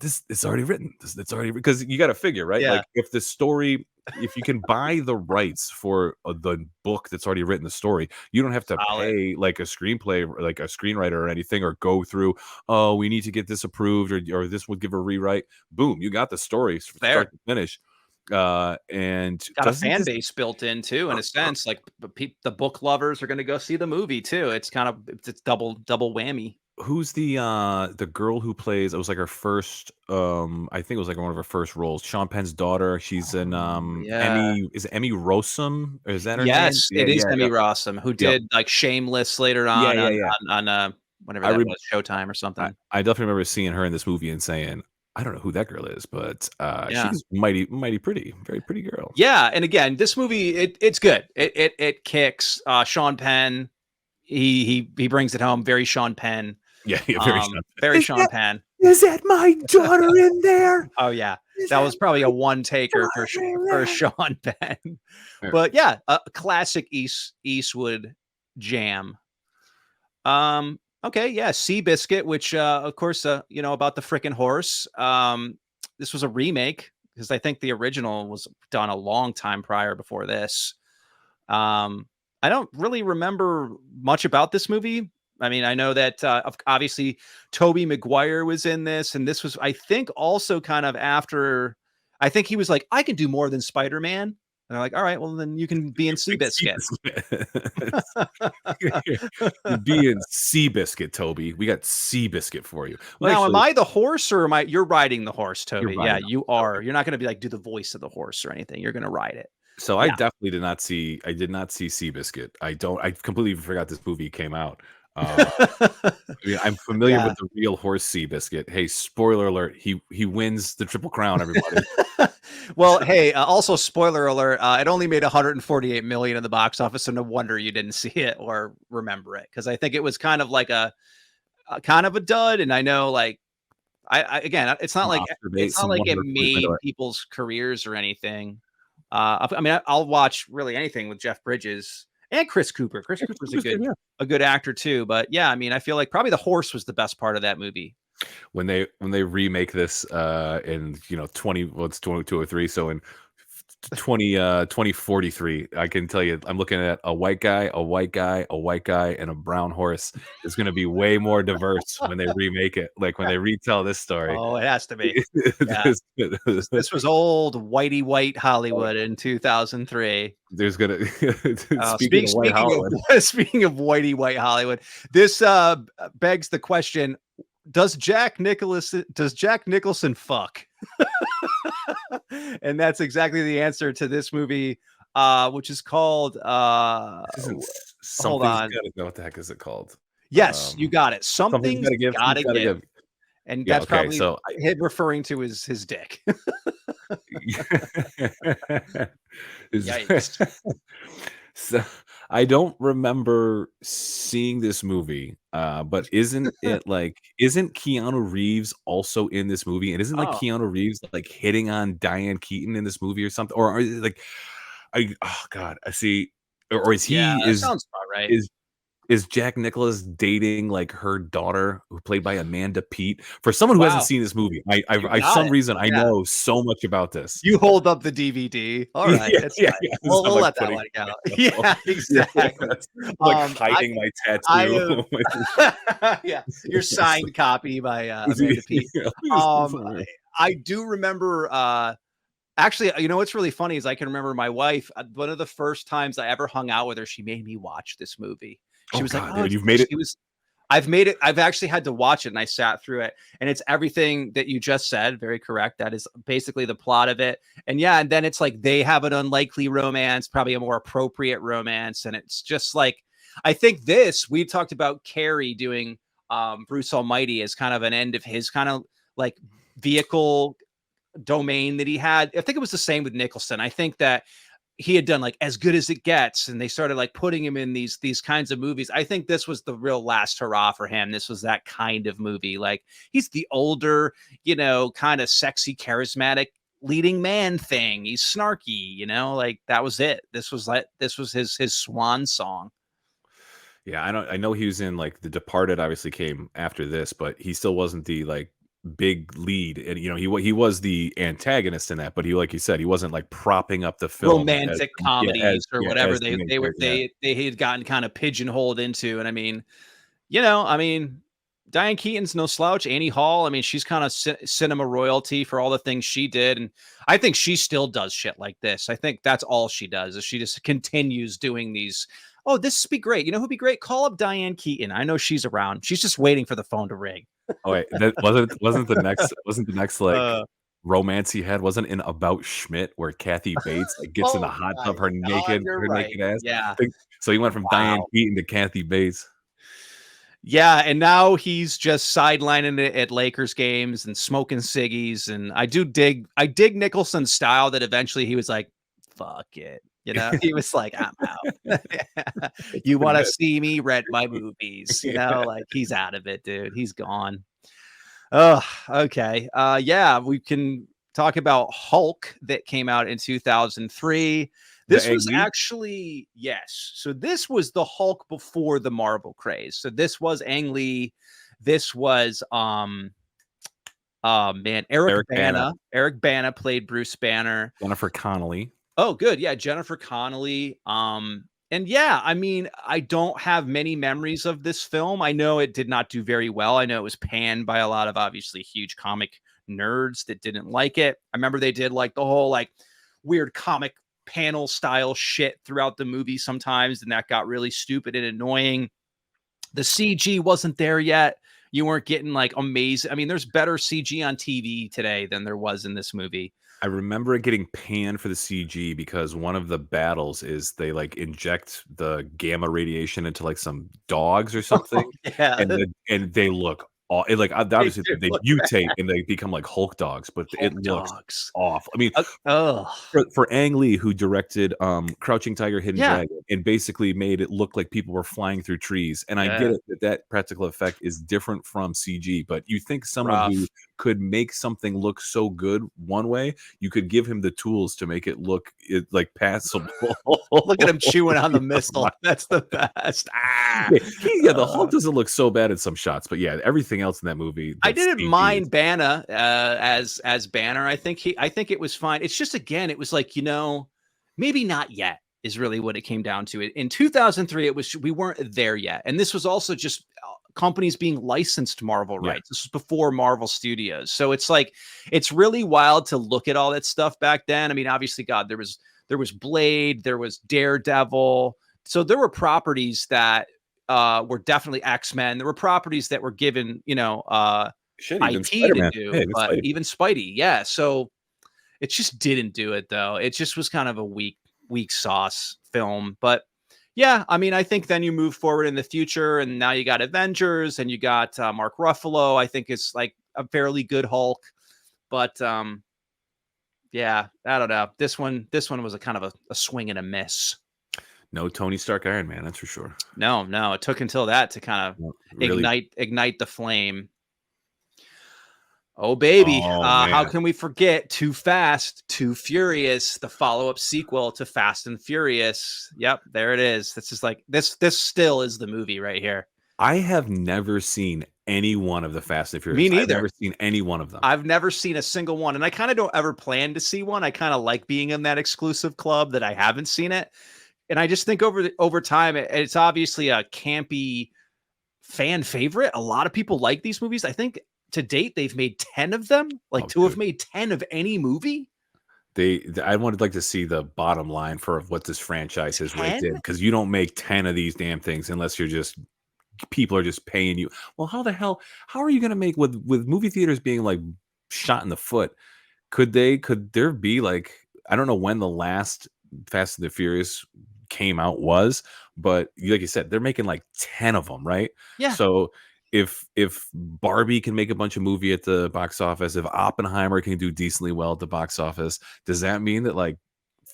This it's already written. It's already, because you got to figure, right? Yeah. If the story, if you can buy the rights for the book that's already written the story, you don't have to pay a screenplay, a screenwriter or anything, or go through. Oh, we need to get this approved, or this would give a rewrite. Boom, you got the story from start to finish. And got a fan base built in too, in a sense. The book lovers are going to go see the movie too. It's it's double whammy. Who's the girl who plays? It was her first. I think it was one of her first roles. Sean Penn's daughter. She's in Emmy. Is it Emmy Rossum? Or is that her name? Yes, it is Emmy Rossum, who did Shameless later on on whatever that was, Showtime or something. I definitely remember seeing her in this movie and saying, I don't know who that girl is, but Yeah. she's mighty pretty, very pretty girl. Yeah, and again, this movie it's good. It kicks. Sean Penn, he brings it home. Very Sean Penn. Yeah, very Sean. Very Sean Penn. Is that my daughter in there? Oh yeah, that was probably a one taker for Sean Penn. But yeah, a classic Eastwood jam. Okay, yeah, Seabiscuit, which of course, about the frickin' horse. This was a remake because I think the original was done a long time prior before this. I don't really remember much about this movie. I mean, I know that obviously Tobey Maguire was in this, and this was, I think, also kind of after. I think he was like, I can do more than Spider-Man. And they're like, all right, well, then you can be in Seabiscuit. Be in Seabiscuit, Toby. We got Seabiscuit for you. Well, now, am I the horse or you're riding the horse, Toby? Yeah, you are. Okay. You're not going to be like, do the voice of the horse or anything. You're going to ride it. So I definitely did not see Seabiscuit. I completely forgot this movie came out. I mean, I'm familiar with the real horse Seabiscuit. Hey, spoiler alert, he wins the Triple Crown, everybody. Well, hey, also spoiler alert, it only made 148 million in the box office, so no wonder you didn't see it or remember it, because I think it was kind of like a kind of a dud. And I know, like, I again, it's not like it made people's careers or anything. I mean, I'll watch really anything with Jeff Bridges and Chris Cooper. Chris Cooper's a good actor too. But yeah, I mean, I feel like probably the horse was the best part of that movie. When they remake this in 2203, so in 2043, I can tell you, I'm looking at a white guy, and a brown horse. Is going to be way more diverse when they remake it, like when they retell this story. Oh, it has to be. This was old white Hollywood in 2003. There's gonna speaking of white Hollywood, this begs the question: Does Jack Nicholson fuck? And that's exactly the answer to this movie, which is called hold on. What the heck is it called? Yes, you got it. Something's gotta give. And that's probably him referring to his dick. Yikes. So I don't remember seeing this movie, but isn't Keanu Reeves also in this movie? And isn't Keanu Reeves like hitting on Diane Keaton in this movie or something? Or is it like, oh God, I see. Or is he? That sounds about right. Is Jack Nicholas dating like her daughter, who played by Amanda Peet? For someone who hasn't seen this movie, I some reason I know so much about this. You hold up the DVD. All right, we'll let that one go. Yeah, exactly. Like hiding my tattoo. Yeah, your signed copy by Amanda Peet. I do remember. Actually, what's really funny is I can remember my wife. One of the first times I ever hung out with her, she made me watch this movie. She was like, "Oh, you've made it." I've made it. I've actually had to watch it, and I sat through it, and it's everything that you just said. Very correct. That is basically the plot of it. And yeah, and then it's like they have an unlikely romance, probably a more appropriate romance, and it's just like, I think we talked about Carrie doing Bruce Almighty as kind of an end of his kind of like vehicle domain that he had. I think it was the same with Nicholson. I think that he had done like As Good as It Gets, and they started like putting him in these kinds of movies. I think this was the real last hurrah for him. This was that kind of movie. Like, he's the older, kind of sexy, charismatic leading man thing. He's snarky, like that was it. This was his swan song. Yeah, I know he was in like The Departed, obviously came after this, but he still wasn't the like big lead, and he was the antagonist in that, but he, like you said, he wasn't like propping up the film romantic comedies or whatever they had gotten kind of pigeonholed into. And I mean Diane Keaton's no slouch. Annie Hall, I mean, she's kind of cinema royalty for all the things she did, and I think she still does shit like this. I think that's all she does, is she just continues doing these. Oh, this would be great. Who'd be great? Call up Diane Keaton. I know she's around. She's just waiting for the phone to ring. Oh wait, that wasn't the next like romance he had, wasn't in About Schmidt, where Kathy Bates like gets in the hot tub, her naked ass. Yeah. So he went from Diane Keaton to Kathy Bates. Yeah, and now he's just sidelining it at Lakers games and smoking ciggies. And I dig Nicholson's style that eventually he was like, fuck it. You know, he was like, I'm out. You want to see me rent my movies, you know, like he's out of it, dude. He's gone. Oh, okay. Yeah, we can talk about Hulk that came out in 2003. This was actually, yes. So this was the Hulk before the Marvel craze. So this was Ang Lee. This was Eric Bana. Eric Bana played Bruce Banner. Jennifer Connelly. Oh, good. Yeah, Jennifer Connelly. And yeah, I mean, I don't have many memories of this film. I know it did not do very well. I know it was panned by a lot of obviously huge comic nerds that didn't like it. I remember they did like the whole like weird comic panel style shit throughout the movie sometimes, and that got really stupid and annoying. The CG wasn't there yet. You weren't getting like amazing. I mean, there's better CG on TV today than there was in this movie. I remember it getting panned for the CG because one of the battles is they like inject the gamma radiation into like some dogs or something. Yeah. And they look like obviously they mutate and they become like Hulk dogs, but it looks awful. I mean, for Ang Lee, who directed Crouching Tiger, Hidden Dragon, and basically made it look like people were flying through trees. And I get it that practical effect is different from CG, but you think someone who could make something look so good one way, you could give him the tools to make it look like passable. Look at him chewing on the missile. That's the best. The Hulk doesn't look so bad in some shots, but yeah, everything else in that movie. I didn't mind Bana as Banner. I think it was fine. It's just, again, it was like, you know, maybe not yet is really what it came down to. In 2003, we weren't there yet, and this was also just companies being licensed Marvel rights. This was before Marvel Studios, so it's like it's really wild to look at all that stuff back then. I mean, obviously, God, there was Blade, there was Daredevil, so there were properties that were definitely X-Men. There were properties that were given, you know, IP to do, but even Spidey, yeah. So it just didn't do it, though. It just was kind of a weak sauce film. But yeah, I mean, I think then you move forward in the future, and now you got Avengers, and you got Mark Ruffalo. I think it's like a fairly good Hulk, but yeah, I don't know. This one was a kind of a swing and a miss. No Tony Stark Iron Man, that's for sure. No, it took until that to kind of ignite the flame. Oh, baby. How can we forget Too Fast, Too Furious, the follow-up sequel to Fast and Furious? Yep, there it is. This is like this still is the movie right here. I have never seen any one of the Fast and Furious. Me neither. I've never seen any one of them. I've never seen a single one, and I kind of don't ever plan to see one. I kind of like being in that exclusive club that I haven't seen it. And I just think over time, it's obviously a campy fan favorite. A lot of people like these movies. I think to date, they've made 10 of them. Have made 10 of any movie. I would like to see the bottom line for what this franchise is rated, because you don't make 10 of these damn things unless people are just paying you. Well, how are you going to make with movie theaters being like shot in the foot? Could there be like, I don't know when the last Fast and the Furious came out was, but like you said, they're making like 10 of them, right? Yeah. So if Barbie can make a bunch of movie at the box office, if Oppenheimer can do decently well at the box office, does that mean that like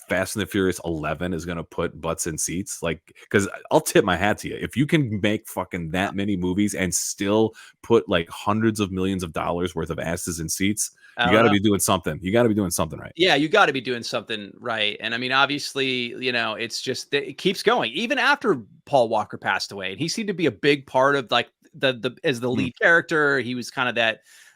Fast and the Furious 11 is going to put butts in seats? Like, because I'll tip my hat to you. If you can make fucking that many movies and still put like hundreds of millions of dollars worth of asses in seats, you got to be doing something. You got to be doing something right. Yeah, you got to be doing something right. And I mean, obviously, you know, it's just, it keeps going. Even after Paul Walker passed away, and he seemed to be a big part of like as the lead character, he was kind of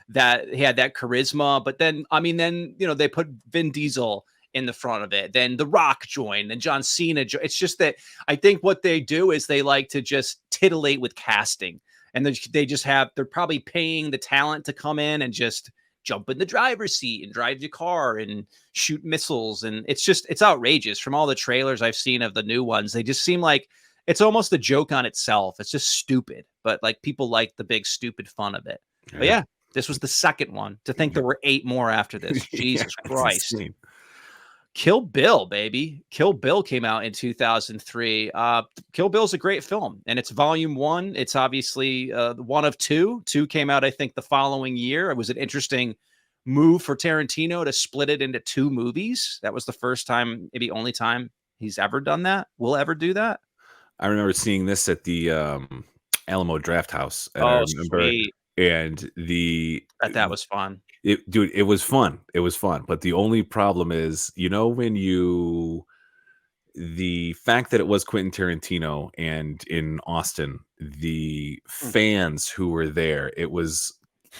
that he had that charisma. But then, I mean, you know, they put Vin Diesel in the front of it, then The Rock joined, then John Cena it's just that I think what they do is they like to just titillate with casting, and they're probably paying the talent to come in and just jump in the driver's seat and drive your car and shoot missiles, and it's outrageous. From all the trailers I've seen of the new ones, they just seem like it's almost a joke on itself. It's just stupid, but like people like the big stupid fun of it. But yeah, this was the second one. To think there were 8 more after this. Jesus Christ. Insane. Kill Bill, baby. Kill Bill came out in 2003. Kill Bill's a great film, and it's volume 1. It's obviously one of 2. 2 came out, I think, the following year. It was an interesting move for Tarantino to split it into 2 movies. That was the first time, maybe only time he's ever done that. Will ever do that. I remember seeing this at the Alamo Draft House, and I Oh, remember, sweet. and That was fun. dude, it was fun. It was fun, but the only problem is, when the fact that it was Quentin Tarantino and in Austin, the fans who were there, it was.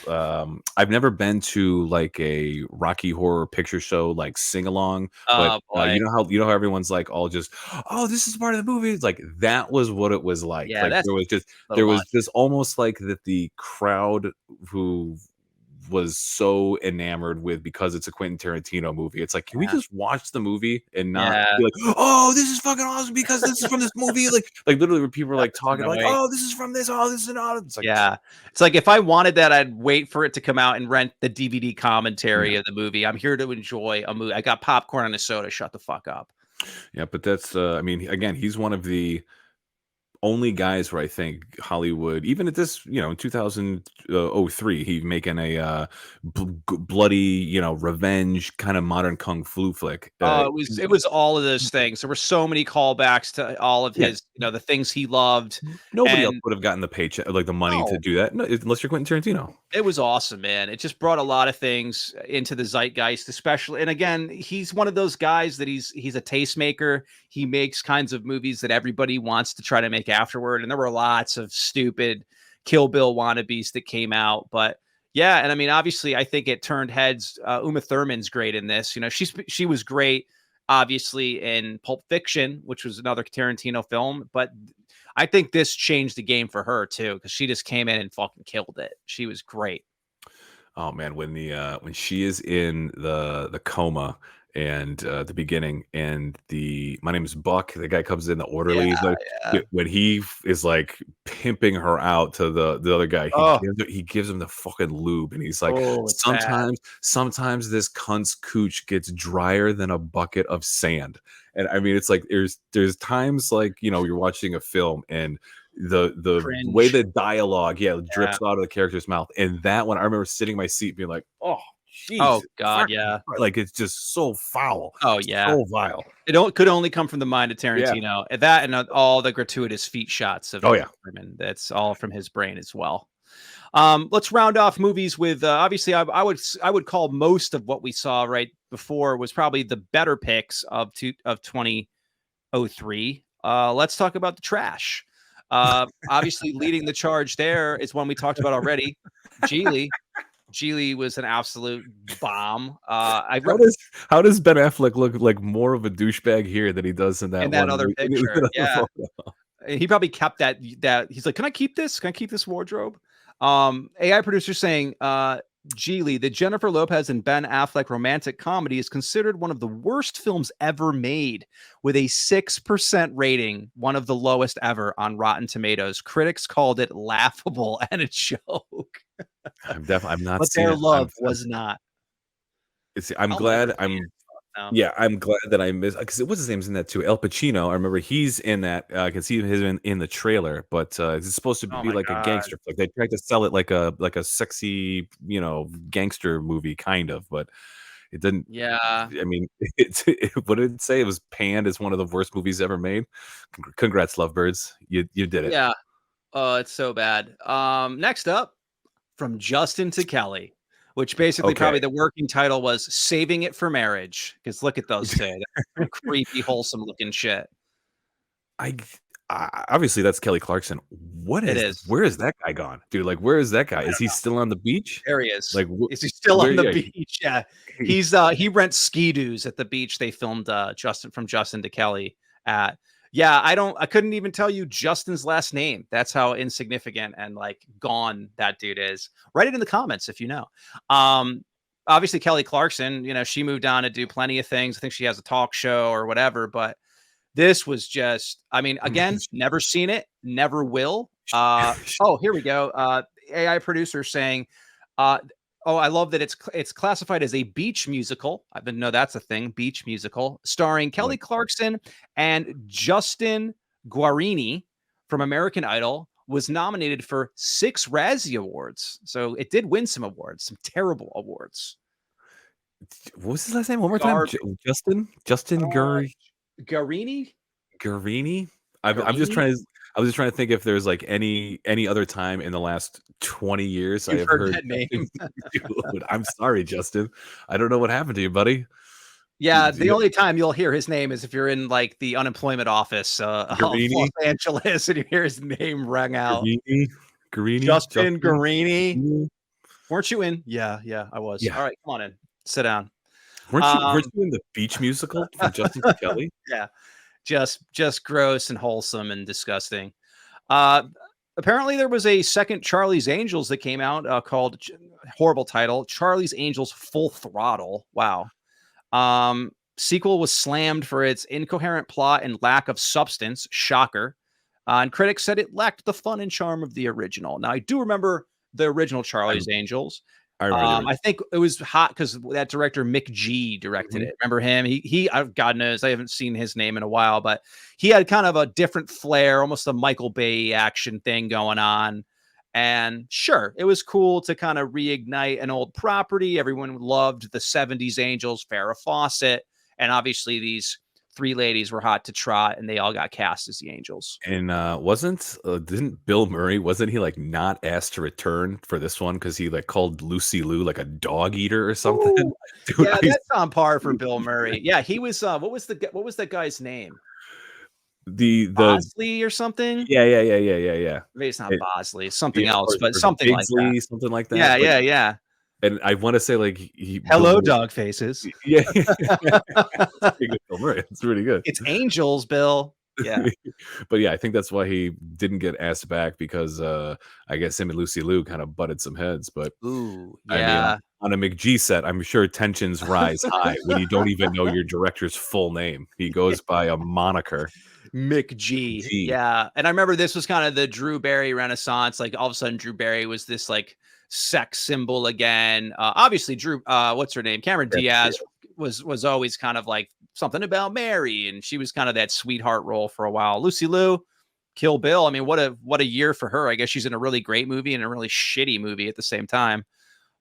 I've never been to like a Rocky Horror Picture Show like sing along, but Boy. you know how everyone's like all just, oh, this is part of the movie. It's like that was what it was like. Yeah, Like that's there was just almost like that the crowd who was so enamored with, because it's a Quentin Tarantino movie. It's like, can we just watch the movie and not be like, oh, this is fucking awesome because this is from this movie? Like literally when people are like talking like, oh, this is from this, oh, this is not. It's like, it's like if I wanted that, I'd wait for it to come out and rent the DVD commentary of the movie. I'm here to enjoy a movie. I got popcorn and a soda. Shut the fuck up. Yeah, but that's I mean, again, he's one of the only guys where I think Hollywood, even at this, in 2003, he making a bloody, revenge kind of modern kung fu flick. It was all of those things. There were so many callbacks to all of his, the things he loved. Nobody else would have gotten the paycheck, like the money to do that, unless you're Quentin Tarantino. It was awesome, man. It just brought a lot of things into the zeitgeist, especially. And again, he's one of those guys that he's a tastemaker. He makes kinds of movies that everybody wants to try to make afterward. And there were lots of stupid Kill Bill wannabes that came out. But yeah, and I mean, obviously, I think it turned heads. Uma Thurman's great in this. She was great, obviously, in Pulp Fiction, which was another Tarantino film. But I think this changed the game for her too, because she just came in and fucking killed it. She was great. Oh man, when she is in the coma and the beginning, and my name is Buck, the guy comes in, the orderly, when he is like pimping her out to the other guy, he gives him the fucking lube, and he's like, sometimes this cunt's cooch gets drier than a bucket of sand. And I mean, it's like there's times like, you're watching a film and the Cringe. way the dialogue drips out of the character's mouth, and that one I remember sitting in my seat being like, oh Jesus, oh god, like it's just so foul. Oh yeah, so vile. It could only come from the mind of Tarantino. That and all the gratuitous feet shots of Herman. That's all from his brain as well. Let's round off movies with obviously I would call most of what we saw right before was probably the better picks of 2003. Let's talk about the trash. Obviously leading the charge there is one we talked about already. Geely was an absolute bomb. How does Ben Affleck look like more of a douchebag here than he does in that other picture? Yeah, he probably kept that. He's like, can I keep this? Can I keep this wardrobe? AI producer saying, Geely, the Jennifer Lopez and Ben Affleck romantic comedy, is considered one of the worst films ever made, with a 6% rating, one of the lowest ever on Rotten Tomatoes. Critics called it laughable and a joke. I'm not. But their love was not. I'm glad that I missed, because what's his name's in that too. El Pacino. I remember he's in that. I can see him in the trailer, but it's supposed to be like a gangster flick. They tried to sell it like a sexy, gangster movie kind of, but it didn't. Yeah. I mean, what did it say? It was panned as one of the worst movies ever made. Congrats, Lovebirds. You did it. Yeah. Oh, it's so bad. Next up, from Justin to Kelly, which basically probably the working title was Saving It for Marriage. Because look at those two. Creepy, wholesome looking shit. Obviously that's Kelly Clarkson. Where is that guy gone? Dude, like, where is that guy? Is he still on the beach? There he is. Like, is he still on the beach? Yeah. He rents ski-doos at the beach they filmed Justin to Kelly at. Yeah, I couldn't even tell you Justin's last name. That's how insignificant and like gone that dude is. Write it in the comments if you know. Obviously Kelly Clarkson, she moved on to do plenty of things. I think she has a talk show or whatever, but this was just, I mean, again, never seen it, never will. Oh, here we go. AI producer saying, I love that it's classified as a beach musical. I didn't know that's a thing. Beach musical starring Kelly Clarkson and Justin Guarini from American Idol. Was nominated for 6 Razzie Awards. So it did win some awards, some terrible awards. What was his last name? One more time. Justin Guarini. Guarini. I'm just trying to. I was just trying to think if there's like any other time in the last 20 years I have heard that name. Dude, I'm sorry, Justin. I don't know what happened to you, buddy. Yeah, the only time you'll hear his name is if you're in like the unemployment office of Los Angeles and you hear his name rung out. Guarini. Justin Guarini. Weren't you in? Yeah, I was. Yeah. All right, come on in. Sit down. Weren't you in the beach musical from Justin Kelly? Yeah. Just gross and wholesome and disgusting. Apparently there was a second Charlie's Angels that came out called, horrible title, Charlie's Angels Full Throttle. Wow. Sequel was slammed for its incoherent plot and lack of substance. Shocker. And critics said it lacked the fun and charm of the original. Now, I do remember the original Charlie's Angels. I think it was hot because that director Mick G directed it. Remember him? He God knows, I haven't seen his name in a while, but he had kind of a different flair, almost a Michael Bay action thing going on. And sure, it was cool to kind of reignite an old property. Everyone loved the 70s Angels, Farrah Fawcett, and obviously these 3 ladies were hot to trot, and they all got cast as the Angels. And didn't Bill Murray, wasn't he like not asked to return for this one because he like called Lucy Liu like a dog eater or something? Dude, yeah, that's on par for Bill Murray. Yeah, he was. What was that guy's name? The Bosley or something. Yeah. Maybe it's not Bosley, it's something else, but something like that. Something like that. Yeah. And I want to say like hello, dog faces. Yeah, it's really good. It's Angels, Bill. Yeah, but yeah, I think that's why he didn't get asked back because I guess him and Lucy Liu kind of butted some heads. But yeah, on a McG set, I'm sure tensions rise high when you don't even know your director's full name. He goes by a moniker. McG. Yeah, and I remember this was kind of the Drew Barry Renaissance. Like all of a sudden, Drew Barry was this like sex symbol again. Obviously, Drew, what's her name? Cameron Diaz was always kind of like something about Mary, and she was kind of that sweetheart role for a while. Lucy Liu, Kill Bill. I mean, what a year for her. I guess she's in a really great movie and a really shitty movie at the same time.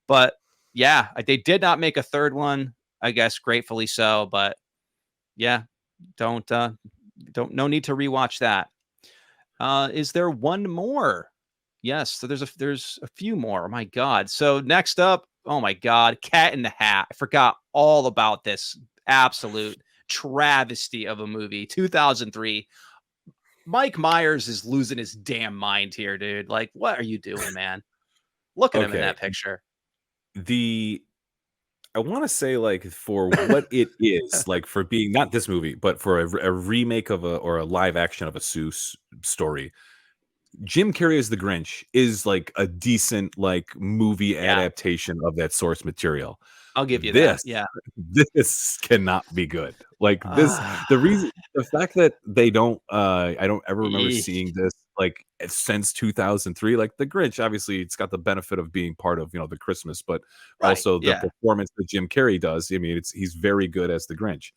But yeah, they did not make a third one. I guess gratefully so. But yeah, no need to rewatch that. Is there one more? Yes, so there's a few more. Oh my God. So next up, oh my God, Cat in the Hat. I forgot all about this absolute travesty of a movie. 2003. Mike Myers is losing his damn mind here, dude. Like, what are you doing, man? Look at him in that picture. I want to say, like, for what it is, like, for being not this movie, but for a remake of a live action of a Seuss story, Jim Carrey as the Grinch is like a decent like movie adaptation of that source material. I'll give you that. Yeah, this cannot be good. Like this, the fact that they don't, I don't ever remember seeing this like since 2003. Like the Grinch, obviously, it's got the benefit of being part of the Christmas, but also the performance that Jim Carrey does. I mean, he's very good as the Grinch.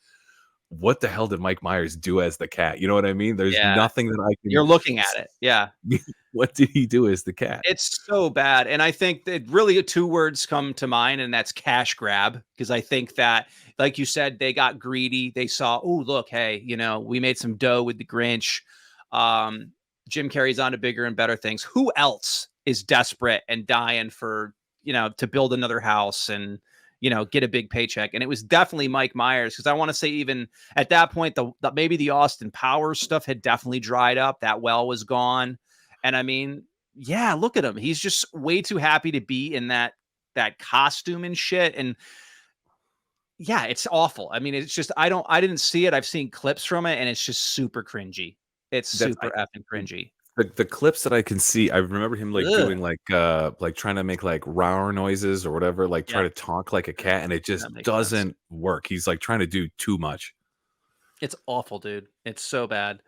What the hell did Mike Myers do as the cat? You know what I mean? There's nothing that I can. You're looking at it. Yeah. What did he do as the cat? It's so bad. And I think that really 2 words come to mind, and that's cash grab. Because I think that, like you said, they got greedy. They saw, oh, look, hey, we made some dough with the Grinch. Jim Carrey's on to bigger and better things. Who else is desperate and dying for, to build another house and, get a big paycheck? And it was definitely Mike Myers, because I want to say even at that point, maybe the Austin Powers stuff had definitely dried up. That well was gone. And I mean, yeah, look at him. He's just way too happy to be in that costume and shit. And yeah, it's awful. I mean, it's just, I didn't see it. I've seen clips from it, and it's just super cringy. It's super effing cringy. The clips that I can see, I remember him like doing like trying to make like roar noises or whatever, like try to talk like a cat, and it just doesn't work. He's like trying to do too much. It's awful, dude. It's so bad.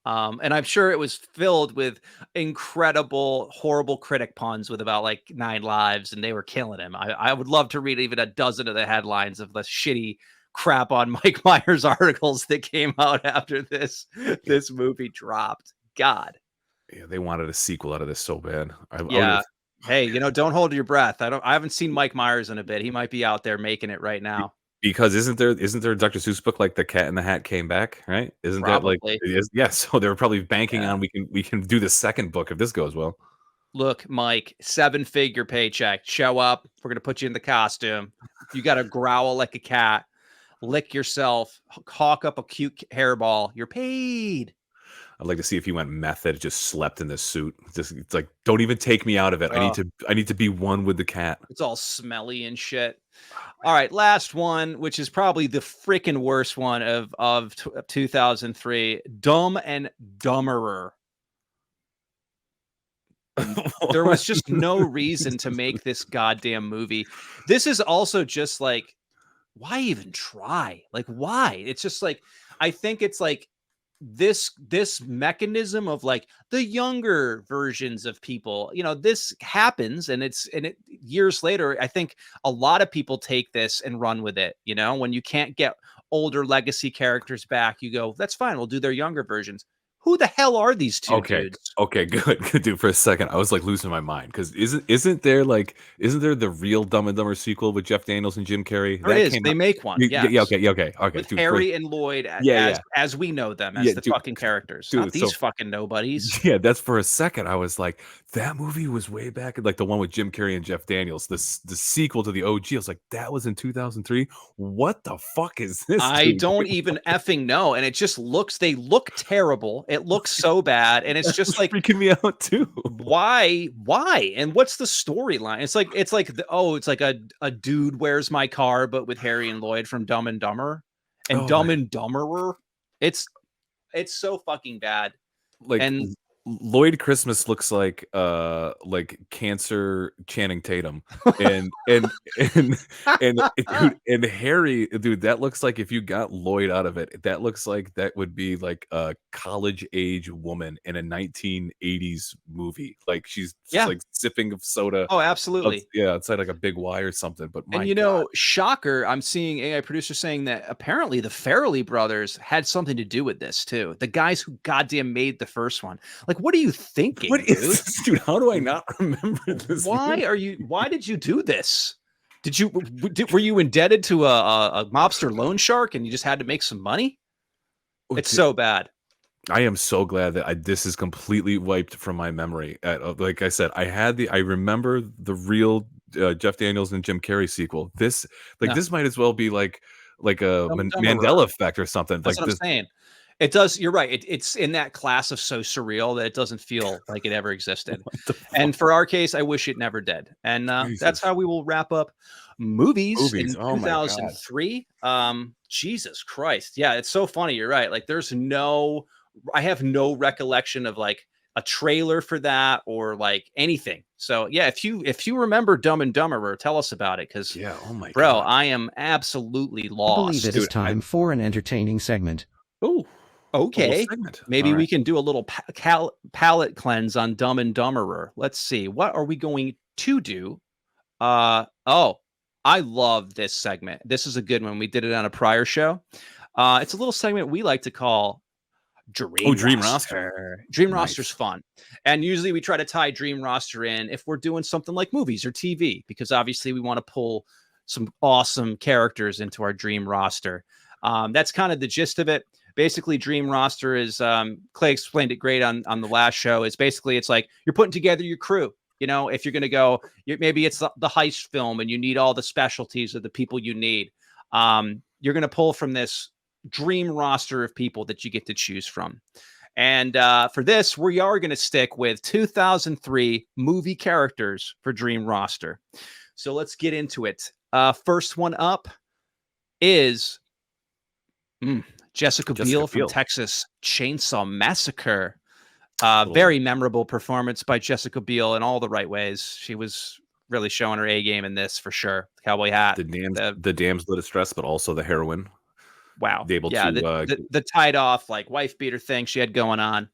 And I'm sure it was filled with incredible, horrible critic puns with about like 9 lives, and they were killing him. I would love to read even a dozen of the headlines of the shitty crap on Mike Myers articles that came out after this movie dropped. God. Yeah, they wanted a sequel out of this so bad. Yeah. Hey, don't hold your breath. I haven't seen Mike Myers in a bit. He might be out there making it right now. Because isn't there a Dr. Seuss book like The Cat in the Hat came back, right? Isn't that like Probably. it is? Yeah, so they were probably banking on we can do the second book if this goes well. Look, Mike, 7-figure paycheck. Show up. We're going to put you in the costume. You got to growl like a cat, lick yourself, hawk up a cute hairball. You're paid. I'd like to see if he went method, just slept in this suit. Just it's like, don't even take me out of it. I need to be one with the cat. It's all smelly and shit. All right, last one, which is probably the freaking worst one of 2003, Dumb and Dumberer. There was just no reason to make this goddamn movie. This is also just like, why even try? Like, why? It's just like, I think it's like this mechanism of like the younger versions of people, this happens, and years later, I think a lot of people take this and run with it. When you can't get older legacy characters back, you go, that's fine, we'll do their younger versions. Who the hell are these two dudes? Okay, good dude. For a second, I was like losing my mind because isn't there the real Dumb and Dumber sequel with Jeff Daniels and Jim Carrey? There is. They make one. Yeah. Okay. With dude, Harry and Lloyd as we know them, as the fucking characters, not these fucking nobodies. Yeah, that's for a second. I was like, that movie was way back, like the one with Jim Carrey and Jeff Daniels, the sequel to the OG. I was like, that was in 2003. What the fuck is this? I don't even effing know, and it just they look terrible. It looks so bad, and it's just like freaking me out too. Why? And what's the storyline? It's like a dude where's my car, but with Harry and Lloyd from Dumb and Dumber and Dumb and Dumberer. It's so fucking bad. And Lloyd Christmas looks like cancer Channing Tatum, and Harry, dude, that looks like if you got Lloyd out of it, that looks like that would be like a college age woman in a 1980s movie. Like she's like sipping of soda. Oh, absolutely. Outside like a Big Y or something. But shocker, I'm seeing AI producers saying that apparently the Farrelly brothers had something to do with this too. The guys who goddamn made the first one. Like, what are you thinking? What is this, dude? How do I not remember this? Why did you do this? Were you indebted to a mobster loan shark and you just had to make some money? It's so bad. I am so glad that this is completely wiped from my memory. Like I said, I remember the real Jeff Daniels and Jim Carrey sequel. This might as well be like a Mandela effect or something. That's what I'm saying. It does. You're right. It's in that class of so surreal that it doesn't feel like it ever existed. And for our case, I wish it never did. And that's how we will wrap up movies in 2003. Jesus Christ. Yeah, it's so funny. You're right. Like I have no recollection of like a trailer for that or like anything. So yeah, if you remember Dumb and Dumberer, tell us about it. Cause bro, I am absolutely lost. I believe it is time for an entertaining segment. Oh, okay. Maybe we can do a little palate cleanse on Dumb and Dumberer. Let's see. What are we going to do? I love this segment. This is a good one. We did it on a prior show. It's a little segment we like to call Dream Roster. Dream Roster's fun. And usually we try to tie Dream Roster in if we're doing something like movies or TV, because obviously we want to pull some awesome characters into our Dream Roster. That's kind of the gist of it. Basically, Dream Roster is Clay explained it great on the last show. It's like you're putting together your crew. If you're going to go, maybe it's the heist film and you need all the specialties of the people you need. You're going to pull from this Dream Roster of people that you get to choose from. And for this, we are going to stick with 2003 movie characters for Dream Roster. So let's get into it. First one up is Jessica Biel from Texas Chainsaw Massacre. Very memorable performance by Jessica Biel in all the right ways. She was really showing her A game in this for sure. Cowboy hat. The damsel in distress, but also the heroine. Wow. able Yeah, to the tied off like wife beater thing she had going on.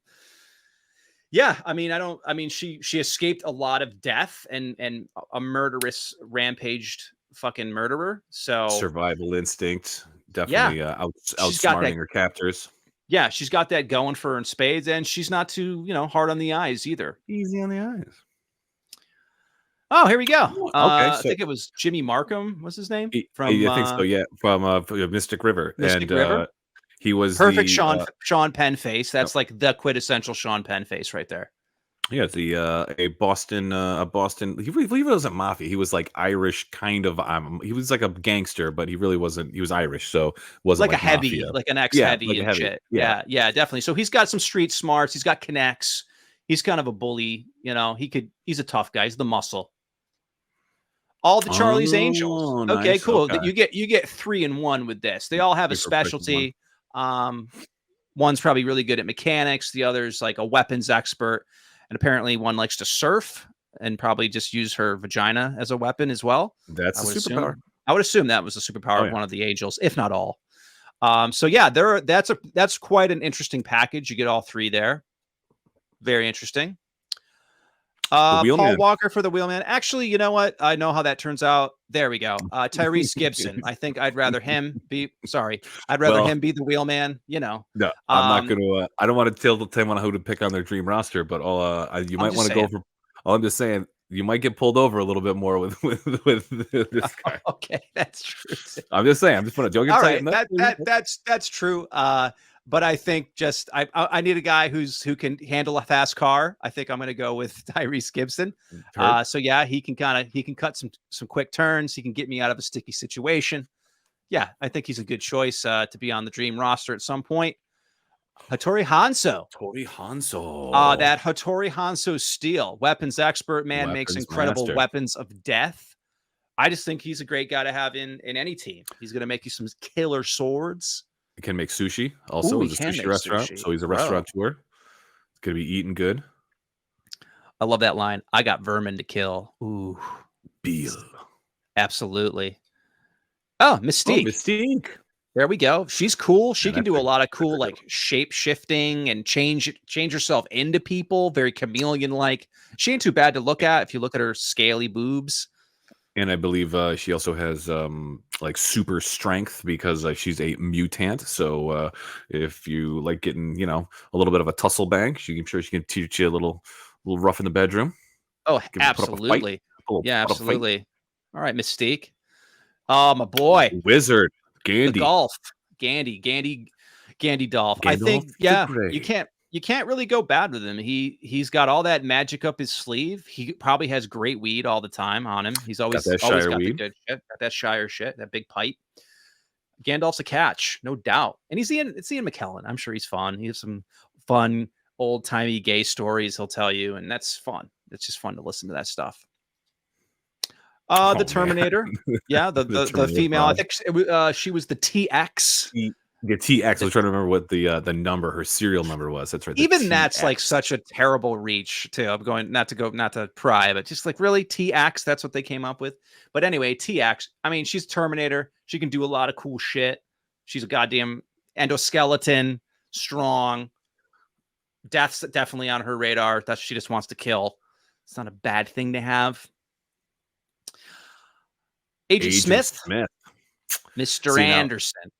Yeah, I mean, she escaped a lot of death and a murderous rampaged fucking murderer. So survival instinct, yeah, definitely she's got that. outsmarting her captors. Yeah, she's got that going for her in spades, and she's not too, hard on the eyes either. Easy on the eyes. Oh, here we go. Okay, I so think it was Jimmy Markham. What's his name? I think so. Yeah, from Mystic River, Mystic and River. he was Perfect the Sean Penn face. That's like the quintessential Sean Penn face right there. yeah, the a Boston. He really wasn't mafia. He was like Irish, kind of. He was like a gangster, but he really wasn't. He was Irish, so wasn't Like a heavy, mafia. like an ex-heavy like a and heavy. shit. Yeah. Yeah, definitely. So he's got some street smarts. He's got connects. He's kind of a bully. He's a tough guy. He's the muscle. All the Charlie's Angels. Oh, Okay, nice. cool. Okay. You get 3 in 1 with this. They all have a Three for price of specialty. One's probably really good at mechanics. The other's like a weapons expert. And apparently one likes to surf and probably just use her vagina as a weapon as well. That's a superpower. I would assume that was a superpower of one of the angels, if not all. So yeah, that's quite an interesting package. You get all 3 there. Very interesting. Paul Walker for the Wheelman. Actually, you know what? I know how that turns out. There we go. Tyrese Gibson. I think I'd rather him be. Sorry, I'd rather him be the Wheelman. No, I'm not going to. I don't want to tell the team on who to pick on their dream roster, but you might want to go for. I'm just saying you might get pulled over a little bit more with this guy. Okay, that's true. I'm just saying. I'm just putting a joke. All right, that's true. But I think I need a guy who can handle a fast car. I think I'm going to go with Tyrese Gibson. So yeah, he can cut some quick turns. He can get me out of a sticky situation. Yeah, I think he's a good choice to be on the dream roster at some point. Hattori Hanzo. That Hattori Hanzo steel, weapons expert, man, makes incredible weapons of death. I just think he's a great guy to have in any team. He's going to make you some killer swords. He can make sushi also. It's a sushi restaurant. So he's a restaurateur. It's going to be eating good. I love that line. I got vermin to kill. Ooh. Beal. Absolutely. Oh, Mystique. Mystique. There we go. She's cool. She can do a lot of cool like shape shifting and change herself into people. Very chameleon-like. She ain't too bad to look at if you look at her scaly boobs. And I believe she also has like super strength because she's a mutant. So if you like getting, a little bit of a tussle bang, I'm sure she can teach you a little rough in the bedroom. Oh, absolutely. Yeah, absolutely. All right, Mystique. Oh, my boy. Wizard. Gandhi. The golf. Gandhi Dolph. I think, you can't really go bad with him. He's got all that magic up his sleeve. He probably has great weed all the time on him. He's always got the good shit, got that Shire shit, that big pipe. Gandalf's a catch, no doubt. And it's Ian McKellen. I'm sure he's fun. He has some fun old-timey gay stories he'll tell you, and that's fun. It's just fun to listen to that stuff. The Terminator. Yeah, the female. I think she was the TX. The TX. I was trying to remember what the number, her serial number was. That's right. Even that's like such a terrible reach too. I'm going not to pry, but just like really TX. That's what they came up with. But anyway, TX. I mean, she's Terminator. She can do a lot of cool shit. She's a goddamn endoskeleton, strong. Death's definitely on her radar. That she just wants to kill. It's not a bad thing to have. Agent Smith. Mr. Anderson.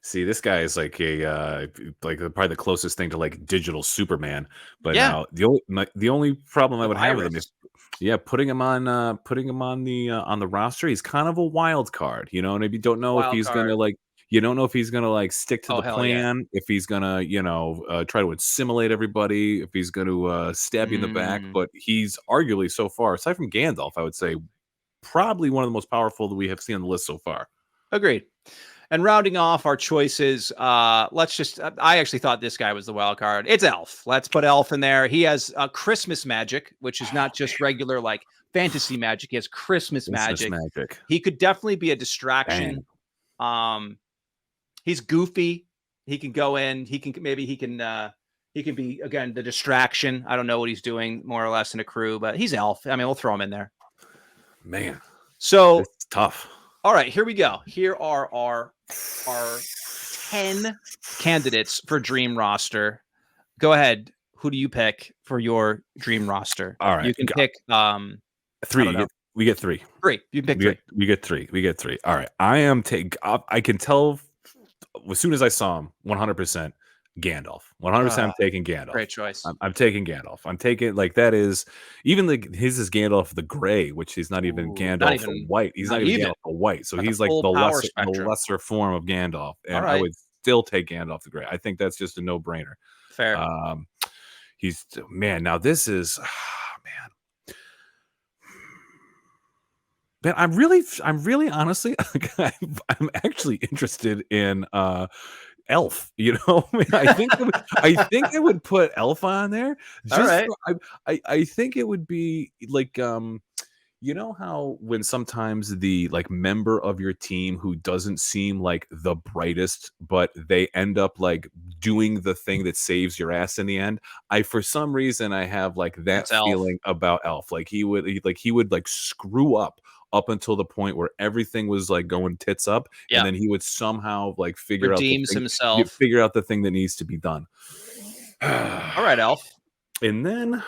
See, this guy is like probably the closest thing to like digital Superman. But now the only problem I would have with him is putting him on the roster. He's kind of a wild card, and if you don't know if he's gonna stick to the plan, if he's gonna try to assimilate everybody, if he's gonna stab you in the back. But he's arguably so far, aside from Gandalf, I would say probably one of the most powerful that we have seen on the list so far. Agreed. And rounding off our choices, I actually thought this guy was the wild card. It's Elf. Let's put Elf in there. He has Christmas magic, which is not just regular like fantasy magic. He has Christmas magic. He could definitely be a distraction. Bang. He's goofy. He can go in. He can be, again, the distraction. I don't know what he's doing more or less in a crew, but he's Elf. I mean, we'll throw him in there. Man. So it's tough. All right, here we go. Here are our 10 candidates for Dream Roster. Go ahead. Who do you pick for your Dream Roster? All right. You can pick 3. We get 3. 3. You can pick 3. We get 3. We get 3. All right. I can tell as soon as I saw him, 100% Gandalf. 100% I'm taking Gandalf. Great choice. I'm taking Gandalf. I'm taking that is even his is Gandalf the Gray, which he's not even Gandalf the White. He's not even Gandalf the White. So he's like the lesser form of Gandalf. And I would still take Gandalf the Gray. I think that's just a no-brainer. Fair. He's now this is man, I'm really honestly I'm actually interested in Elf, I think I would put Elf on there. I think it would be like how when sometimes the member of your team who doesn't seem like the brightest, but they end up doing the thing that saves your ass in the end. For some reason I have that feeling about Elf. He would screw up until the point where everything was going tits up, and then he would somehow figure out the thing that needs to be done. All right, Elf. And then,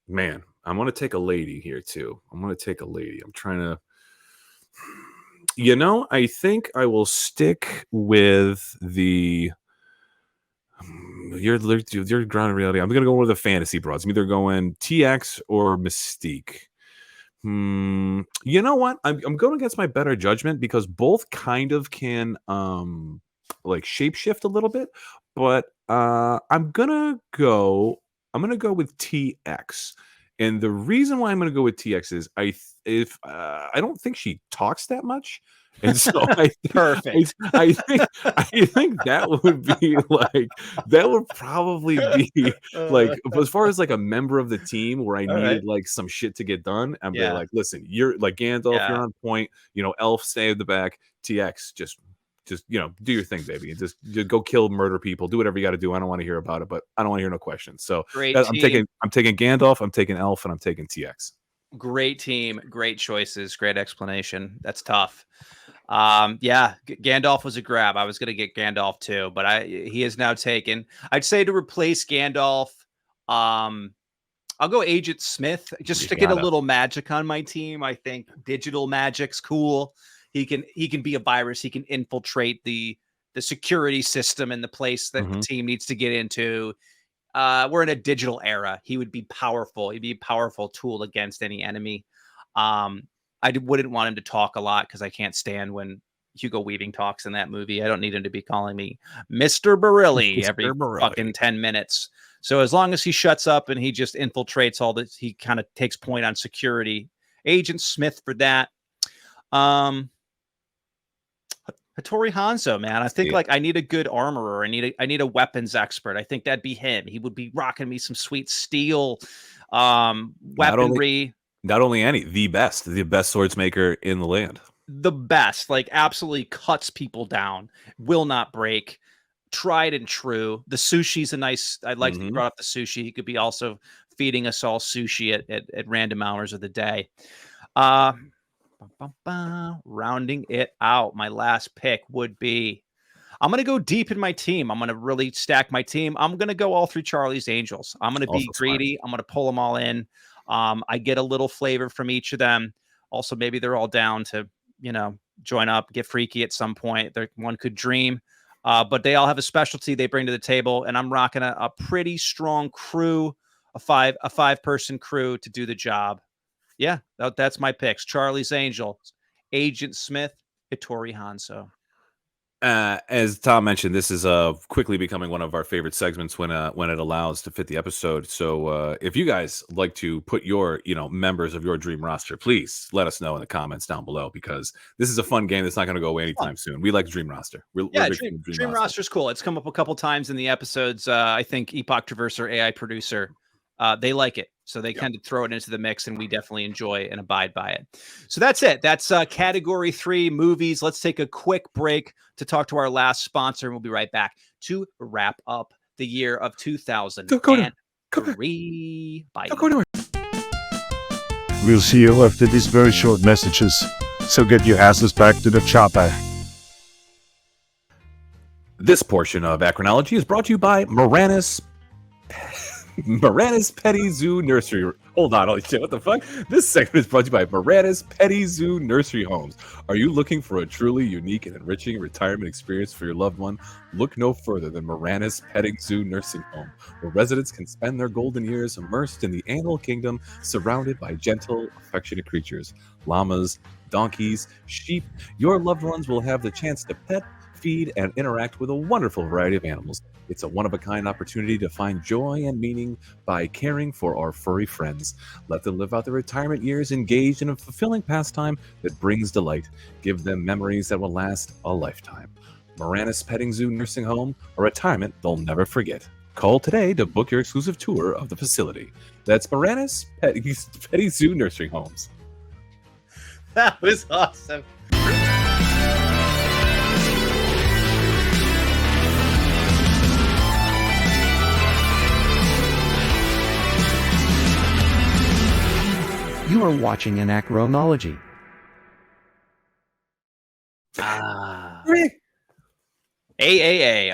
man, I'm gonna take a lady here too. I'm trying to, I think I will stick with the. You're grounded reality. I'm gonna go with the fantasy broads. I'm either going TX or Mystique. You know what? I'm going against my better judgment because both kind of can shapeshift a little bit, but I'm gonna go with TX. And the reason why I'm gonna go with TX is I don't think she talks that much. And so perfect. I think that would be that would probably be as far as a member of the team where I needed some shit to get done. I'm listen, you're Gandalf, you're on point. Elf, stay at the back. TX, just do your thing, baby, and just go kill, murder people, do whatever you got to do. I don't want to hear about it, but I don't want to hear no questions. So I'm taking Gandalf, I'm taking Elf, and I'm taking TX. Great team, great choices, great explanation. That's tough. Gandalf was a grab. I was going to get Gandalf too, but he is now taken. I'd say to replace Gandalf, I'll go Agent Smith just to get a little magic on my team. I think digital magic's cool. He can be a virus. He can infiltrate the security system in the place that the team needs to get into. We're in a digital era. He would be powerful. He'd be a powerful tool against any enemy. I wouldn't want him to talk a lot because I can't stand when Hugo Weaving talks in that movie. I don't need him to be calling me Mr. Barilli every fucking 10 minutes. So as long as he shuts up and he just infiltrates all this, he kind of takes point on security. Agent Smith for that. Hattori Hanzo, man. I think I need a good armorer. I need a weapons expert. I think that'd be him. He would be rocking me some sweet steel weaponry. Not only the best swords maker in the land. The best, absolutely cuts people down, will not break, tried and true. The sushi's a nice, I like that you brought up the sushi. He could be also feeding us all sushi at random hours of the day. Rounding it out, my last pick would be, I'm going to go deep in my team. I'm going to really stack my team. I'm going to go all through Charlie's Angels. I'm going to be greedy. I'm going to pull them all in. I get a little flavor from each of them. Also, maybe they're all down to, join up, get freaky at some point. One could dream, but they all have a specialty they bring to the table. And I'm rocking a pretty strong crew, a five-person crew to do the job. Yeah, that's my picks. Charlie's Angels, Agent Smith, Hattori Hanzo. As Tom mentioned, this is quickly becoming one of our favorite segments when it allows to fit the episode. So if you guys like to put your members of your dream roster, please let us know in the comments down below, because this is a fun game that's not going to go away anytime soon. We like dream roster. Dream roster is cool. It's come up a couple times in the episodes. I think Epoch Traverser, AI producer, they like it. So they kind of throw it into the mix, and we definitely enjoy and abide by it. So that's it. That's category 3, movies. Let's take a quick break to talk to our last sponsor, and we'll be right back to wrap up the year of 2003. Bye. We'll see you after these very short messages. So get your asses back to the chopper. This portion of Acronology is brought to you by Moranis Petty Zoo Nursery. Hold on, holy shit, what the fuck? This segment is brought to you by Moranis Petty Zoo Nursery Homes. Are you looking for a truly unique and enriching retirement experience for your loved one? Look no further than Moranis Petting Zoo Nursing Home, where residents can spend their golden years immersed in the animal kingdom, surrounded by gentle, affectionate creatures. Llamas, donkeys, sheep. Your loved ones will have the chance to pet, feed, and interact with a wonderful variety of animals. It's a one-of-a-kind opportunity to find joy and meaning by caring for our furry friends. Let them live out their retirement years engaged in a fulfilling pastime that brings delight. Give them memories that will last a lifetime. Moranis Petting Zoo Nursing Home, a retirement they'll never forget. Call today to book your exclusive tour of the facility. That's Moranis Petty Zoo Nursing Homes. That was awesome. You are watching Anachronology. AAA.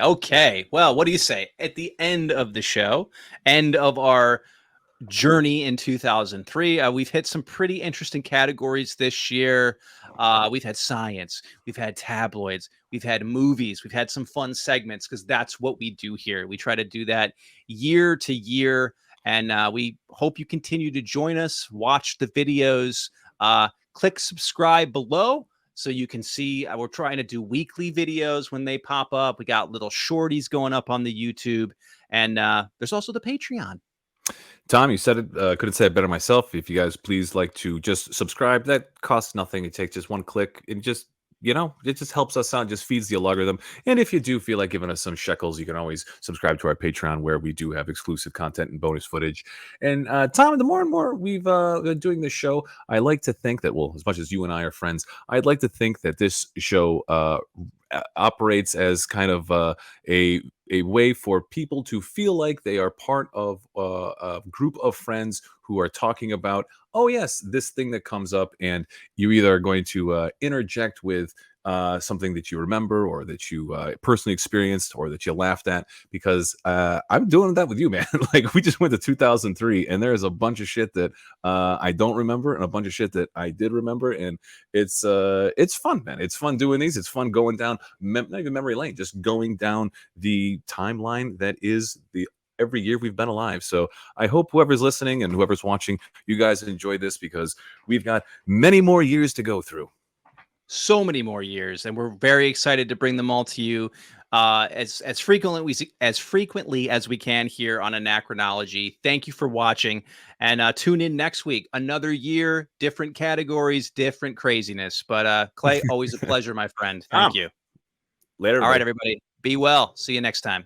Okay. Well, what do you say? At the end of the show, end of our journey in 2003, we've hit some pretty interesting categories this year. We've had science, we've had tabloids, we've had movies, we've had some fun segments because that's what we do here. We try to do that year to year. And we hope you continue to join us, watch the videos, click subscribe below so you can see we're trying to do weekly videos when they pop up. We got little shorties going up on the YouTube, and there's also the Patreon. Tom, you said it. Couldn't say it better myself. If you guys please like to just subscribe, that costs nothing. It takes just one click, and just it just helps us out. Just feeds the algorithm. And if you do feel like giving us some shekels, you can always subscribe to our Patreon, where we do have exclusive content and bonus footage. And Tom, the more and more we've been doing this show, I like to think that, well, as much as you and I are friends, I'd like to think that this show operates as kind of a way for people to feel like they are part of a group of friends who are talking about, oh yes, this thing that comes up, and you either are going to interject with something that you remember or that you personally experienced or that you laughed at, because I'm doing that with you, man. Like, we just went to 2003 and there's a bunch of shit that I don't remember and a bunch of shit that I did remember, and it's fun, man. It's fun doing these. It's fun going down not even memory lane, just going down the timeline that is the every year we've been alive. So I hope whoever's listening and whoever's watching, you guys enjoy this, because we've got many more years to go through. So many more years, and we're very excited to bring them all to you as frequently as we can here on Anachronology. Thank you for watching, and tune in next week. Another year, different categories, different craziness. But Clay, always a pleasure, my friend. Thank you. Later. All right, everybody. Be well. See you next time.